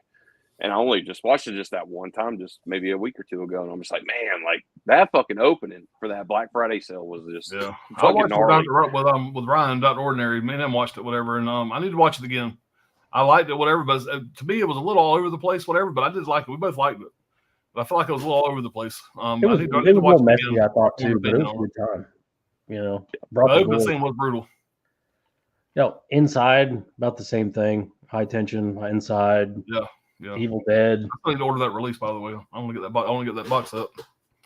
And I only just watched it just that one time, just maybe a week or two ago. And I'm just like, man, like that fucking opening for that Black Friday sale was just I fucking watched gnarly. with Ryan, Dr. Ordinary. Me and him watched it, whatever. And I need to watch it again. I liked it, whatever. But to me, it was a little all over the place, whatever. But I did like it. We both liked it. But I feel like it was a little all over the place. It was a little messy, I thought, too. But it was a good time. The opening scene was brutal. Inside, about the same thing. High Tension, Inside. Yeah. Evil Dead. I need to order that release, by the way. I want to get that. I want to get that box set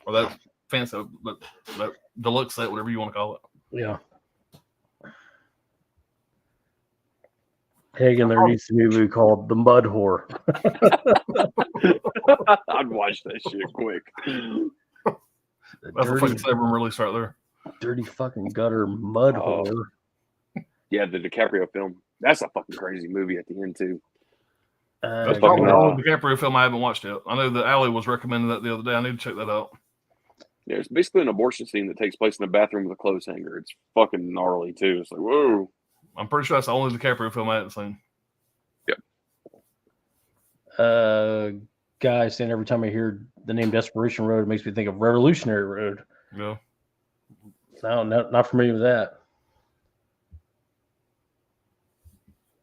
or that fan set, but that deluxe set, whatever you want to call it. Yeah. Hagen, there needs to be a movie called The Mud Whore. I'd watch that shit quick. That's a fucking Saban release right there. Dirty fucking gutter mud whore. Yeah, the DiCaprio film. That's a fucking crazy movie at the end too. That's probably the only DiCaprio film I haven't watched yet. I know that Allie was recommending that the other day. I need to check that out. Yeah, it's basically an abortion scene that takes place in a bathroom with a clothes hanger. It's fucking gnarly too. It's like, whoa. I'm pretty sure that's the only DiCaprio film I haven't seen. Yep. Guys, saying every time I hear the name Desperation Road, it makes me think of Revolutionary Road. Yeah. No, not familiar with that.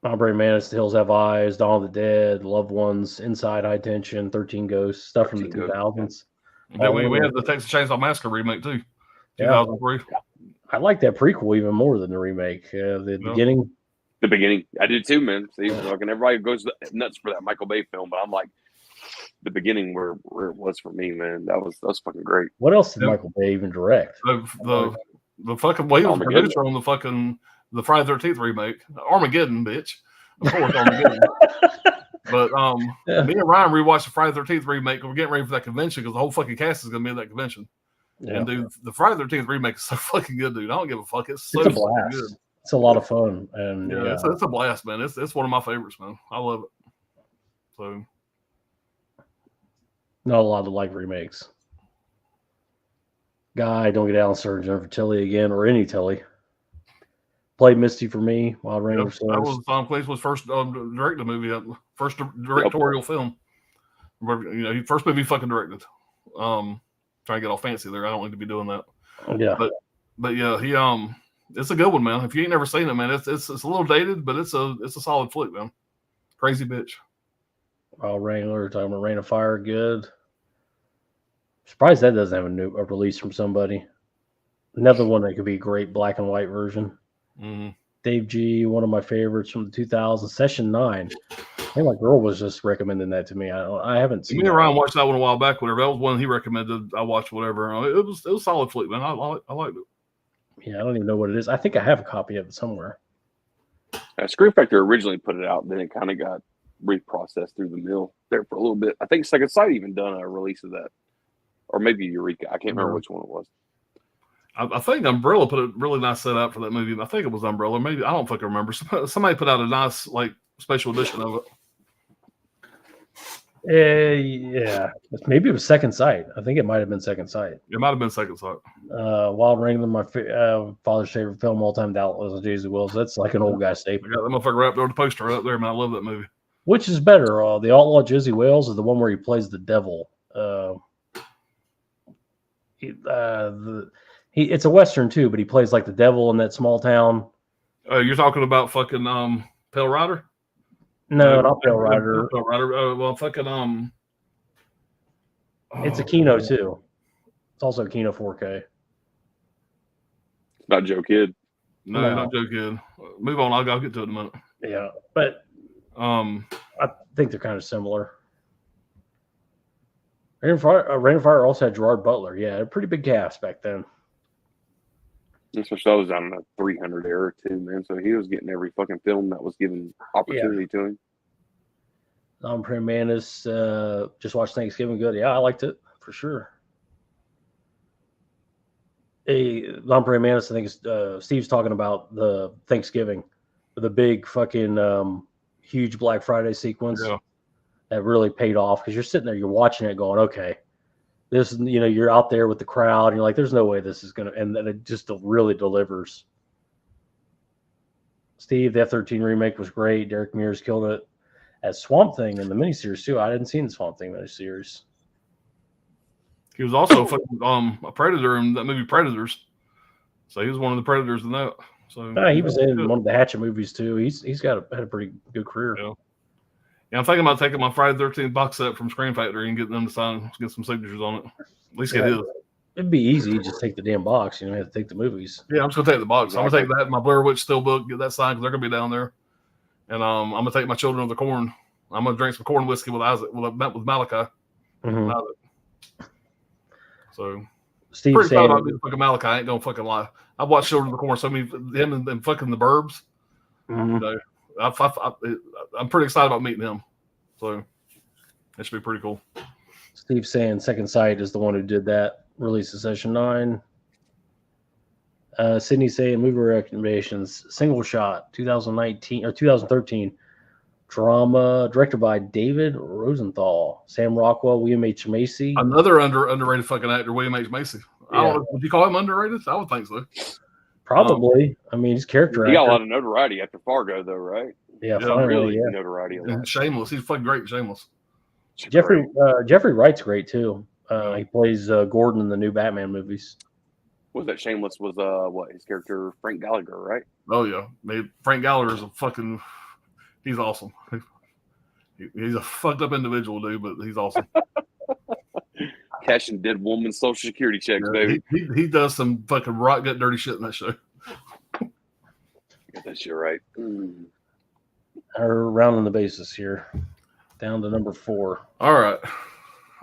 Aubrey Manis, The Hills Have Eyes, Dawn of the Dead, Loved Ones, Inside, High Tension, 13 Ghosts, stuff from the 2000s. Yeah, we had the Texas Chainsaw Massacre remake too, 2003. I like that prequel even more than the remake. The beginning. The beginning, I did too, man. See, fucking everybody goes nuts for that Michael Bay film, but I'm like, the beginning where it was for me, man. That was fucking great. What else did Michael Bay even direct? The fucking he was producer on the Friday the 13th remake, Armageddon, bitch. Of course, Armageddon. But me and Ryan rewatched the Friday the 13th remake. We're getting ready for that convention because the whole fucking cast is going to be at that convention. Yeah. And dude, the Friday the 13th remake is so fucking good, dude. I don't give a fuck. It's so a blast. Good. It's a lot of fun, and it's a blast, man. It's one of my favorites, man. I love it. So, not a lot of like remakes. Guy, don't get Alan Sturgeon Jennifer Tilly again, or any Tilly. Played Misty for me. Wild Rain of That was Tom Clancy's first directed movie, first directorial film. First movie he fucking directed. Trying to get all fancy there. I don't need to be doing that. Yeah, but yeah, he it's a good one, man. If you ain't never seen it, man, it's a little dated, but it's a solid flick, man. Crazy bitch. Wild Rain, we're talking about Rain of Fire, good. Surprised that doesn't have a release from somebody. Another one that could be a great black and white version. Mm-hmm. Dave G, one of my favorites from the 2000s, Session 9. I think my girl was just recommending that to me. I haven't seen it. Me and Ryan watched that one a while back, whatever. That was one he recommended. I watched whatever. It was solid flick, man. I liked it. Yeah, I don't even know what it is. I think I have a copy of it somewhere. Scream Factory originally put it out, then it kind of got reprocessed through the mill there for a little bit. I think Second Sight even done a release of that. Or maybe Eureka. I can't remember which one it was. I think Umbrella put a really nice set out for that movie. I think it was Umbrella. Maybe I don't fucking remember. Somebody put out a nice like special edition of it. Yeah, maybe it was Second Sight. I think it might have been Second Sight. It might have been Second Sight. Wild Wrangler, my father's favorite film all time, Dallas Daisy Wills. That's like an old guy I staple. got that motherfucker right there with the poster up there, man. I love that movie. Which is better, the Outlaw Jizzy Wales, or the one where he plays the devil? It's a Western too, but he plays like the devil in that small town. You're talking about fucking Pale Rider? No, not Pale Rider. Pale Rider. Well, fucking It's a Kino too. It's also a Kino 4K. Not Joe Kidd. No, not Joe Kidd. Move on. I'll get to it in a minute. Yeah, but I think they're kind of similar. Rain and Fire also had Gerard Butler. Yeah, a pretty big cast back then. Especially I was on the 300 era too, man. So he was getting every fucking film that was given opportunity to him. Don Primanis, just watched Thanksgiving Good. Yeah, I liked it for sure. Don Primanis, I think Steve's talking about the Thanksgiving, the big fucking huge Black Friday sequence that really paid off because you're sitting there, you're watching it, going, okay, this, you're out there with the crowd, and you're like, there's no way this is gonna, and then it just really delivers. Steve, the F-13 remake was great. Derek Mears killed it as Swamp Thing in the miniseries too. I hadn't seen the Swamp Thing miniseries. He was also fucking a predator in that movie Predators. So he was one of the predators in that. So he was in one of the Hatchet movies too. He's had a pretty good career. Yeah, I'm thinking about taking my Friday the 13th box set from Screen Factory and getting them to sign, get some signatures on it. At least get his. It'd be easy. Just take the damn box. You don't have to take the movies. Yeah, I'm just gonna take the box. I'm gonna take that, my Blair Witch Steelbook, get that signed because they're gonna be down there. And I'm gonna take my Children of the Corn. I'm gonna drink some corn whiskey with Isaac, with Malachi. Mm-hmm. So Steve pretty saying, proud about being fucking Malachi. I ain't gonna fucking lie. I've watched Children of the Corn so many, him and fucking the Burbs. Mm-hmm. I'm pretty excited about meeting him. So that should be pretty cool. Steve saying Second Sight is the one who did that release of Session 9. Sydney saying movie recommendations: Single Shot, 2019 or 2013 drama directed by David Rosenthal, Sam Rockwell, William H. Macy. Another underrated fucking actor, William H. Macy. Would you call him underrated? I would think so. Probably. I mean, his character. He got a lot of notoriety after Fargo, though, right? Yeah, finally, really notoriety. And Shameless. He's fucking great. Shameless. Jeffrey Wright's great too. He plays Gordon in the new Batman movies. Was that Shameless? Was what his character Frank Gallagher, right? Oh yeah, Frank Gallagher is a fucking. He's awesome. He's a fucked up individual, dude, but he's awesome. Cashing dead woman's social security checks, baby. He does some fucking rock gut dirty shit in that show. Get that shit right. We're rounding the bases here, down to number 4. All right.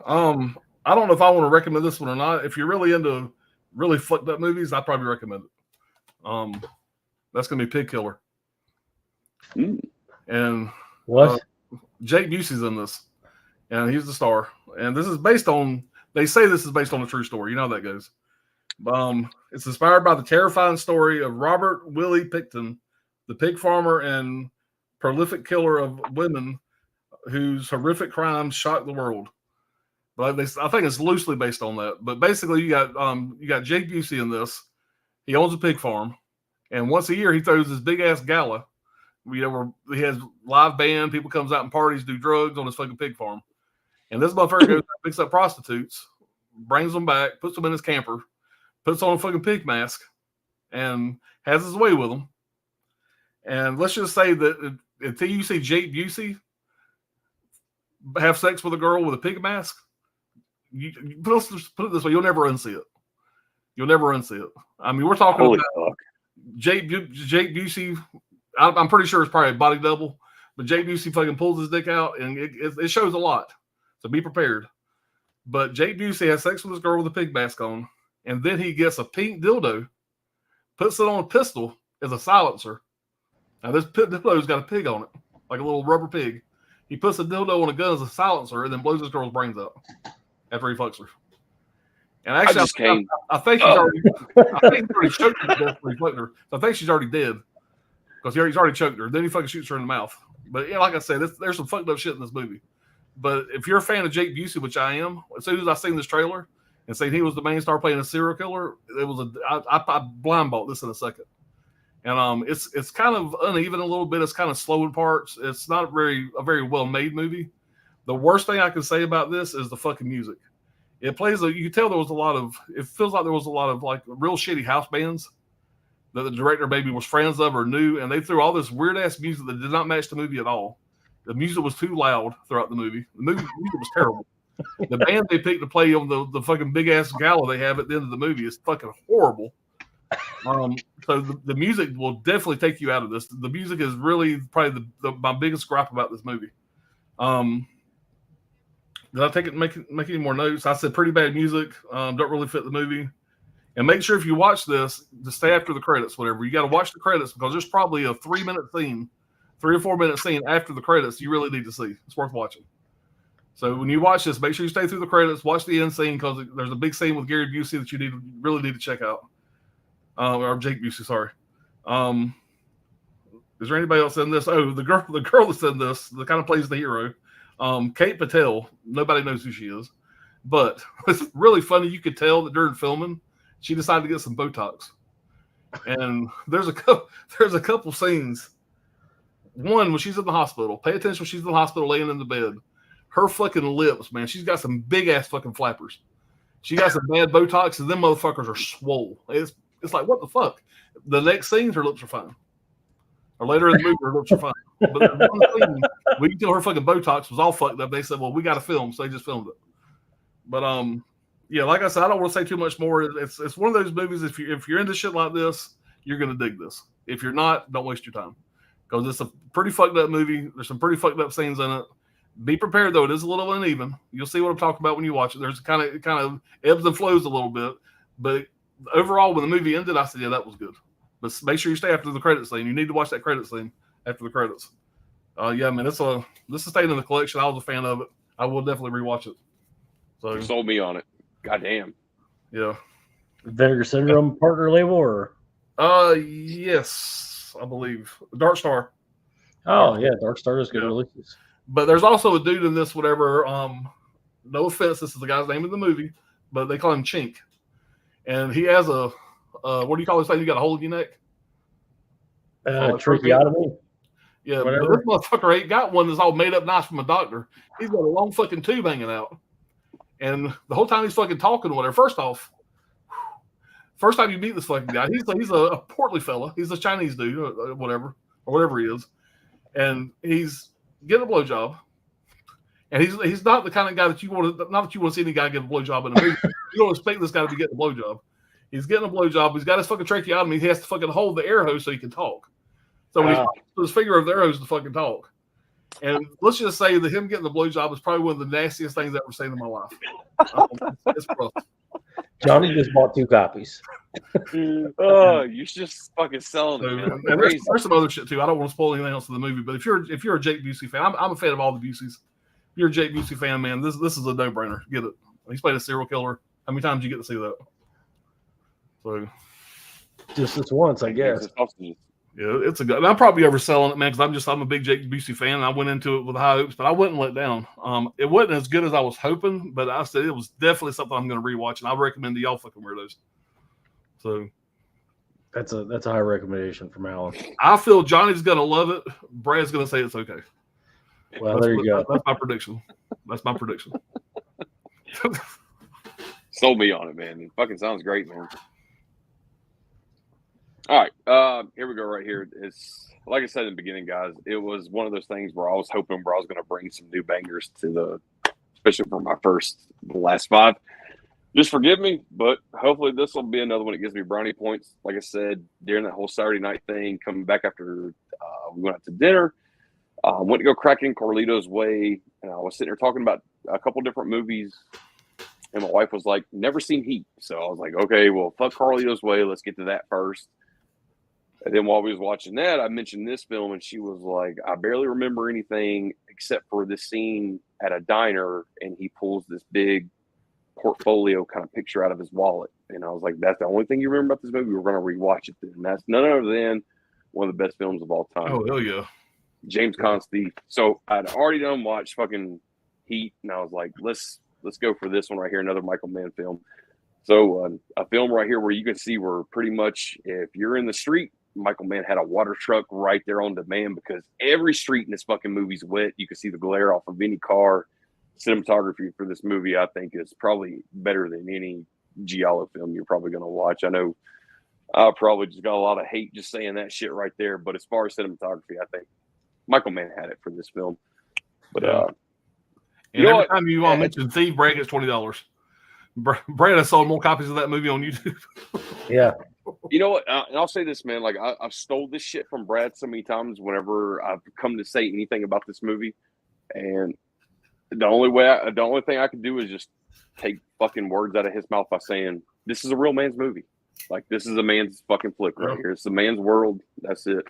I don't know if I want to recommend this one or not. If you're really into really fucked up movies, I'd probably recommend it. That's gonna be Pig Killer. And what? Jake Busey's in this, and he's the star. And this is based on. They say this is based on a true story. You know how that goes. It's inspired by the terrifying story of Robert Willie Picton, the pig farmer and prolific killer of women, whose horrific crimes shocked the world. But I think it's loosely based on that. But basically, you got Jake Busey in this. He owns a pig farm, and once a year he throws this big ass gala. Where he has live band, people comes out and parties, do drugs on his fucking pig farm. And this motherfucker goes and picks up prostitutes, brings them back, puts them in his camper, puts on a fucking pig mask, and has his way with them. And let's just say that until you see Jake Busey have sex with a girl with a pig mask, let's just put it this way, you'll never unsee it. You'll never unsee it. I mean, we're talking about Jake Busey. I'm pretty sure it's probably a body double, but Jake Busey fucking pulls his dick out, and it shows a lot. So be prepared. But Jake Busey has sex with this girl with a pig mask on, and then he gets a pink dildo, puts it on a pistol as a silencer. Now this dildo's got a pig on it, like a little rubber pig. He puts a dildo on a gun as a silencer, and then blows this girl's brains out after he fucks her. And actually, I just came. I think he's already. I think he's already choked her to death when he fucked her. So I think she's already dead because he's already choked her. Then he fucking shoots her in the mouth. But yeah, like I said, there's some fucked up shit in this movie. But if you're a fan of Jake Busey, which I am, as soon as I seen this trailer and seen he was the main star playing a serial killer, it was I blind bought this in a second. And it's kind of uneven a little bit. It's kind of slow in parts. It's not a very well made movie. The worst thing I can say about this is the fucking music. It plays. You can tell there was a lot of. It feels like there was a lot of like real shitty house bands that the director maybe was friends of or knew, and they threw all this weird ass music that did not match the movie at all. The music was too loud throughout the movie. The music was terrible. The band they picked to play on the fucking big ass gala they have at the end of the movie is fucking horrible. So the music will definitely take you out of this. The music is really probably my biggest gripe about this movie. Did I take it make any more notes? I said pretty bad music. Don't really fit the movie. And make sure if you watch this to stay after the credits, whatever. You got to watch the credits because there's probably a 3 or 4 minute scene after the credits you really need to see. It's worth watching. So when you watch this, make sure you stay through the credits, watch the end scene because there's a big scene with Gary Busey that you really need to check out. Or Jake Busey, sorry. Is there anybody else in this? Oh, the girl that's in this, that kind of plays the hero. Kate Patel. Nobody knows who she is. But it's really funny. You could tell that during filming, she decided to get some Botox. And there's a couple scenes. One, when she's in the hospital, pay attention when she's in the hospital laying in the bed. Her fucking lips, man, she's got some big ass fucking flappers. She got some bad Botox, and them motherfuckers are swole. It's like, what the fuck? The next scene, her lips are fine. Or later in the movie, her lips are fine. But there's one scene, we can tell her fucking Botox was all fucked up. They said, well, we got to film, so they just filmed it. But yeah, like I said, I don't want to say too much more. It's one of those movies. If you're into shit like this, you're gonna dig this. If you're not, don't waste your time because it's a pretty fucked up movie. There's some pretty fucked up scenes in it. Be prepared though; it is a little uneven. You'll see what I'm talking about when you watch it. There's kind of ebbs and flows a little bit, but overall, when the movie ended, I said, yeah, that was good. But make sure you stay after the credits scene. You need to watch that credit scene after the credits. Yeah, man, this is staying in the collection. I was a fan of it. I will definitely rewatch it. So You sold me on it. Goddamn. Yeah. Vinegar Syndrome partner label or? Yes, I believe Dark Star. Oh yeah, Dark Star is good releases. But there's also a dude in this, whatever. No offense, this is the guy's name in the movie, but they call him Chink, and he has a what do you call this thing? You got a hole in your neck? Tracheotomy. Yeah, whatever. but this motherfucker ain't got one that's all made up nice from a doctor. He's got a long fucking tube hanging out, and the whole time he's fucking talking or whatever. First time you meet this fucking guy, he's a portly fella. He's a Chinese dude, or whatever he is, and he's getting a blowjob. And he's not the kind of guy that you want to see any guy get a blowjob in a movie. You don't expect this guy to be getting a blowjob. He's getting a blowjob. He's got his fucking tracheotomy. He has to fucking hold the air hose so he can talk. So when he puts his finger over the air hose to fucking talk. And let's just say that him getting the blowjob is probably one of the nastiest things I've ever seen in my life. It's rough. Johnny just bought 2 copies. Oh, you're just fucking selling it, man. And there's some other shit too. I don't want to spoil anything else in the movie, but if you're a Jake Busey fan, I'm a fan of all the Buseys. If you're a Jake Busey fan, man, this is a no-brainer. Get it. He's played a serial killer. How many times do you get to see that? So Just this once, I guess. yeah, it's a good. And I'm probably overselling it, man, because I'm a big Jake Busey fan. And I went into it with high hopes, but I wasn't let down. It wasn't as good as I was hoping, but I said it was definitely something I'm going to rewatch, and I recommend to y'all fucking weirdos. So That's a high recommendation from Alan. I feel Johnny's going to love it. Brad's going to say it's okay. Well, there you go. That's my prediction. That's my prediction. Sold me on it, man. It fucking sounds great, man. All right, here we go. Right here, it's like I said in the beginning, guys. It was one of those things where I was hoping where I was going to bring some new bangers to especially for the last 5. Just forgive me, but hopefully this will be another one that gives me brownie points. Like I said, during that whole Saturday night thing, coming back after we went out to dinner, went to go cracking Carlito's Way, and I was sitting there talking about a couple different movies. And my wife was like, never seen Heat. So I was like, okay, well, fuck Carlito's Way. Let's get to that first. And then while we was watching that, I mentioned this film, and she was like, I barely remember anything except for this scene at a diner, and he pulls this big portfolio kind of picture out of his wallet. And I was like, that's the only thing you remember about this movie. We're going to rewatch it then. And that's none other than one of the best films of all time. Oh, hell yeah. James Caan's Thief. So I'd already done watched fucking Heat, and I was like, let's go for this one right here, another Michael Mann film. So a film right here where you can see where pretty much if you're in the street, Michael Mann had a water truck right there on demand because every street in this fucking movie's wet. You can see the glare off of any car. Cinematography for this movie, I think, is probably better than any Giallo film you're probably going to watch. I know I probably just got a lot of hate just saying that shit right there, but as far as cinematography, I think Michael Mann had it for this film. But and every time you want to mention Thief, Brad gets $20. Brad has sold more copies of that movie on YouTube. Yeah. You know what? And I'll say this, man. Like I've stole this shit from Brad so many times whenever I've come to say anything about this movie, and the only thing I can do is just take fucking words out of his mouth by saying this is a real man's movie. Like this is a man's fucking flick right here. It's a man's world. That's it.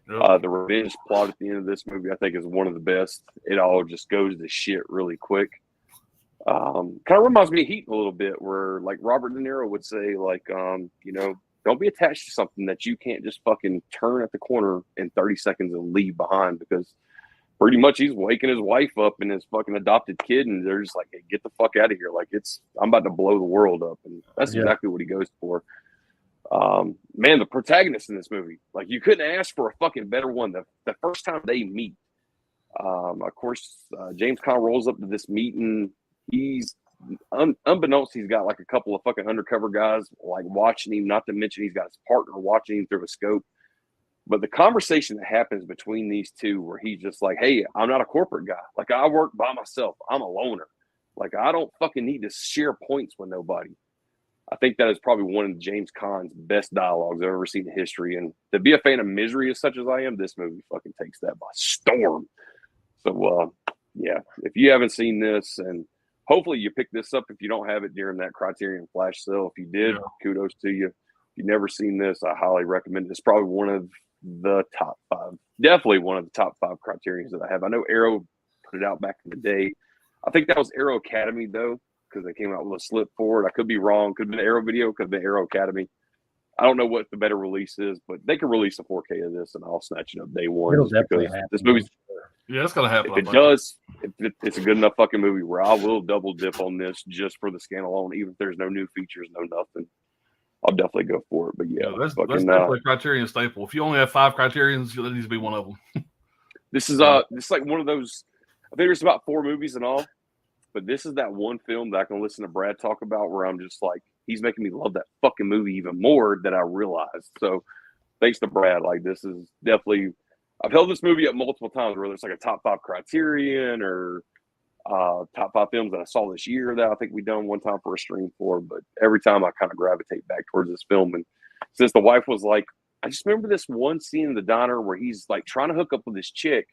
The revenge plot at the end of this movie, I think, is one of the best. It all just goes to shit really quick. Kind of reminds me of Heat a little bit, where like Robert De Niro would say, like, you know, don't be attached to something that you can't just fucking turn at the corner in 30 seconds and leave behind, because pretty much he's waking his wife up and his fucking adopted kid, and they're just like, hey, get the fuck out of here. Like I'm about to blow the world up. And that's exactly what he goes for. Man, the protagonist in this movie, like you couldn't ask for a fucking better one. The first time they meet, of course, James Caan rolls up to this meeting. He's unbeknownst, he's got like a couple of fucking undercover guys like watching him, not to mention he's got his partner watching him through a scope. But the conversation that happens between these two, where he's just like, hey, I'm not a corporate guy. Like, I work by myself. I'm a loner. Like, I don't fucking need to share points with nobody. I think that is probably one of James Caan's best dialogues I've ever seen in history. And to be a fan of Misery as such as I am, this movie fucking takes that by storm. So, yeah, if you haven't seen this, and hopefully you pick this up if you don't have it during that Criterion flash sale. If you did, kudos to you. If you've never seen this, I highly recommend it. It's probably one of the top 5, definitely one of the top 5 Criterions that I have. I know Arrow put it out back in the day. I think that was Arrow Academy, though, because they came out with a slip forward. I could be wrong. Could have been Arrow Video, could have been Arrow Academy. I don't know what the better release is, but they could release a 4K of this, and I'll snatch it up day one. It'll definitely happen. This movie's, yeah, it's gonna happen. If it does, it's a good enough fucking movie where I will double dip on this just for the scan alone, even if there's no new features, no nothing. I'll definitely go for it. But yeah, that's definitely a Criterion staple. If you only have 5 Criterions, that needs to be one of them. This is this like one of those. I think there's about 4 movies in all, but this is that one film that I can listen to Brad talk about where I'm just like, he's making me love that fucking movie even more than I realized. So thanks to Brad. Like, this is definitely, I've held this movie up multiple times, whether it's like a top 5 Criterion or top 5 films that I saw this year that I think we done one time for a stream for. But every time I kind of gravitate back towards this film. And since the wife was like, I just remember this one scene in the diner where he's like trying to hook up with this chick,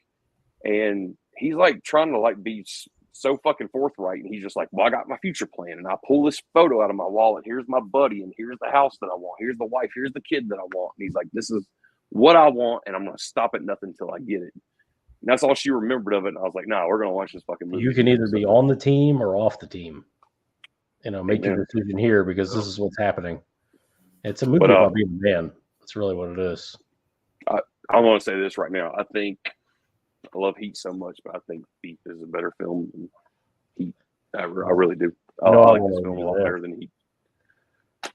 and he's like trying to like be so fucking forthright, and he's just like, well, I got my future plan, and I pull this photo out of my wallet. Here's my buddy, and here's the house that I want. Here's the wife. Here's the kid that I want. And he's like, this is what I want, and I'm going to stop at nothing until I get it. And that's all she remembered of it. And I was like, nah, we're going to watch this fucking movie. You can either be on the team or off the team. You know, make your decision here, because this is what's happening. It's a movie about being a man. That's really what it is. I want to say this right now. I think I love Heat so much, but I think Heat is a better film than Heat. I really do. I like this film a lot better than Heat.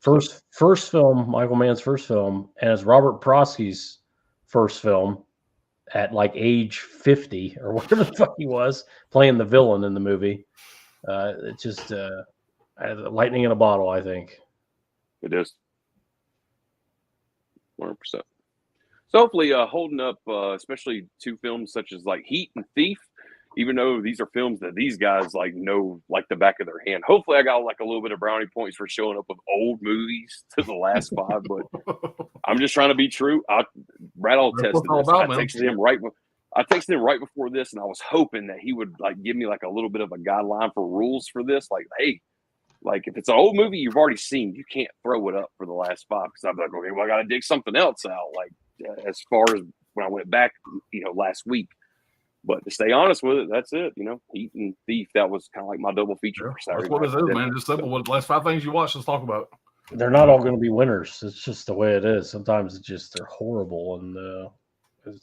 First film, Michael Mann's first film, and it's Robert Prosky's first film at like age 50 or whatever the fuck he was, playing the villain in the movie. It's just lightning in a bottle, I think. It is. 100%. So hopefully holding up, especially 2 films such as like Heat and Thief, even though these are films that these guys like know like the back of their hand. Hopefully I got like a little bit of brownie points for showing up with old movies to the last 5, but I'm just trying to be true. Brad will test this. I texted him right before this, and I was hoping that he would like give me like a little bit of a guideline for rules for this. Like, hey, like if it's an old movie you've already seen, you can't throw it up for the last 5, because I'm like, okay, well, I got to dig something else out. Like as far as when I went back, last week. But to stay honest with it, that's it. Heat and Thief. That was kind of like my double feature Yeah, for Saturday that's what night. it is, man. Just simple. What last 5 things you watch? Let's talk about. They're not all going to be winners. It's just the way it is. Sometimes it's just they're horrible, and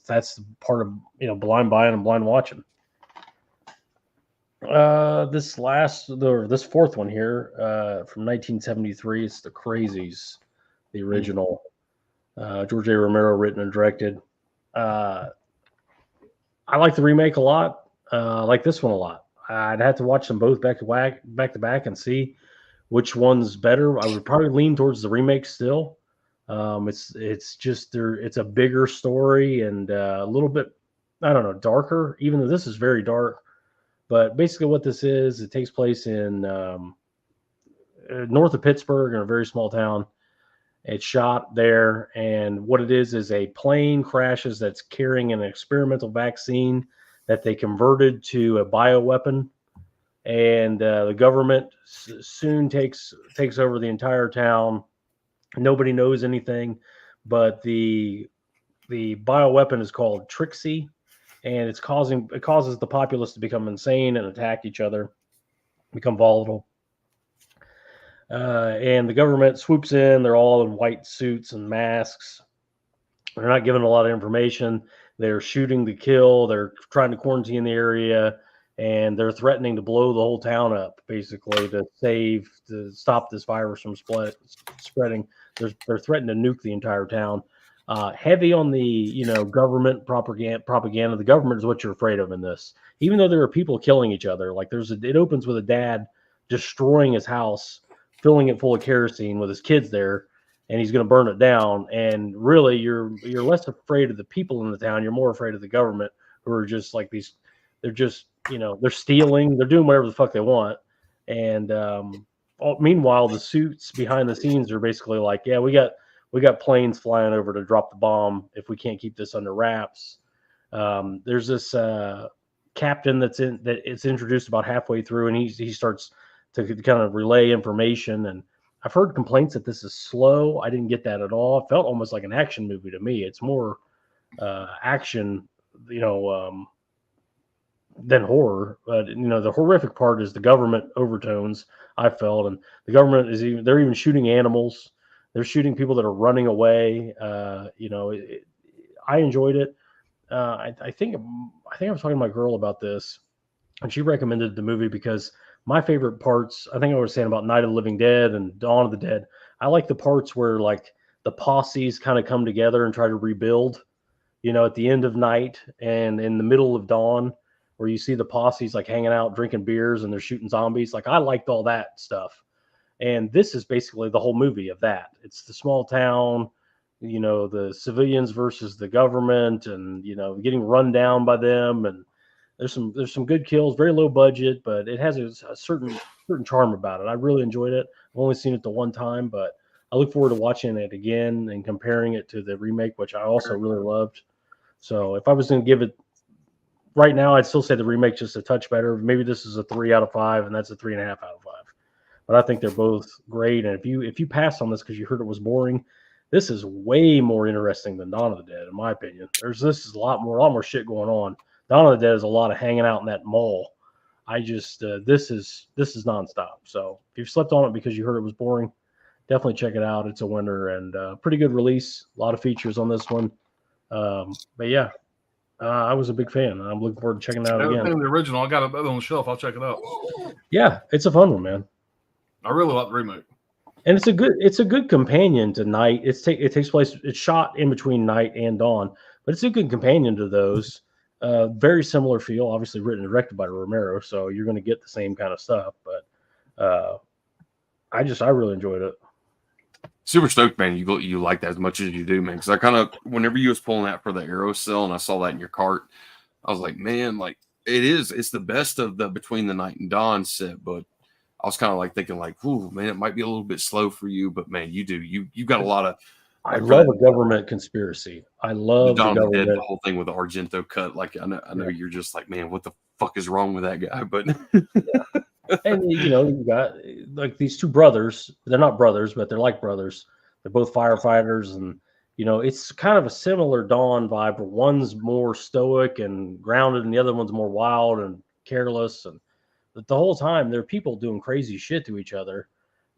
that's part of blind buying and blind watching. This fourth one here from 1973. It's The Crazies, the original. George A. Romero written and directed. I like the remake a lot. I like this one a lot. I'd have to watch them both back to back and see which one's better. I would probably lean towards the remake still. It's just it's a bigger story and a little bit, I don't know, darker, even though this is very dark. But basically what this is, it takes place in north of Pittsburgh in a very small town. It's shot there, and what it is a plane crashes that's carrying an experimental vaccine that they converted to a bioweapon, and the government soon takes over the entire town. Nobody knows anything, but the bioweapon is called Trixie, and it causes the populace to become insane and attack each other, become volatile. And the government swoops in. They're all in white suits and masks. They're not given a lot of information. They're shooting to kill. They're trying to quarantine the area, and they're threatening to blow the whole town up, basically, to stop this virus from spreading. They're threatening to nuke the entire town. Heavy on the government propaganda. The government is what you're afraid of in this. Even though there are people killing each other, like it opens with a dad destroying his house, filling it full of kerosene with his kids there, and he's going to burn it down. And really, you're less afraid of the people in the town. You're more afraid of the government, who are just like these. They're just they're stealing. They're doing whatever the fuck they want. And meanwhile, the suits behind the scenes are basically like, yeah, we got planes flying over to drop the bomb if we can't keep this under wraps. There's this captain that it's introduced about halfway through, and he starts to kind of relay information. And I've heard complaints that this is slow. I didn't get that at all. It felt almost like an action movie to me. It's more action, than horror. But the horrific part is the government overtones, I felt, and the government they're even shooting animals. They're shooting people that are running away. I enjoyed it. I think I was talking to my girl about this, and she recommended the movie because my favorite parts, I think I was saying about Night of the Living Dead and Dawn of the Dead. I like the parts where like the posses kind of come together and try to rebuild, at the end of night and in the middle of dawn, where you see the posses like hanging out, drinking beers, and they're shooting zombies. Like I liked all that stuff. And this is basically the whole movie of that. It's the small town, the civilians versus the government, and getting run down by them. And there's some good kills, very low budget, but it has a certain charm about it. I really enjoyed it. I've only seen it the one time, but I look forward to watching it again and comparing it to the remake, which I also really loved. So if I was going to give it right now, I'd still say the remake's just a touch better. Maybe this is a 3 out of 5, and that's a 3.5 out of 5. But I think they're both great. And if you pass on this because you heard it was boring, this is way more interesting than Dawn of the Dead, in my opinion. This is a lot more shit going on. Dawn of the Dead is a lot of hanging out in that mall. This is nonstop. So if you've slept on it because you heard it was boring, definitely check it out. It's a winner and pretty good release. A lot of features on this one. But yeah, I was a big fan. I'm looking forward to checking it out again. The original, I got it on the shelf. I'll check it out. Yeah, it's a fun one, man. I really like the remake. And it's a good companion to Night. It takes place. It's shot in between Night and Dawn, but it's a good companion to those. Very similar feel, obviously written and directed by Romero, so you're going to get the same kind of stuff. But I really enjoyed it. Super stoked, man. You like that as much as you do, man. Because I kind of, whenever you was pulling that for the Aerocell and I saw that in your cart, I was like, man, like it's the best of the Between the Night and Dawn set, but I was kind of like thinking like, ooh, man, it might be a little bit slow for you, but man, you got a lot of. I love a government conspiracy. I love the government. The whole thing with the Argento cut. Like I know you're just like, man, what the fuck is wrong with that guy? But and you got like these two brothers. They're not brothers, but they're like brothers. They're both firefighters, and you know, it's kind of a similar Dawn vibe where one's more stoic and grounded and the other one's more wild and careless. And the whole time there are people doing crazy shit to each other.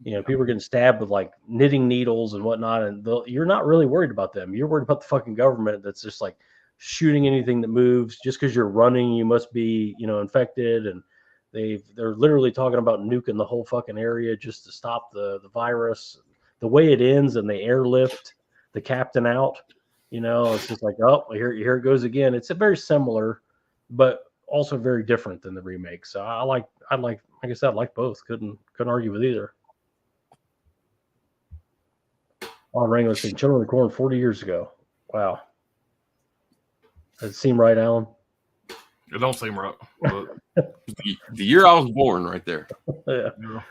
You know, people are getting stabbed with like knitting needles and whatnot. And you're not really worried about them. You're worried about the fucking government that's just like shooting anything that moves. Just because you're running, you must be, you know, infected. And they're literally talking about nuking the whole fucking area just to stop the virus. The way it ends and they airlift the captain out, you know, it's just like, oh, here it goes again. It's a very similar, but also very different than the remake. So like I said, I like both. Couldn't argue with either. On Rango saying Children of the Corn 40 years ago. Wow. Does it seem right, Alan? It don't seem right. But The year I was born, right there. Yeah. yeah.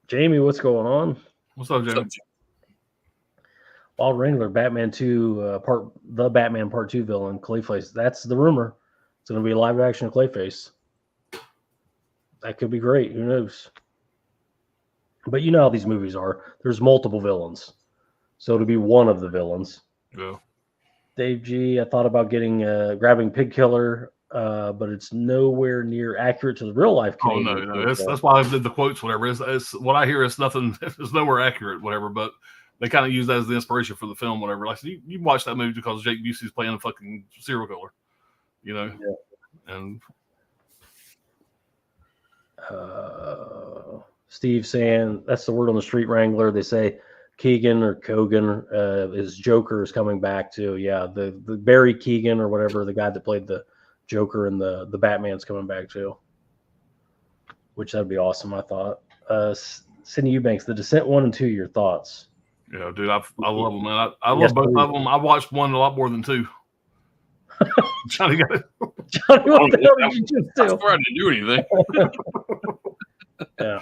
Jamie, what's going on? What's up, Jim? Wild Wrangler, Batman 2, the Batman Part 2 villain, Clayface. That's the rumor. It's going to be a live action Clayface. That could be great. Who knows? But you know how these movies are. There's multiple villains. So to be one of the villains. Yeah. Dave G, I thought about grabbing Pig Killer, but it's nowhere near accurate to the real life. Oh, no. That's why I did the quotes, whatever. It's what I hear is nothing, it's nowhere accurate, whatever, but they kind of use that as the inspiration for the film, whatever. Like, you watch that movie because Jake Busey's playing a fucking serial killer, you know? Yeah. And Steve saying that's the word on the street, Wrangler. They say Keegan or Kogan, his Joker is coming back too. Yeah, the Barry Keegan or whatever, the guy that played the Joker and the Batman's coming back too. Which that'd be awesome, I thought. Sidney Eubanks, The Descent 1 and 2, your thoughts? Yeah, dude, I love them, man. I love both of them. I watched one a lot more than two. Johnny got it. Johnny, what the hell did you just do? I swear I didn't do anything. Yeah.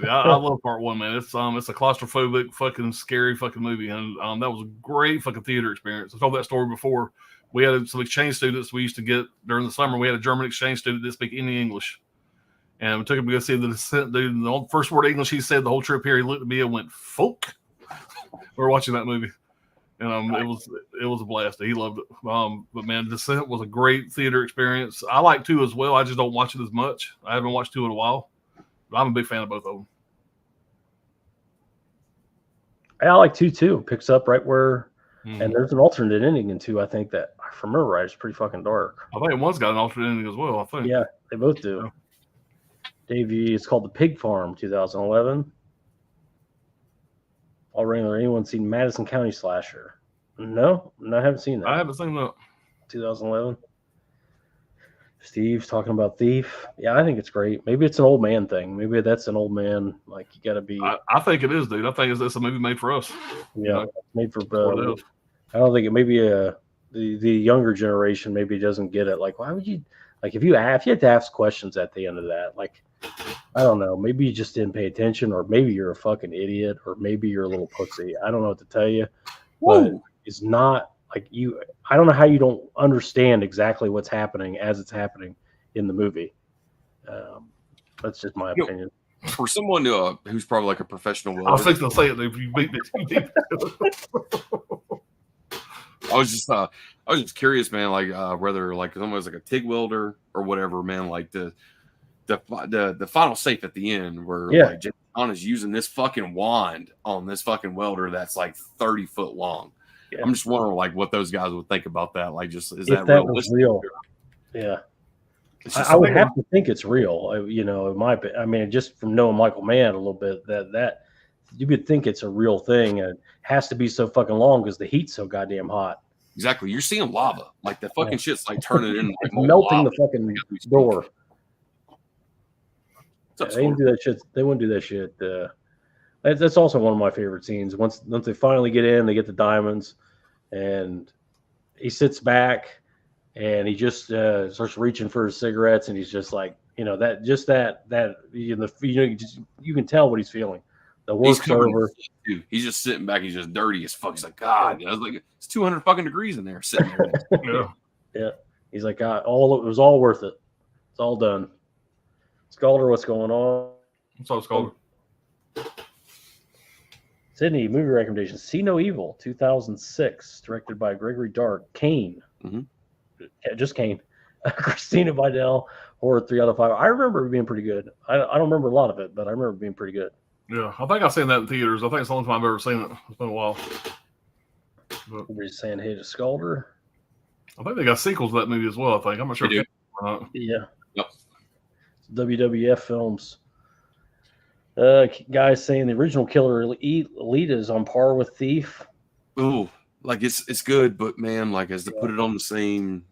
Yeah, I love part one, man. It's a claustrophobic, fucking scary fucking movie, and that was a great fucking theater experience. I told that story before. We had some exchange students we used to get during the summer. We had a German exchange student that speak any English, and we took him to go see The Descent. Dude, and the first word of English he said the whole trip here, he looked at me and went, "Folk." We were watching that movie, and it was a blast. He loved it. But man, Descent was a great theater experience. I like 2 as well. I just don't watch it as much. I haven't watched 2 in a while. I'm a big fan of both of them. I like 2 too. Picks up right where, and there's an alternate ending in 2. I think that, if I remember right, it's pretty fucking dark. I think one's got an alternate ending as well. I think. Yeah, they both do. Davey, it's called The Pig Farm, 2011. All Wrangler, anyone seen Madison County Slasher? No, I haven't seen that. I haven't seen that. 2011. Steve's talking about Thief. Yeah, I think it's great. Maybe it's an old man thing. Maybe that's an old man. Like, you got to be. I think it is, dude. I think it's a movie made for us. Yeah, made for. I don't think it. Maybe the younger generation maybe doesn't get it. Like, why would you? Like, if you had to ask questions at the end of that, like, I don't know. Maybe you just didn't pay attention, or maybe you're a fucking idiot, or maybe you're a little pussy. I don't know what to tell you. But it's not. Like, I don't know how you don't understand exactly what's happening as it's happening in the movie. That's just my opinion. For someone who's probably like a professional welder, I was fixing to say it. If you beat me, I was just curious, man. Like whether like someone was like a TIG welder or whatever, man. Like the final safe at the end where like James Bond is using this fucking wand on this fucking welder that's like 30 foot long. Yeah. I'm just wondering, like, what those guys would think about that. Like, just is that real? Yeah, I would have to think it's real. You know, it might be. I mean, just from knowing Michael Mann a little bit, that you would think it's a real thing, and it has to be so fucking long because the heat's so goddamn hot. Exactly. You're seeing lava. Like the fucking shit's like turning into like melting lava. The fucking door. They didn't do that shit. They wouldn't do that shit. That's also one of my favorite scenes. Once they finally get in, they get the diamonds, and he sits back, and he just starts reaching for his cigarettes, and he's just like, you know, you can tell what he's feeling. The work's over. He's just sitting back. He's just dirty as fuck. He's like, God, I was like, it's 200 fucking degrees in there sitting there. Yeah. He's like, God, it was all worth it. It's all done. Scalder, what's going on? What's up, Scalder? Sydney, movie recommendation. See No Evil, 2006, directed by Gregory Dark. Kane. Mhm. Yeah, just Kane. Christina Vidal, horror 3 out of 5. I remember it being pretty good. I don't remember a lot of it, but I remember it being pretty good. Yeah, I think I've seen that in theaters. I think it's the only time I've ever seen it. It's been a while. But Everybody's saying hey to Scalder. I think they got sequels to that movie as well. I think I'm not sure. They do. Or not. Yeah. Yep. WWF films. Guys saying the original Killer Elite is on par with Thief. Ooh, like it's good, but man, like as to put it on the same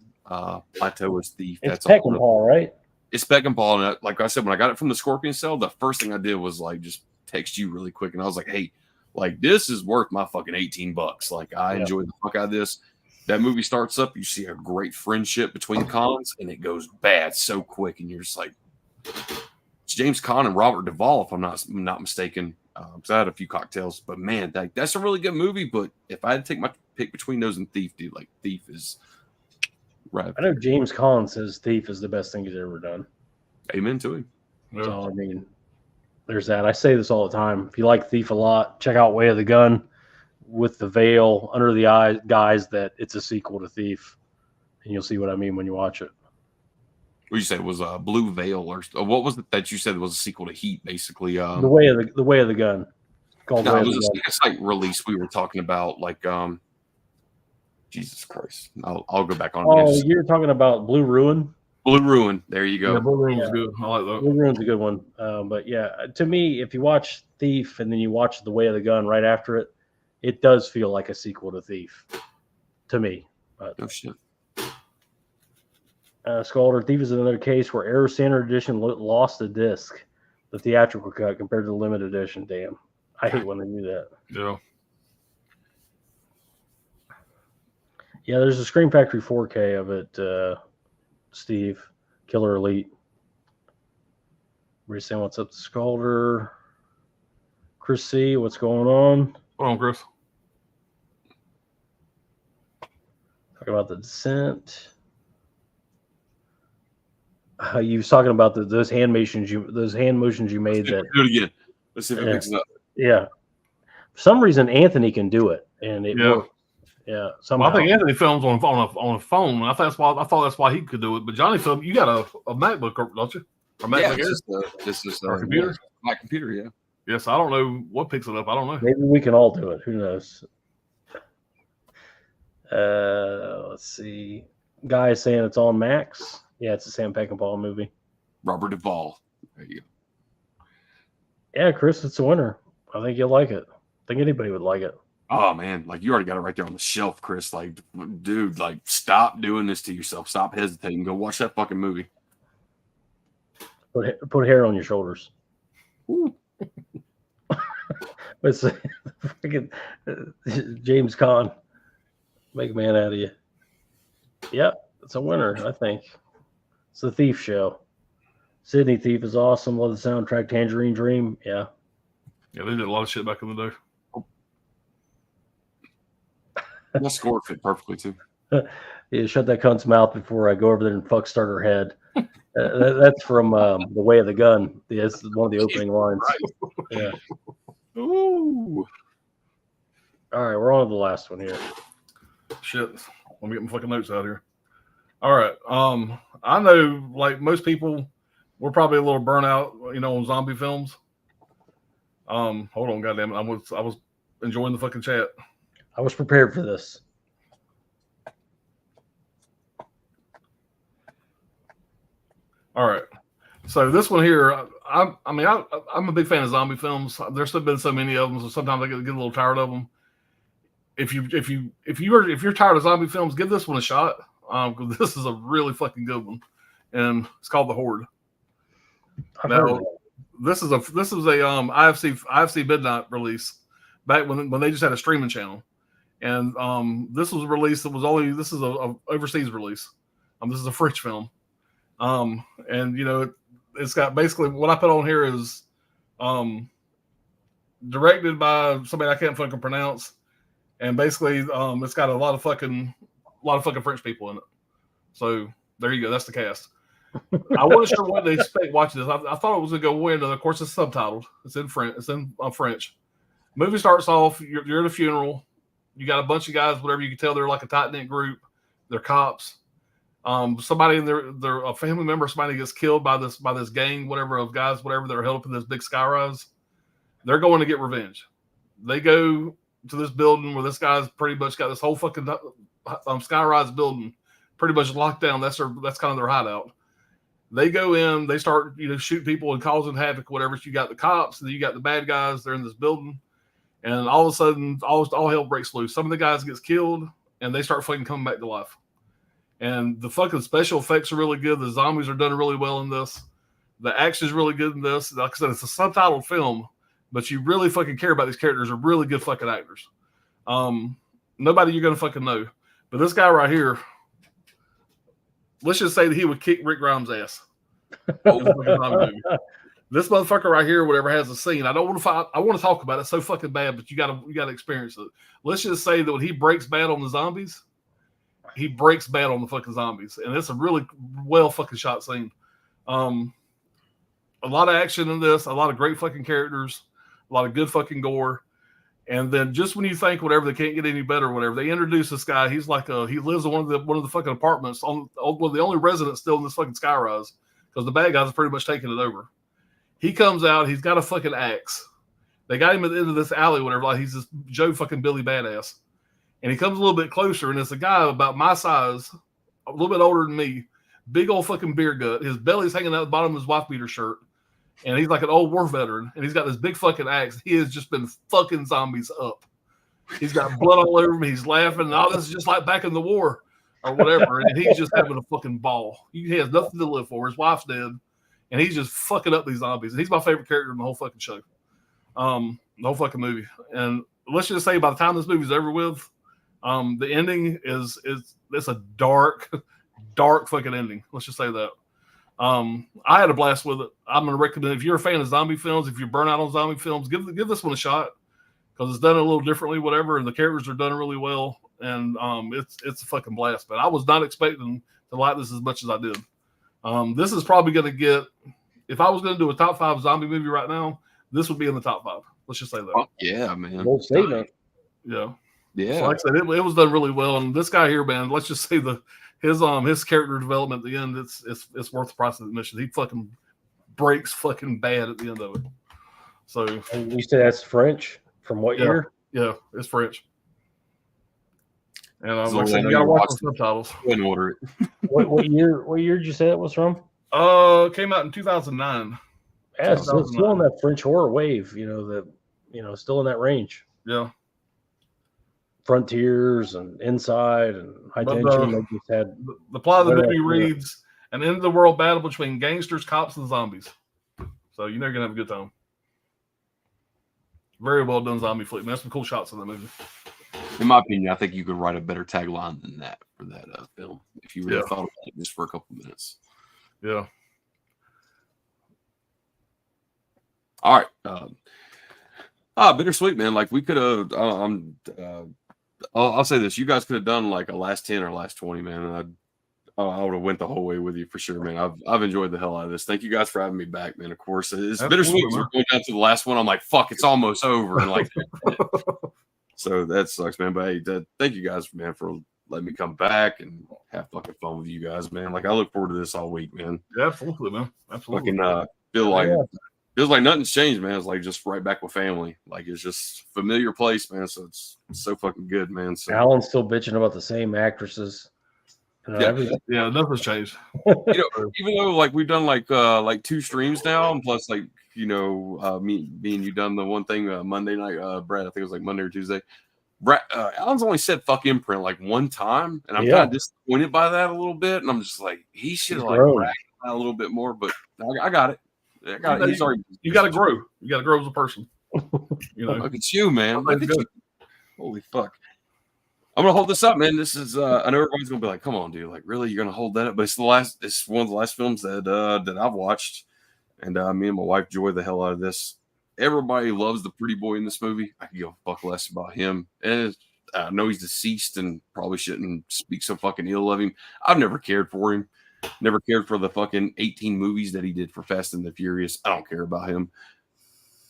plateau as Thief, It's that's Peck all. and Paul, right? It's Peckinpah, and like I said, when I got it from the Scorpion cell, the first thing I did was like just text you really quick, and I was like, "Hey, like this is worth my fucking $18. Like I enjoyed the fuck out of this." That movie starts up, you see a great friendship between Cons, and it goes bad so quick, and you're just like, it's James Caan and Robert Duvall, if I'm not mistaken. Because I had a few cocktails, but man, that's a really good movie. But if I had to take my pick between those and Thief, dude, like Thief is right. I know James Caan says Thief is the best thing he's ever done. Amen to him. Yeah. So I mean, there's that. I say this all the time. If you like Thief a lot, check out Way of the Gun with the veil under the eye, guys. That it's a sequel to Thief, and you'll see what I mean when you watch it. What you said was Blue Veil, or what was it that you said was a sequel to Heat? Basically, The Way of the Gun. It's called no, Way it of was the Gun. a site release we were talking about. Like, Jesus Christ, I'll go back on. Oh, it. you're talking about Blue Ruin. Blue Ruin. There you go. Yeah, Blue Room was Yeah. good. I like that. Blue Ruin's a good one. But yeah, to me, if you watch Thief and then you watch The Way of the Gun right after it, it does feel like a sequel to Thief. To me. But, No shit. Scalder, Thief is another case where Arrow Standard Edition lost a disc, the theatrical cut compared to the limited edition. Damn. I hate when they do that. Yeah. Yeah, there's a Scream Factory 4K of it, Steve. Killer Elite. Everybody saying what's up to Scalder. Chris C, what's going on? Hold on, Chris. Talk about The Descent. You was talking about those hand motions you made that Do it again. Let's see if it Yeah. picks it up. yeah. For some reason Anthony can do it and it Yeah. works. Yeah. Well, Somehow. I think Anthony films on a phone. I thought that's why he could do it. But Johnny film, you got a MacBook, don't you? Or Yeah, MacBook Air? this is Or computer? my computer. Yeah. Yes, I don't know what picks it up. I don't know. Maybe we can all do it. Who knows? Let's see. Guy is saying it's on Max. Yeah, it's a Sam Peckinpah movie. Robert Duvall. There you go. Yeah, Chris, it's a winner. I think you'll like it. I think anybody would like it. Oh man, like you already got it right there on the shelf, Chris. Like, dude, like stop doing this to yourself. Stop hesitating. Go watch that fucking movie. Put hair on your shoulders. Ooh. It's freaking James Caan. Make a man out of you. Yep, it's a winner, I think. It's the Thief show. Sydney Thief is awesome. Love the soundtrack. Tangerine Dream. Yeah. Yeah, they did a lot of shit back in the day. That score fit perfectly too. Yeah, shut that cunt's mouth before I go over there and fuck start her head. That's from The Way of the Gun. Yeah, this is one of the opening lines. Yeah. Ooh. All right, we're on to the last one here. Shit. Let me get my fucking notes out here. All right. I know, like most people, we're probably a little burnout, on zombie films. Hold on, goddamn it. I was enjoying the fucking chat. I was prepared for this. All right. So this one here, I'm a big fan of zombie films. There's been so many of them, so sometimes I get a little tired of them. If you're tired of zombie films, give this one a shot. Because this is a really fucking good one, and it's called The Horde. I've heard of Now, it. this is a IFC Midnight release back when they just had a streaming channel, and this was a release that was this is a overseas release. This is a French film, and it's got basically what I put on here is directed by somebody I can't fucking pronounce, and basically it's got a lot of fucking French people in it. So there you go. That's the cast. I wasn't sure what to expect watching this. I thought it was going to go in. Of course, it's subtitled. It's in French. It's in French. Movie starts off. You're at a funeral. You got a bunch of guys. Whatever you can tell, they're like a tight knit group. They're cops. Somebody in they're a family member. Somebody gets killed by this gang, whatever of guys, whatever. They're held up in this big skyrise. They're going to get revenge. They go to this building where this guy's pretty much got this whole fucking skyrise building pretty much locked down. That's kind of their hideout. They go in, they start shoot people and causing havoc, whatever. So you got the cops, and then you got the bad guys. They're in this building, and all of a sudden, all hell breaks loose. Some of the guys gets killed, and they start fucking coming back to life. And the fucking special effects are really good. The zombies are done really well in this. The action is really good in this. Like I said, it's a subtitled film, but you really fucking care about these characters. Are really good fucking actors. Nobody you're gonna fucking know, but this guy right here. Let's just say that he would kick Rick Grimes' ass. This motherfucker right here, whatever, has a scene. I don't want to fight. I want to talk about it. It's so fucking bad, but you gotta experience it. Let's just say that when he breaks bad on the zombies, he breaks bad on the fucking zombies, and it's a really well fucking shot scene. A lot of action in this, a lot of great fucking characters, a lot of good fucking gore. And then just when you think whatever, they can't get any better or whatever, they introduce this guy. He's like he lives in one of the fucking apartments on one of the only residents still in this fucking skyrise because the bad guys are pretty much taking it over. He comes out, he's got a fucking axe. They got him at the end of this alley, whatever, like he's this Joe fucking Billy Badass. And he comes a little bit closer, and it's a guy about my size, a little bit older than me, big old fucking beer gut. His belly's hanging out the bottom of his wife beater shirt. And he's like an old war veteran, and he's got this big fucking axe. He has just been fucking zombies up. He's got blood all over him. He's laughing, and all this is just like back in the war or whatever. And he's just having a fucking ball. He has nothing to live for. His wife's dead, and he's just fucking up these zombies. And he's my favorite character in the whole fucking show, the whole fucking movie. And let's just say by the time this movie's over with, the ending is it's a dark fucking ending. Let's just say that. I had a blast with it. I'm going to recommend if you're a fan of zombie films, if you're burnt out on zombie films, give this one a shot because it's done a little differently, whatever, and the characters are done really well, and it's a fucking blast. But I was not expecting to like this as much as I did. This is probably going to get, if I was going to do a top 5 zombie movie right now, this would be in the top 5. Let's just say that. Oh, yeah, man. Bold statement. Yeah. Yeah. So like I said, it was done really well, and this guy here, man, let's just say his character development at the end, it's worth the price of admission. He fucking breaks fucking bad at the end of it. So you said that's French from what year? Yeah, it's French. And like I said, you gotta watch the subtitles. Wouldn't order it. What year? What year did you say it was from? It came out in 2009. Yeah, it's still in that French horror wave. Still in that range. Yeah. Frontiers and Inside and High Tension. They just had the plot of the movie reads an end of the world battle between gangsters, cops, and zombies. So you know you're gonna have a good time. Very well done zombie flick. Man, there's some cool shots in the movie. In my opinion, I think you could write a better tagline than that for that film if you really thought about it just for a couple minutes. Yeah. All right. Bittersweet, man. Like we could have. I'll say this: you guys could have done like a last 10 or last 20, man. And I would have went the whole way with you for sure, man. I've enjoyed the hell out of this. Thank you guys for having me back, man. Of course, it's bittersweet. We're going down to the last one. I'm like, fuck, it's almost over, and like, so that sucks, man. But hey, thank you guys, man, for letting me come back and have fucking fun with you guys, man. Like I look forward to this all week, man. Yeah, absolutely, man. Absolutely. Fucking feels like nothing's changed, man. It's like just right back with family. Like it's just familiar place, man. So it's so fucking good, man. So Alan's still bitching about the same actresses. Yeah, nothing's changed. Even though like we've done like 2 streams now, and plus like me and you done the one thing Monday night, Brad. I think it was like Monday or Tuesday. Brad, Alan's only said "fuck imprint" like one time, and I'm kind of disappointed by that a little bit. And I'm just like, he should have like bragged a little bit more, but I got it. You got to grow. You got to grow as a person. Look at you, man. Look at you. Holy fuck. I'm gonna hold this up, man. This is I know everybody's gonna be like, come on, dude, like really you're gonna hold that up, but it's one of the last films that I've watched, and me and my wife enjoy the hell out of this. Everybody loves the pretty boy in this movie. I can give a fuck less about him. And I know he's deceased and probably shouldn't speak so fucking ill of him. I've never cared for him. Never cared for the fucking 18 movies that he did for Fast and the Furious. I don't care about him.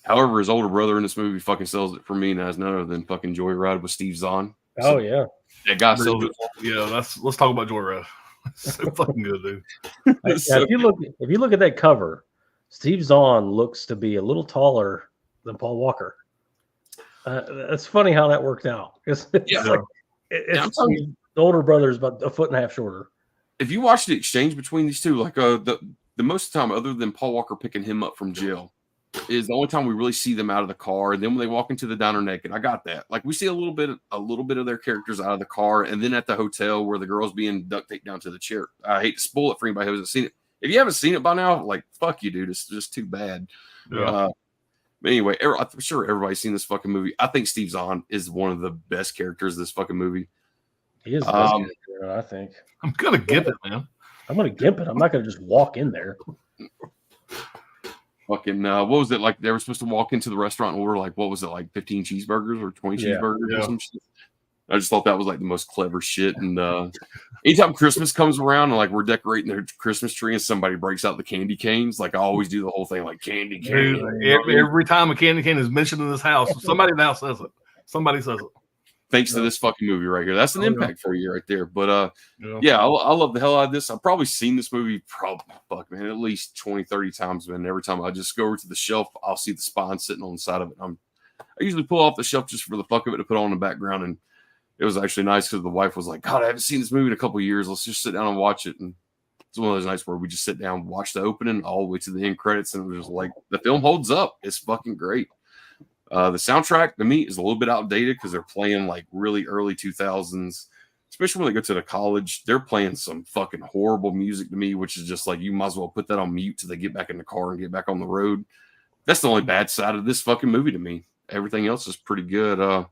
However, his older brother in this movie fucking sells it for me, and has none other than fucking Joyride with Steve Zahn. Oh yeah. That guy sells it. Yeah, let's talk about Joyride. So fucking good, dude. Yeah, if you look at that cover, Steve Zahn looks to be a little taller than Paul Walker. It's funny how that worked out. It's like the older brother is about a foot and a half shorter. If you watch the exchange between these two, like the most of the time, other than Paul Walker picking him up from jail, is the only time we really see them out of the car. And then when they walk into the diner naked, I got that. Like we see a little bit of their characters out of the car, and then at the hotel where the girl's being duct taped down to the chair. I hate to spoil it for anybody who hasn't seen it. If you haven't seen it by now, like fuck you, dude. It's just too bad. Yeah. But anyway, I'm sure everybody's seen this fucking movie. I think Steve Zahn is one of the best characters of this fucking movie. He is the best character, I think. I'm gonna gimp it, man. I'm gonna gimp it. I'm not gonna just walk in there. Fucking what was it like? They were supposed to walk into the restaurant and order like what was it like 15 cheeseburgers or 20 cheeseburgers or some shit. I just thought that was like the most clever shit. And anytime Christmas comes around and like we're decorating their Christmas tree and somebody breaks out the candy canes, like I always do the whole thing like candy cane. Dude, every time a candy cane is mentioned in this house, somebody now says it. Somebody says it. Thanks to this fucking movie right here. That's an impact for you right there. But I love the hell out of this. I've probably seen this movie at least 20, 30 times, man. Every time I just go over to the shelf, I'll see the Spawn sitting on the side of it. I usually pull off the shelf just for the fuck of it to put on in the background. And it was actually nice because the wife was like, God, I haven't seen this movie in a couple of years. Let's just sit down and watch it. And it's one of those nights where we just sit down, watch the opening all the way to the end credits. And it was just like, the film holds up. It's fucking great. The soundtrack to me is a little bit outdated because they're playing like really early 2000s, especially when they go to the college. They're playing some fucking horrible music to me, which is just like you might as well put that on mute till they get back in the car and get back on the road. That's the only bad side of this fucking movie to me. Everything else is pretty good. I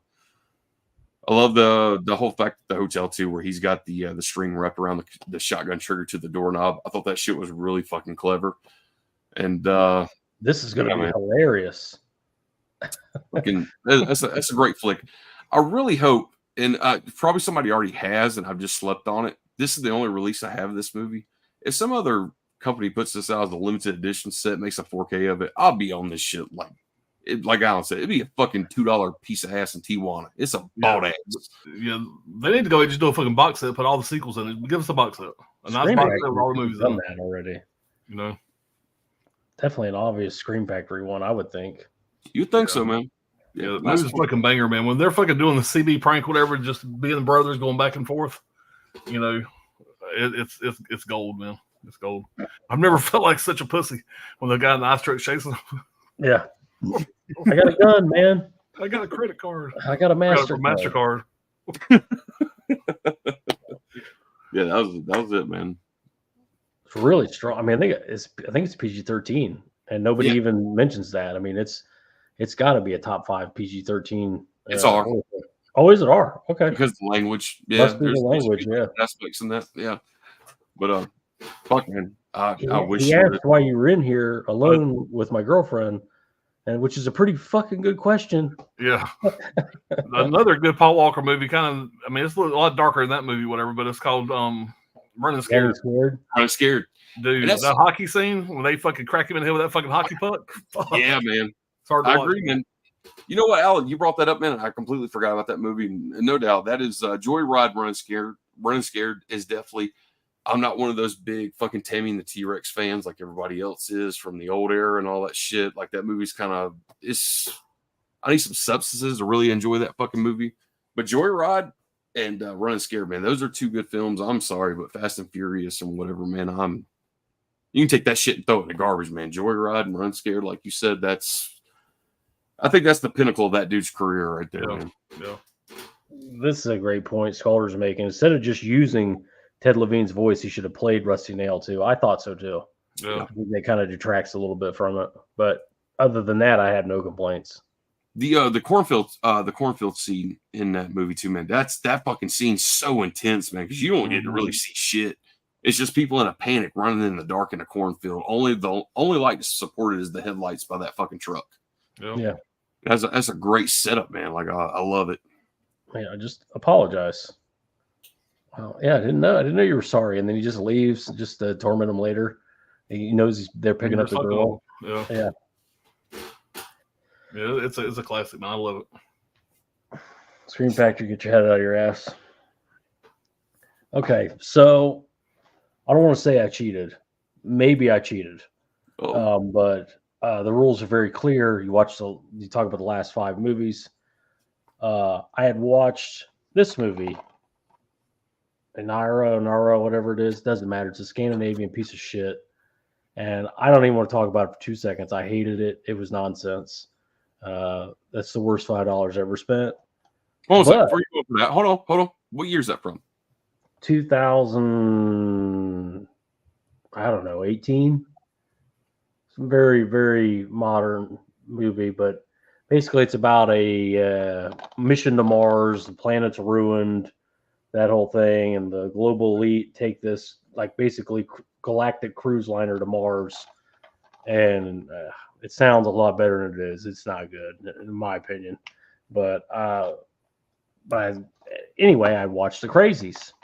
love the whole fact that the hotel too, where he's got the string wrapped around the shotgun trigger to the doorknob. I thought that shit was really fucking clever. And this is going to be hilarious. That's a great flick. I really hope, and probably somebody already has, and I've just slept on it. This is the only release I have of this movie. If some other company puts this out as a limited edition set, makes a 4K of it, I'll be on this shit. Like Alan said, it'd be a fucking $2 piece of ass in Tijuana. It's a bought ass. Yeah, they need to go ahead and just do a fucking box set, put all the sequels in it. Give us a box set. A nice box set with all the movies done that already. You know, definitely an obvious Scream Factory one, I would think. You think so, man? Yeah, the movie's fucking banger, man. When they're fucking doing the CB prank, whatever, just being brothers going back and forth, you know, it's gold, man. It's gold. I've never felt like such a pussy when the guy in the ice truck chasing them. Yeah. I got a gun, man. I got a credit card. I got a MasterCard. Yeah, that was it, man. It's really strong. I mean, I think it's PG-13, and nobody even mentions that. I mean, it's got to be a top 5 PG-13. It's R. Oh, is it R? Okay. Because the language, yeah. Must be the language, yeah. Aspects in that, yeah. But fuck, man. I wish he asked why you were in here alone with my girlfriend, and which is a pretty fucking good question. Yeah. Another good Paul Walker movie. Kind of, I mean, it's a lot darker than that movie, whatever. But it's called Running Scared. Running Scared. Dude, that hockey scene when they fucking crack him in the head with that fucking hockey puck. Fuck. Yeah, man. It's hard to watch. Agree, man. You know what, Alan? You brought that up, man. I completely forgot about that movie. And no doubt, that is Joyride. Running Scared. Running Scared is definitely. I'm not one of those big fucking Tammy and the T-Rex fans like everybody else is from the old era and all that shit. Like that movie's kind of I need some substances to really enjoy that fucking movie. But Joyride and Running Scared, man, those are two good films. I'm sorry, but Fast and Furious and whatever, man, you can take that shit and throw it in the garbage, man. Joyride and Running Scared, like you said, I think that's the pinnacle of that dude's career right there, man. Yeah. This is a great point Scalder's making. Instead of just using Ted Levine's voice, he should have played Rusty Nail too. I thought so too. Yeah. It kind of detracts a little bit from it. But other than that, I have no complaints. The cornfield scene in that movie too, man. That fucking scene's so intense, man, because you don't get to really see shit. It's just people in a panic running in the dark in a cornfield. The only light to support it is the headlights by that fucking truck. Yeah. That's a great setup, man. Like I love it. Man, I just apologize. Well, yeah, I didn't know you were sorry. And then he just leaves just to torment him later. He knows they're picking up the girl. Yeah. Yeah, it's a classic, man. I love it. Scream Factory, get your head out of your ass. Okay, so I don't want to say I cheated. Maybe I cheated, but the rules are very clear. You talk about the last 5 movies. I had watched this movie, Nara, whatever it is, doesn't matter. It's a Scandinavian piece of shit, and I don't even want to talk about it for 2 seconds. I hated it. It was nonsense. That's the worst $5 I ever spent. Hold on a second, before you go for that, hold on. What year is that from? 2000, I don't know, 18. Some very, very modern movie, but basically it's about a mission to Mars. The planet's ruined, that whole thing, and the global elite take this like basically galactic cruise liner to Mars, and it sounds a lot better than it is. It's not good, in my opinion, but anyway, I watched The Crazies.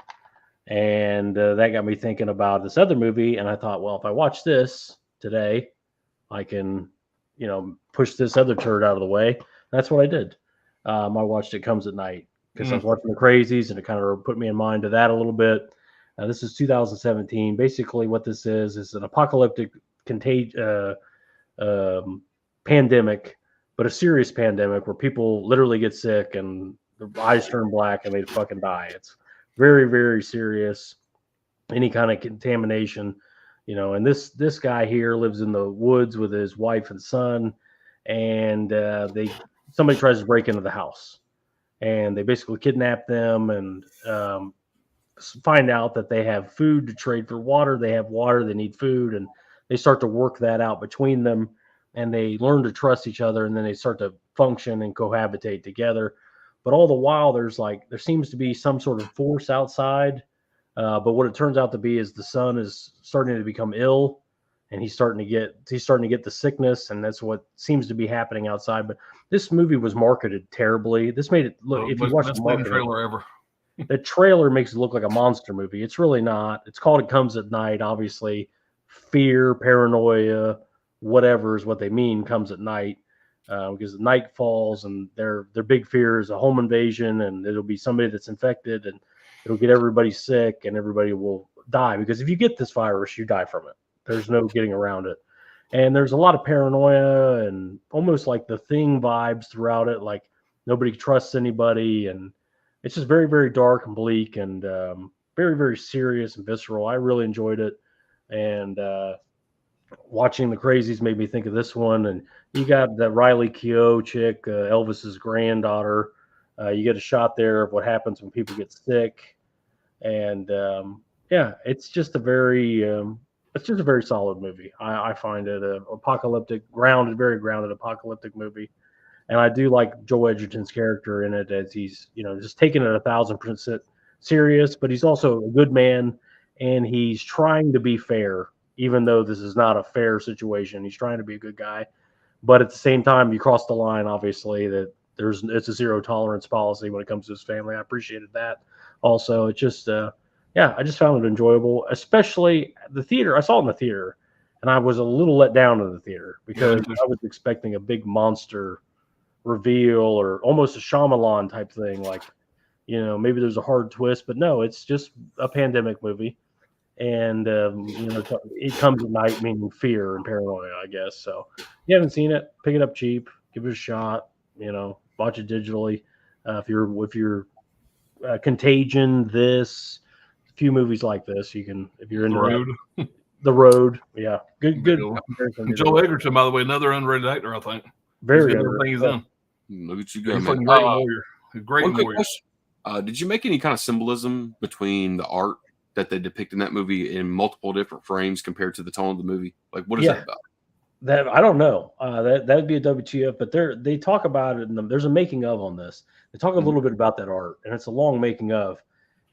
And that got me thinking about this other movie. And I thought, well, if I watch this today, I can, push this other turd out of the way. That's what I did. I watched It Comes at Night because I was watching The Crazies, and it kind of put me in mind of that a little bit. This is 2017. Basically, what this is an apocalyptic pandemic, but a serious pandemic where people literally get sick and their eyes turn black and they fucking die. It's very, very serious. Any kind of contamination, and this guy here lives in the woods with his wife and son, and somebody tries to break into the house, and they basically kidnap them and find out that they have food to trade for water. They have water, they need food, and they start to work that out between them, and they learn to trust each other, and then they start to function and cohabitate together. But all the while, there seems to be some sort of force outside. But what it turns out to be is the son is starting to become ill, and he's starting to get the sickness, and that's what seems to be happening outside. But this movie was marketed terribly. This made it look. If you watch the marketing, trailer ever, the trailer makes it look like a monster movie. It's really not. It's called It Comes at Night. Obviously, fear, paranoia, whatever is what they mean. Comes at night. Because the night falls, and their big fear is a home invasion, and it'll be somebody that's infected, and it'll get everybody sick, and everybody will die. Because if you get this virus, you die from it. There's no getting around it. And there's a lot of paranoia and almost like The Thing vibes throughout it. Like nobody trusts anybody, and it's just very, very dark and bleak, and very, very serious and visceral. I really enjoyed it, and watching The Crazies made me think of this one. And you got that Riley Keough chick, Elvis's granddaughter. You get a shot there of what happens when people get sick, and it's just a very solid movie. I find it a very grounded apocalyptic movie, and I do like Joel Edgerton's character in it, as he's just taking it 1,000% serious, but he's also a good man, and he's trying to be fair. Even though this is not a fair situation, he's trying to be a good guy. But at the same time, you cross the line, obviously, that it's a zero tolerance policy when it comes to his family. I appreciated that. Also, it just, I just found it enjoyable, especially the theater. I saw it in the theater, and I was a little let down in the theater because I was expecting a big monster reveal or almost a Shyamalan type thing. Like, maybe there's a hard twist, but no, it's just a pandemic movie. And It Comes at Night, meaning fear and paranoia, I guess. So if you haven't seen it, pick it up cheap, give it a shot. Watch it digitally. If you're Contagion, a few movies like this, you can. If you're in the road, yeah, good. Joel Edgerton, by the way, another underrated actor, I think. Very good. Everything he's done. Look at you go, He's man. a great warrior. Great warrior. Did you make any kind of symbolism between the art that they depict in that movie in multiple different frames compared to the tone of the movie? Like, what is that about? That I don't know. That'd be a WTF, but they talk about it. There's a making of on this. They talk a little bit about that art, and it's a long making of.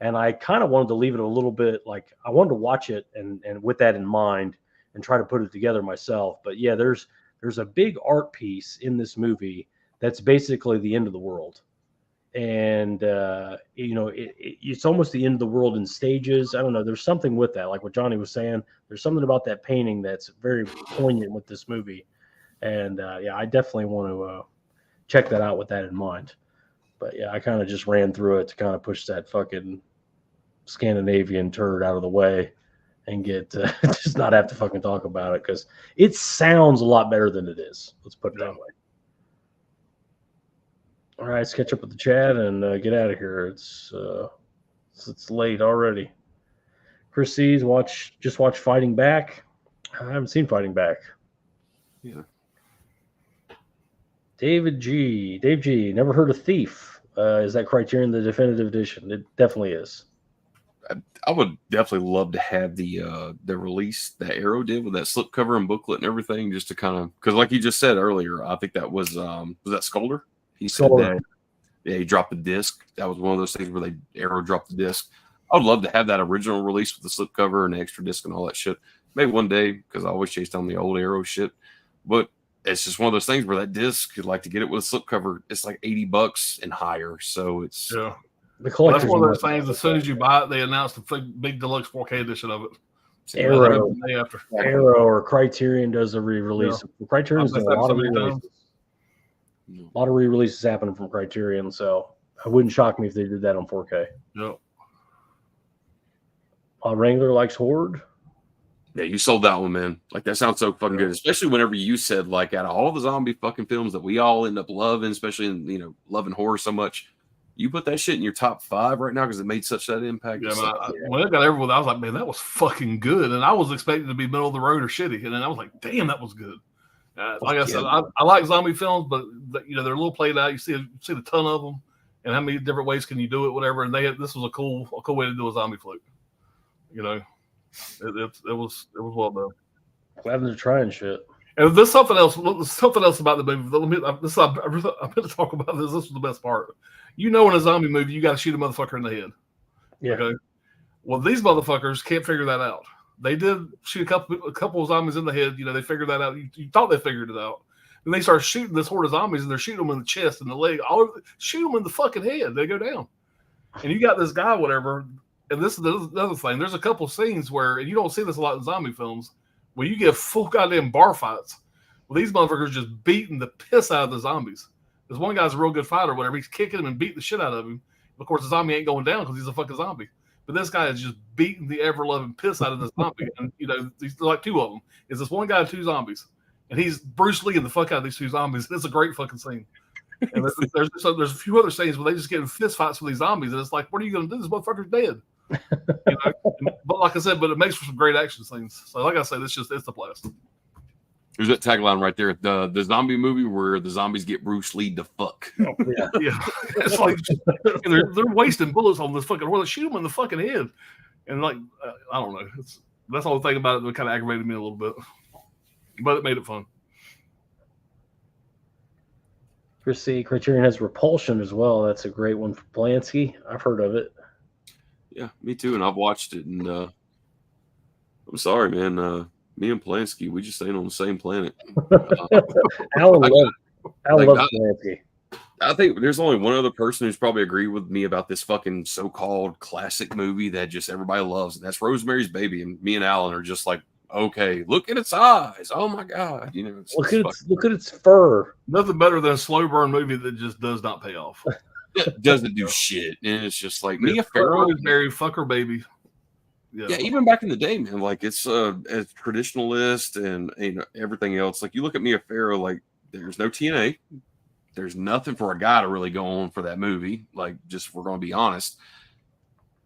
And I kind of wanted to leave it a little bit like I wanted to watch it and with that in mind and try to put it together myself. But yeah, there's a big art piece in this movie that's basically the end of the world. And it's almost the end of the world in stages. I don't know. There's something with that, like what Johnny was saying. There's something about that painting that's very poignant with this movie, And yeah, I definitely want to check that out with that in mind. But yeah, I kind of just ran through it to kind of push that fucking Scandinavian turd out of the way and get just not have to fucking talk about it, because it sounds a lot better than it is. Let's put it that way. All right, let's catch up with the chat and get out of here. It's late already. Chris C's watch Fighting Back. I haven't seen Fighting Back. Yeah. Dave G, never heard of Thief. Is that Criterion the definitive edition? It definitely is. I would definitely love to have the release that Arrow did with that slipcover and booklet and everything, just to kind of, because like you just said earlier, I think that was that Skolder? He said that, yeah, he dropped the disc. That was one of those things where Arrow dropped the disc. I would love to have that original release with the slipcover and the extra disc and all that shit. Maybe one day, because I always chase down the old Arrow shit. But it's just one of those things where that disc, you'd like to get it with a slipcover. It's like $80 and higher. So it's Yeah. The Well, that's collector's one of those market. things. As soon as you buy it, they announce the big deluxe 4K edition of it. Arrow. The day after. Arrow or Criterion does a re-release. Criterion's I've doing a lot of seen that so many re-releases. A lot of re-releases happening from Criterion, so it wouldn't shock me if they did that on 4K. Yep. Wrangler likes Horde. Yeah, you sold that one, man. Like, that sounds so fucking good. Especially whenever you said, like, out of all the zombie fucking films that we all end up loving, especially in, loving horror so much, you put that shit in your top 5 right now because it made such that impact. Yeah, man, when it got everyone, I was like, man, that was fucking good. And I was expecting to be middle of the road or shitty. And then I was like, damn, that was good. Like I said, I like zombie films, but they're a little played out. You see the ton of them, and how many different ways can you do it, whatever. And this was a cool way to do a zombie flick. It was well done. Glad they're trying shit. And there's something else about the movie. I meant to talk about this. This was the best part. In a zombie movie, you got to shoot a motherfucker in the head. Yeah. Okay. Well, these motherfuckers can't figure that out. They did shoot a couple of zombies in the head. They figured that out. You thought they figured it out. And they start shooting this horde of zombies, and they're shooting them in the chest and the leg. Shoot them in the fucking head. They go down. And you got this guy, whatever. And this is the other thing. There's a couple of scenes where, and you don't see this a lot in zombie films, where you get full goddamn bar fights. Well, these motherfuckers just beating the piss out of the zombies. This one guy's a real good fighter, whatever. He's kicking him and beating the shit out of him. Of course, the zombie ain't going down because he's a fucking zombie. But this guy is just beating the ever-loving piss out of this zombie. And, there's like 2 of them. It's this one guy and 2 zombies. And he's Bruce Lee in the fuck out of these 2 zombies. It's a great fucking scene. And there's a few other scenes where they just get in fist fights with these zombies. And it's like, what are you going to do? This motherfucker's dead. But like I said, it makes for some great action scenes. So like I said, it's the blast. There's that tagline right there. The zombie movie where the zombies get Bruce Lee to fuck. Oh, yeah. Yeah. It's like they're wasting bullets on this fucking horse. Shoot them in the fucking head. And like, I don't know. That's the only thing about it that kind of aggravated me a little bit. But it made it fun. Chris C. Criterion has Repulsion as well. That's a great one for Polanski. I've heard of it. Yeah, me too. And I've watched it. And I'm sorry, man. Me and Polanski, we just ain't on the same planet. Alan loves Polanski. I think there's only one other person who's probably agreed with me about this fucking so-called classic movie that just everybody loves, and that's Rosemary's Baby. And me and Alan are just like, okay, look at its eyes. Oh my god, Look at its fur. Nothing better than a slow burn movie that just does not pay off. It doesn't do shit, and it's just like Mia Farrow, Rosemary, fuck her baby. Yeah, even back in the day, man, like it's as traditionalist and everything else. Like you look at Mia Farrow, like there's no TNA, there's nothing for a guy to really go on for that movie. Like, just if we're gonna be honest,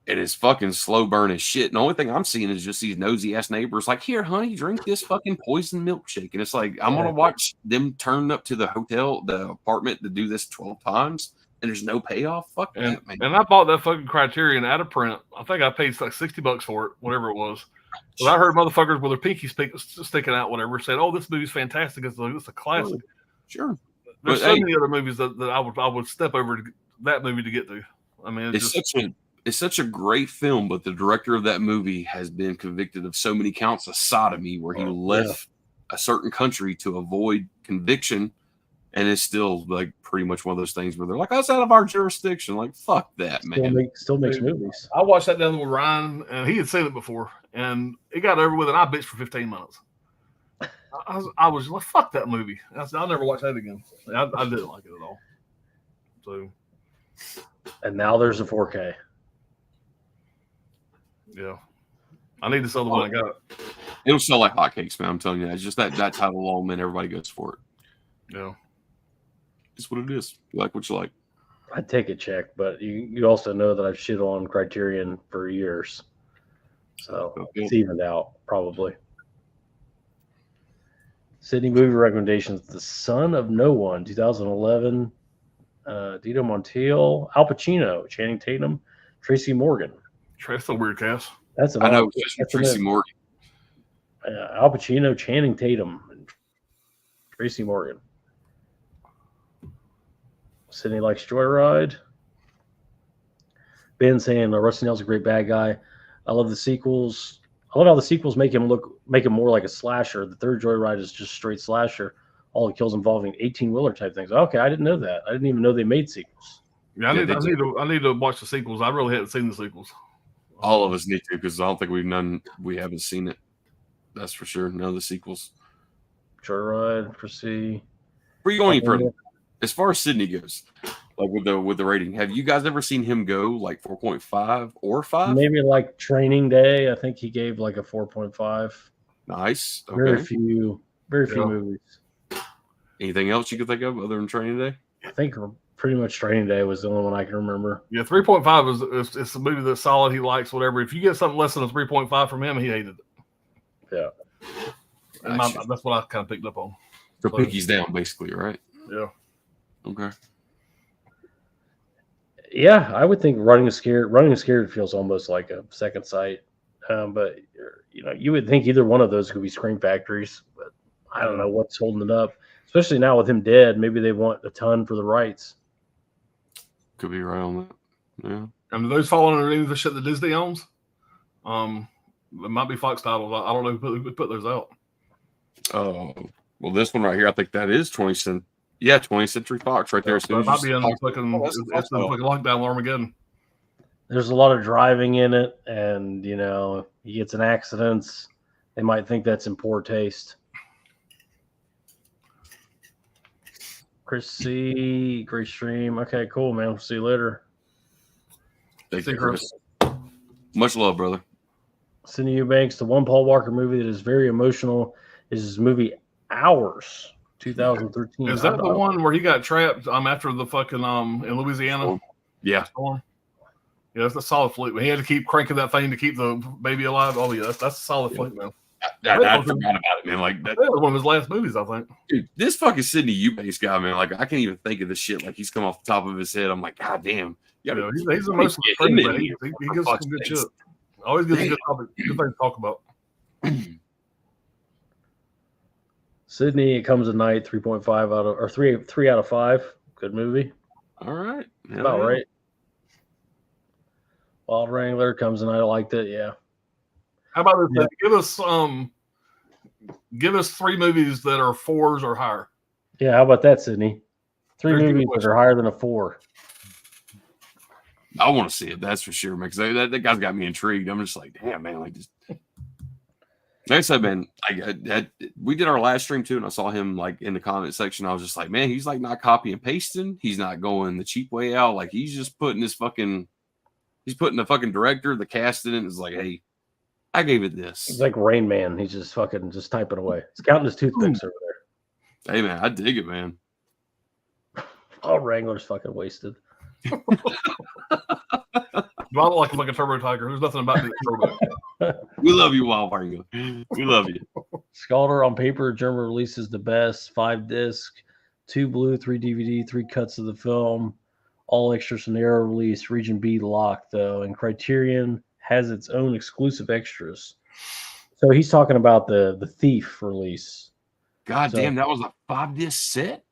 it is fucking slow burn as shit. And the only thing I'm seeing is just these nosy ass neighbors, like, here, honey, drink this fucking poison milkshake. And it's like I'm gonna watch them turn up to the apartment to do this 12 times. And there's no payoff. Fuck that, man. And I bought that fucking Criterion out of print. I think I paid like $60 for it, whatever it was. But I heard motherfuckers with their pinky sticking out, whatever, said, "Oh, this movie's fantastic. It's a classic." Sure. There's so many other movies that I would step over to that movie to get to. I mean, it's such a great film, but the director of that movie has been convicted of so many counts of sodomy, where he left a certain country to avoid conviction. And it's still like pretty much one of those things where they're like, that's out of our jurisdiction. Like, fuck that, man. Still makes movies. I watched that down with Ryan, and he had seen it before, and it got over with, and I bitched for 15 minutes. I was like, fuck that movie. I'll never watch that again. I didn't like it at all. So, And now there's a 4K. yeah. I need this other one I got. It'll sell like hotcakes, man. I'm telling you, it's just that title alone, man. Everybody goes for it. Yeah. It's what it is. You like what you like. I'd take a check, but you also know that I've shit on Criterion for years. So it's evened out, probably. Sydney movie recommendations: The Son of No One, 2011. Dito Montiel, Al Pacino, Channing Tatum, Tracy Morgan. That's a weird cast. That's an I know. that's Tracy Morgan. Al Pacino, Channing Tatum, and Tracy Morgan. Sydney likes Joyride. Ben saying Rusty Nail's a great bad guy. I love the sequels. I love how the sequels make him more like a slasher. The third Joyride is just straight slasher. All the kills involving 18-wheeler type things. Okay, I didn't know that. I didn't even know they made sequels. Yeah, I need to watch the sequels. I really haven't seen the sequels. All of us need to, because I don't think we haven't seen it. That's for sure. None of the sequels. Joyride, Proceed. Where are you going further? As far as Sydney goes, like with the rating, have you guys ever seen him go like 4.5 or 5? Maybe like Training Day. I think he gave like a 4.5. Nice. Okay. Very few movies. Anything else you could think of other than Training Day? I think pretty much Training Day was the only one I can remember. Yeah, 3.5 is it's a movie that's solid. He likes whatever. If you get something less than a 3.5 from him, he hated it. Yeah. And that's what I kind of picked up on. So pickies down, basically, right? Yeah. Okay. Yeah, I would think Running Scared feels almost like a Second Sight. But you would think either one of those could be Scream Factories, but I don't know what's holding it up. Especially now with him dead, maybe they want a ton for the rights. Could be right on that. Yeah. And those fall underneath the shit that Disney owns. It might be Fox titles. I don't know who put those out. Oh, well, this one right here, I think that is 20th Century. Yeah, 20th Century Fox right there. So it might be in the fucking lockdown Armageddon. There's a lot of driving in it, and he gets in accidents. They might think that's in poor taste. Chris C, great stream. Okay, cool, man. We'll see you later. Thank you, Chris. Much love, brother. Cindy Eubanks, the one Paul Walker movie that is very emotional is his movie Hours, 2013. Is that the one where he got trapped after the fucking in Louisiana? Yeah. Storm? Yeah, that's a solid flick. He had to keep cranking that thing to keep the baby alive. Oh yeah, that's a solid flick, man. I forgot about it, man. Like that was one of his last movies, I think. Dude, this fucking Sidney Eubanks guy, man. Like I can't even think of this shit. Like he's come off the top of his head. I'm like, God damn. He's the most. He gives some good shit. Always gives a good topic, good thing to talk about. Sydney, It Comes at Night, 3 out of 5. Good movie. All right. About right. Wild Wrangler, Comes at Night. I liked it. Yeah. How about this? Yeah. Give us 3 movies that are 4s or higher. Yeah, how about that, Sydney? 3 movies that are higher than a 4. I want to see it. That's for sure, man. Because that guy's got me intrigued. I'm just like, damn, man. Like I said, man, we did our last stream too, and I saw him like in the comment section. I was just like, man, he's like not copy and pasting. He's not going the cheap way out. Like he's just putting he's putting the fucking director, the cast in it. It's like, hey, I gave it this. It's like Rain Man. He's just typing away. He's counting his toothpicks over there. Hey, man, I dig it, man. Oh, Wrangler's fucking wasted. I don't like a fucking Turbo Tiger. There's nothing about the Turbo. We love you, Wild Wrangler. We love you. Scalder on paper, German release is the best. 5 disc, 2 blue, 3 DVD, 3 cuts of the film. All extra scenario release. Region B locked though, and Criterion has its own exclusive extras. So he's talking about the Thief release. God damn, that was a 5-disc set?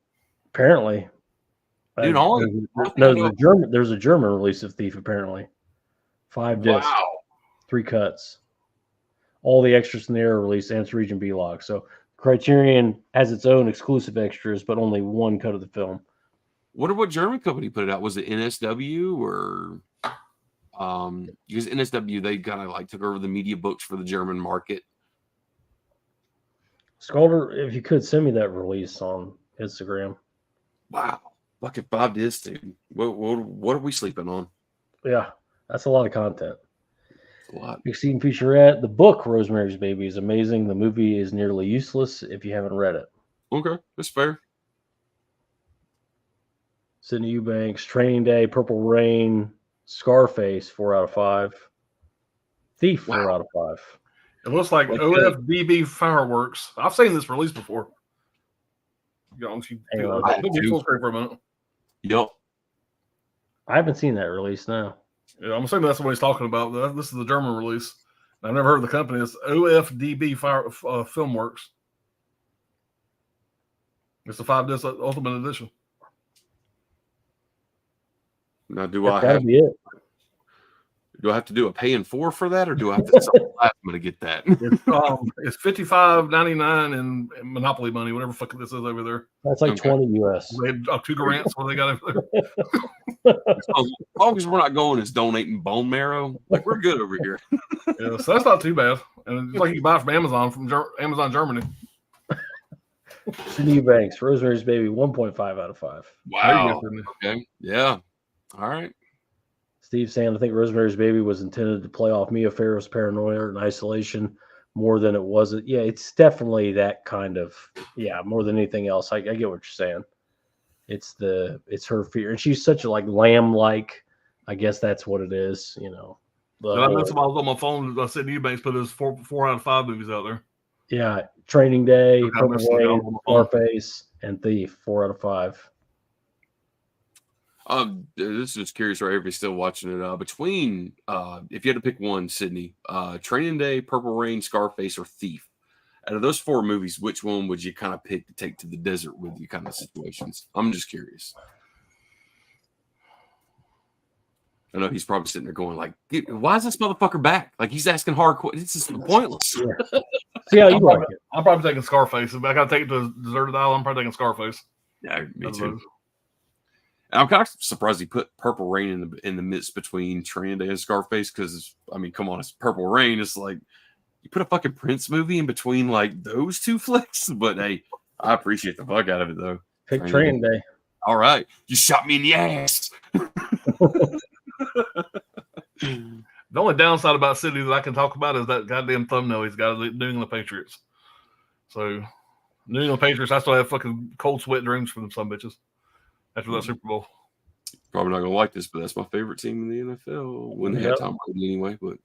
Apparently. Dude, there's a German release of Thief, apparently. 5 discs. Wow. 3 cuts. All the extras in the air release and it's Region B lock. So Criterion has its own exclusive extras, but only 1 cut of the film. Wonder what German company put it out. Was it NSW or because NSW, they kind of like took over the media books for the German market. Sculder, if you could send me that release on Instagram. Wow, fucking 5 discs, dude. What are we sleeping on? Yeah, that's a lot of content. A lot. Big Scene featurette. The book Rosemary's Baby is amazing. The movie is nearly useless if you haven't read it. Okay, that's fair. Sydney Eubanks, Training Day, Purple Rain, Scarface, 4 out of 5. Thief, 4 out of 5. It looks like OFDB Fireworks. I've seen this release before. Full screen for a minute. Yep. I haven't seen that release now. Yeah, I'm assuming that's what he's talking about. This is the German release. I've never heard of the company. It's OFDB Filmworks. It's the 5 disc Ultimate Edition. Now, do That's I gotta be it. Do I have to do a pay in 4 for that, or do I have to sell plasma to get that? It's $55.99 in Monopoly money, whatever fuck this is over there. That's like 20 US. They had 2 grants what they got over there. As long as we're not going as donating bone marrow, like we're good over here. Yeah, so that's not too bad. And it's like you can buy it from Amazon Amazon Germany. Sydney Eubanks, Rosemary's Baby, 1.5 out of 5. Wow. Okay. Yeah. All right. Steve saying, I think Rosemary's Baby was intended to play off Mia Farrow's paranoia and isolation more than it was. Yeah, it's definitely that kind of, more than anything else. I get what you're saying. It's her fear. And she's such a lamb-like, I guess that's what it is, you know. I mentioned I was on my phone. I said Eubanks put his 4 out of 5 movies out there. Yeah, Training Day, Purple Rain, Scarface, and Thief, 4 out of 5. This is curious, right? Everybody's still watching it. Between, if you had to pick one, Sydney, Training Day, Purple Rain, Scarface, or Thief, out of those 4 movies, which one would you kind of pick to take to the desert with you kind of situations? I'm just curious. I know he's probably sitting there going like, why is this motherfucker back? Like he's asking hard questions. This is pointless. Yeah. See how you like it. I'm probably taking Scarface. If I got to take it to a deserted island, I'm probably taking Scarface. Yeah, me too. And I'm kind of surprised he put Purple Rain in the midst between Training Day and Scarface because, I mean, come on, it's Purple Rain. It's like you put a fucking Prince movie in between like those 2 flicks. But hey, I appreciate the fuck out of it though. Pick Training Day. All right, you shot me in the ass. The only downside about City that I can talk about is that goddamn thumbnail he's got of the New England Patriots. So, New England Patriots, I still have fucking cold sweat dreams for them some bitches after that Super Bowl. Probably not gonna like this, but that's my favorite team in the NFL. When they had Tom Brady anyway, but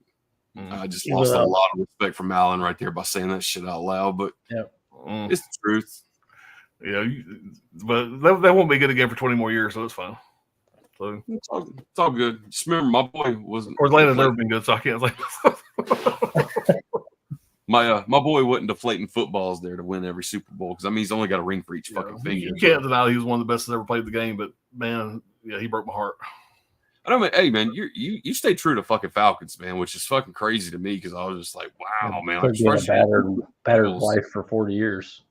I just lost a lot of respect from Allen right there by saying that shit out loud. But it's the truth. Yeah, but they won't be good again for 20 more years, so it's fine. So it's all good. Just remember, my boy wasn't. Or Atlanta's never been good, so I can't say. My boy wasn't deflating footballs there to win every Super Bowl because I mean he's only got a ring for each fucking finger. You can't deny he was one of the best that's ever played the game, but man, yeah, he broke my heart. I don't mean, hey man, you stay true to fucking Falcons, man, which is fucking crazy to me because I was just like, wow, man, like, a battered life for 40 years.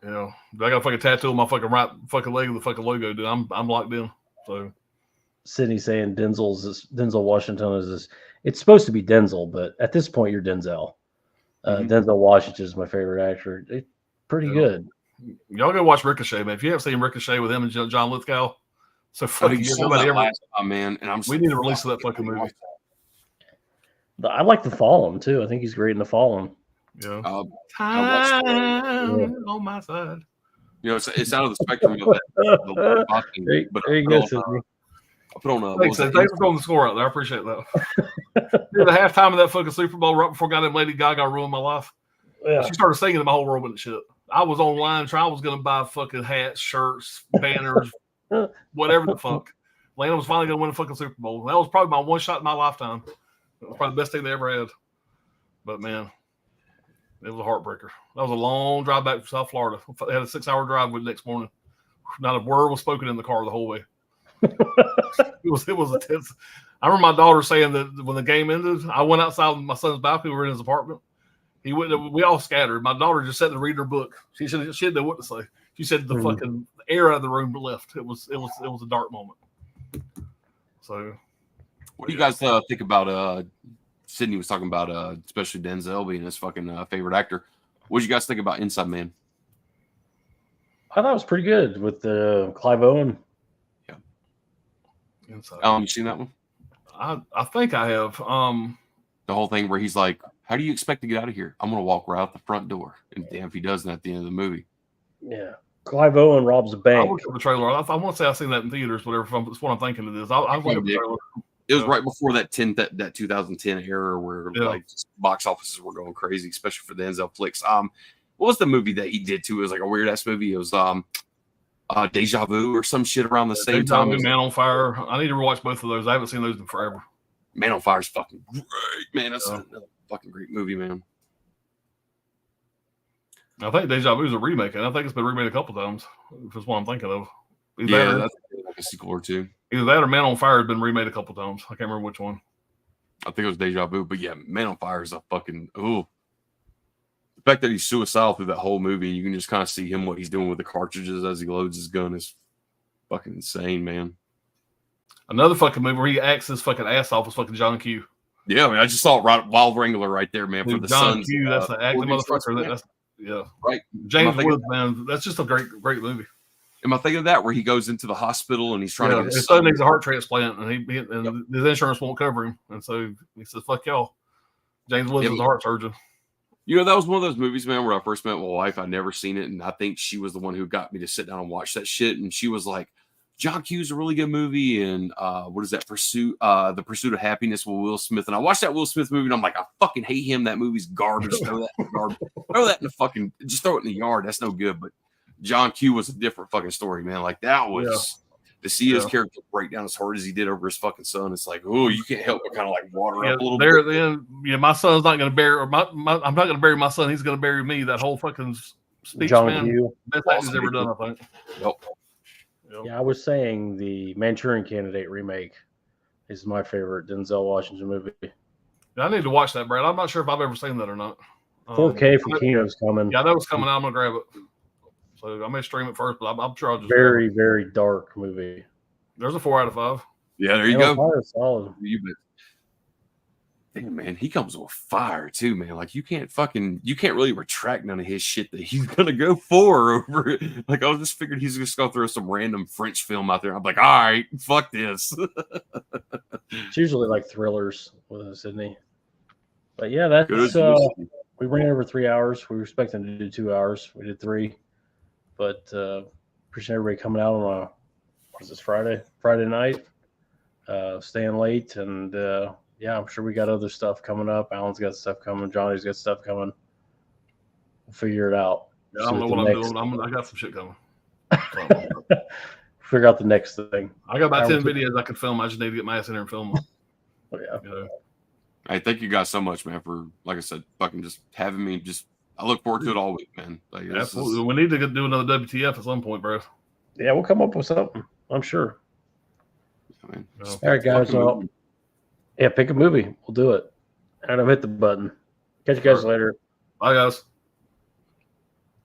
You know, I got a fucking tattoo on my fucking right fucking leg of the fucking logo, dude. I'm locked in. So Sydney saying Denzel Washington is it's supposed to be Denzel, but at this point you're Denzel. Denzel Washington is my favorite actor. It's pretty good. Y'all go watch Ricochet, man. If you haven't seen Ricochet with him and John Lithgow, so fucking man. And we need to release that fucking movie. I like The Fallen too. I think he's great in The Fallen. Yeah. Time on my side. You know, it's out of the spectrum of that. But there you go, Sydney. I put on thanks for throwing the score out there. I appreciate that. Dude, the halftime of that fucking Super Bowl right before goddamn Lady Gaga ruined my life. Yeah. She started singing and my whole world went to shit. I was online I was going to buy fucking hats, shirts, banners, whatever the fuck. Lana was finally going to win a fucking Super Bowl. That was probably my one shot in my lifetime. It was probably the best thing they ever had. But man, it was a heartbreaker. That was a long drive back from South Florida. I had a 6-hour drive with the next morning. Not a word was spoken in the car the whole way. It was intense. I remember my daughter saying that when the game ended, I went outside with my son's balcony. We were in his apartment. We all scattered. My daughter just sat there reading her book. She didn't know what to say. She said the fucking air out of the room left. It was a dark moment. So, what do you guys think about? Sydney was talking about, especially Denzel being his fucking favorite actor. What did you guys think about Inside Man? I thought it was pretty good with Clive Owen. Inside. You seen that one? I think I have. The whole thing where he's like, "How do you expect to get out of here? I'm gonna walk right out the front door." And damn, if he doesn't at the end of the movie. Yeah, Clive Owen robs a I bank. looked at the trailer. I want to say I've seen that in theaters. Whatever. That's what I'm thinking it is. I'll look at the trailer. It was right before that 2010 era where like box offices were going crazy, especially for the Denzel flicks. What was the movie that he did too? It was like a weird ass movie. It was Deja Vu or some shit around the same time. Man on Fire. I need to rewatch both of those. I haven't seen those in forever. Man on Fire is fucking great, man. That's another fucking great movie, man. I think Deja Vu is a remake, and I think it's been remade a couple times. That's what I'm thinking of. That's like a sequel or two. Either that or Man on Fire has been remade a couple times. I can't remember which one. I think it was Deja Vu, but yeah, Man on Fire is a fucking the fact that he's suicidal through that whole movie, and you can just kind of see him what he's doing with the cartridges as he loads his gun is fucking insane, man. Another fucking movie where he acts his fucking ass off was fucking John Q. Yeah, I mean, I just saw Wild Wrangler right there, man. For the John Suns, Q, that's the acting motherfucker. That's right. James Woods, man, that's just a great movie. Am I thinking of that where he goes into the hospital and he's trying to get his son needs a heart transplant, and his insurance won't cover him, and so he says, "Fuck y'all." James Woods was a heart surgeon. You know, that was one of those movies, man, where I first met my wife. I'd never seen it, and I think she was the one who got me to sit down and watch that shit. And she was like, John Q's a really good movie, and what is that, The Pursuit of Happiness with Will Smith. And I watched that Will Smith movie, and I'm like, I fucking hate him. That movie's garbage. Throw that in the garbage. Throw that in the fucking, just throw it in the yard. That's no good. But John Q was a different fucking story, man. Like, that was, to see his character break down as hard as he did over his fucking son, it's like, oh, you can't help but kind of like water up a little bit. Then, my son's not going to bury, or I'm not going to bury my son. He's going to bury me. That whole fucking speech, John man. Q. Best thing he's ever done, I think. Yep. Yeah, I was saying the Manchurian Candidate remake is my favorite Denzel Washington movie. I need to watch that, Brad. I'm not sure if I've ever seen that or not. 4K from Kino's coming. Yeah, that was coming out. I'm gonna grab it. So I may stream it first, but I'm sure I'll just very, very dark movie. There's a 4 out of 5. Yeah, there you go. Solid. Damn, man, he comes with fire too, man. Like you can't really retract none of his shit that he's gonna go for over it. Like I was just figured he's just gonna throw some random French film out there. I'm like, all right, fuck this. It's usually like thrillers with Sydney. But yeah, that's we ran over 3 hours. We were expecting to do 2 hours. We did 3. But appreciate everybody coming out on Friday night, staying late, and yeah, I'm sure we got other stuff coming up. Alan's got stuff coming. Johnny's got stuff coming. We'll figure it out. Yeah, I don't know what I'm doing. I got some shit coming. Figure out the next thing. I got about 10 videos I can film. I just need to get my ass in there and film them. Yeah. Hey, thank you guys so much, man, for, like I said, fucking just having me. I look forward to it all week, man. Like, absolutely. We need to do another WTF at some point, bro. Yeah, we'll come up with something. I'm sure. Yeah, man. All right, guys. Yeah, pick a movie. We'll do it. Adam, hit the button. Catch you guys later. Bye, guys.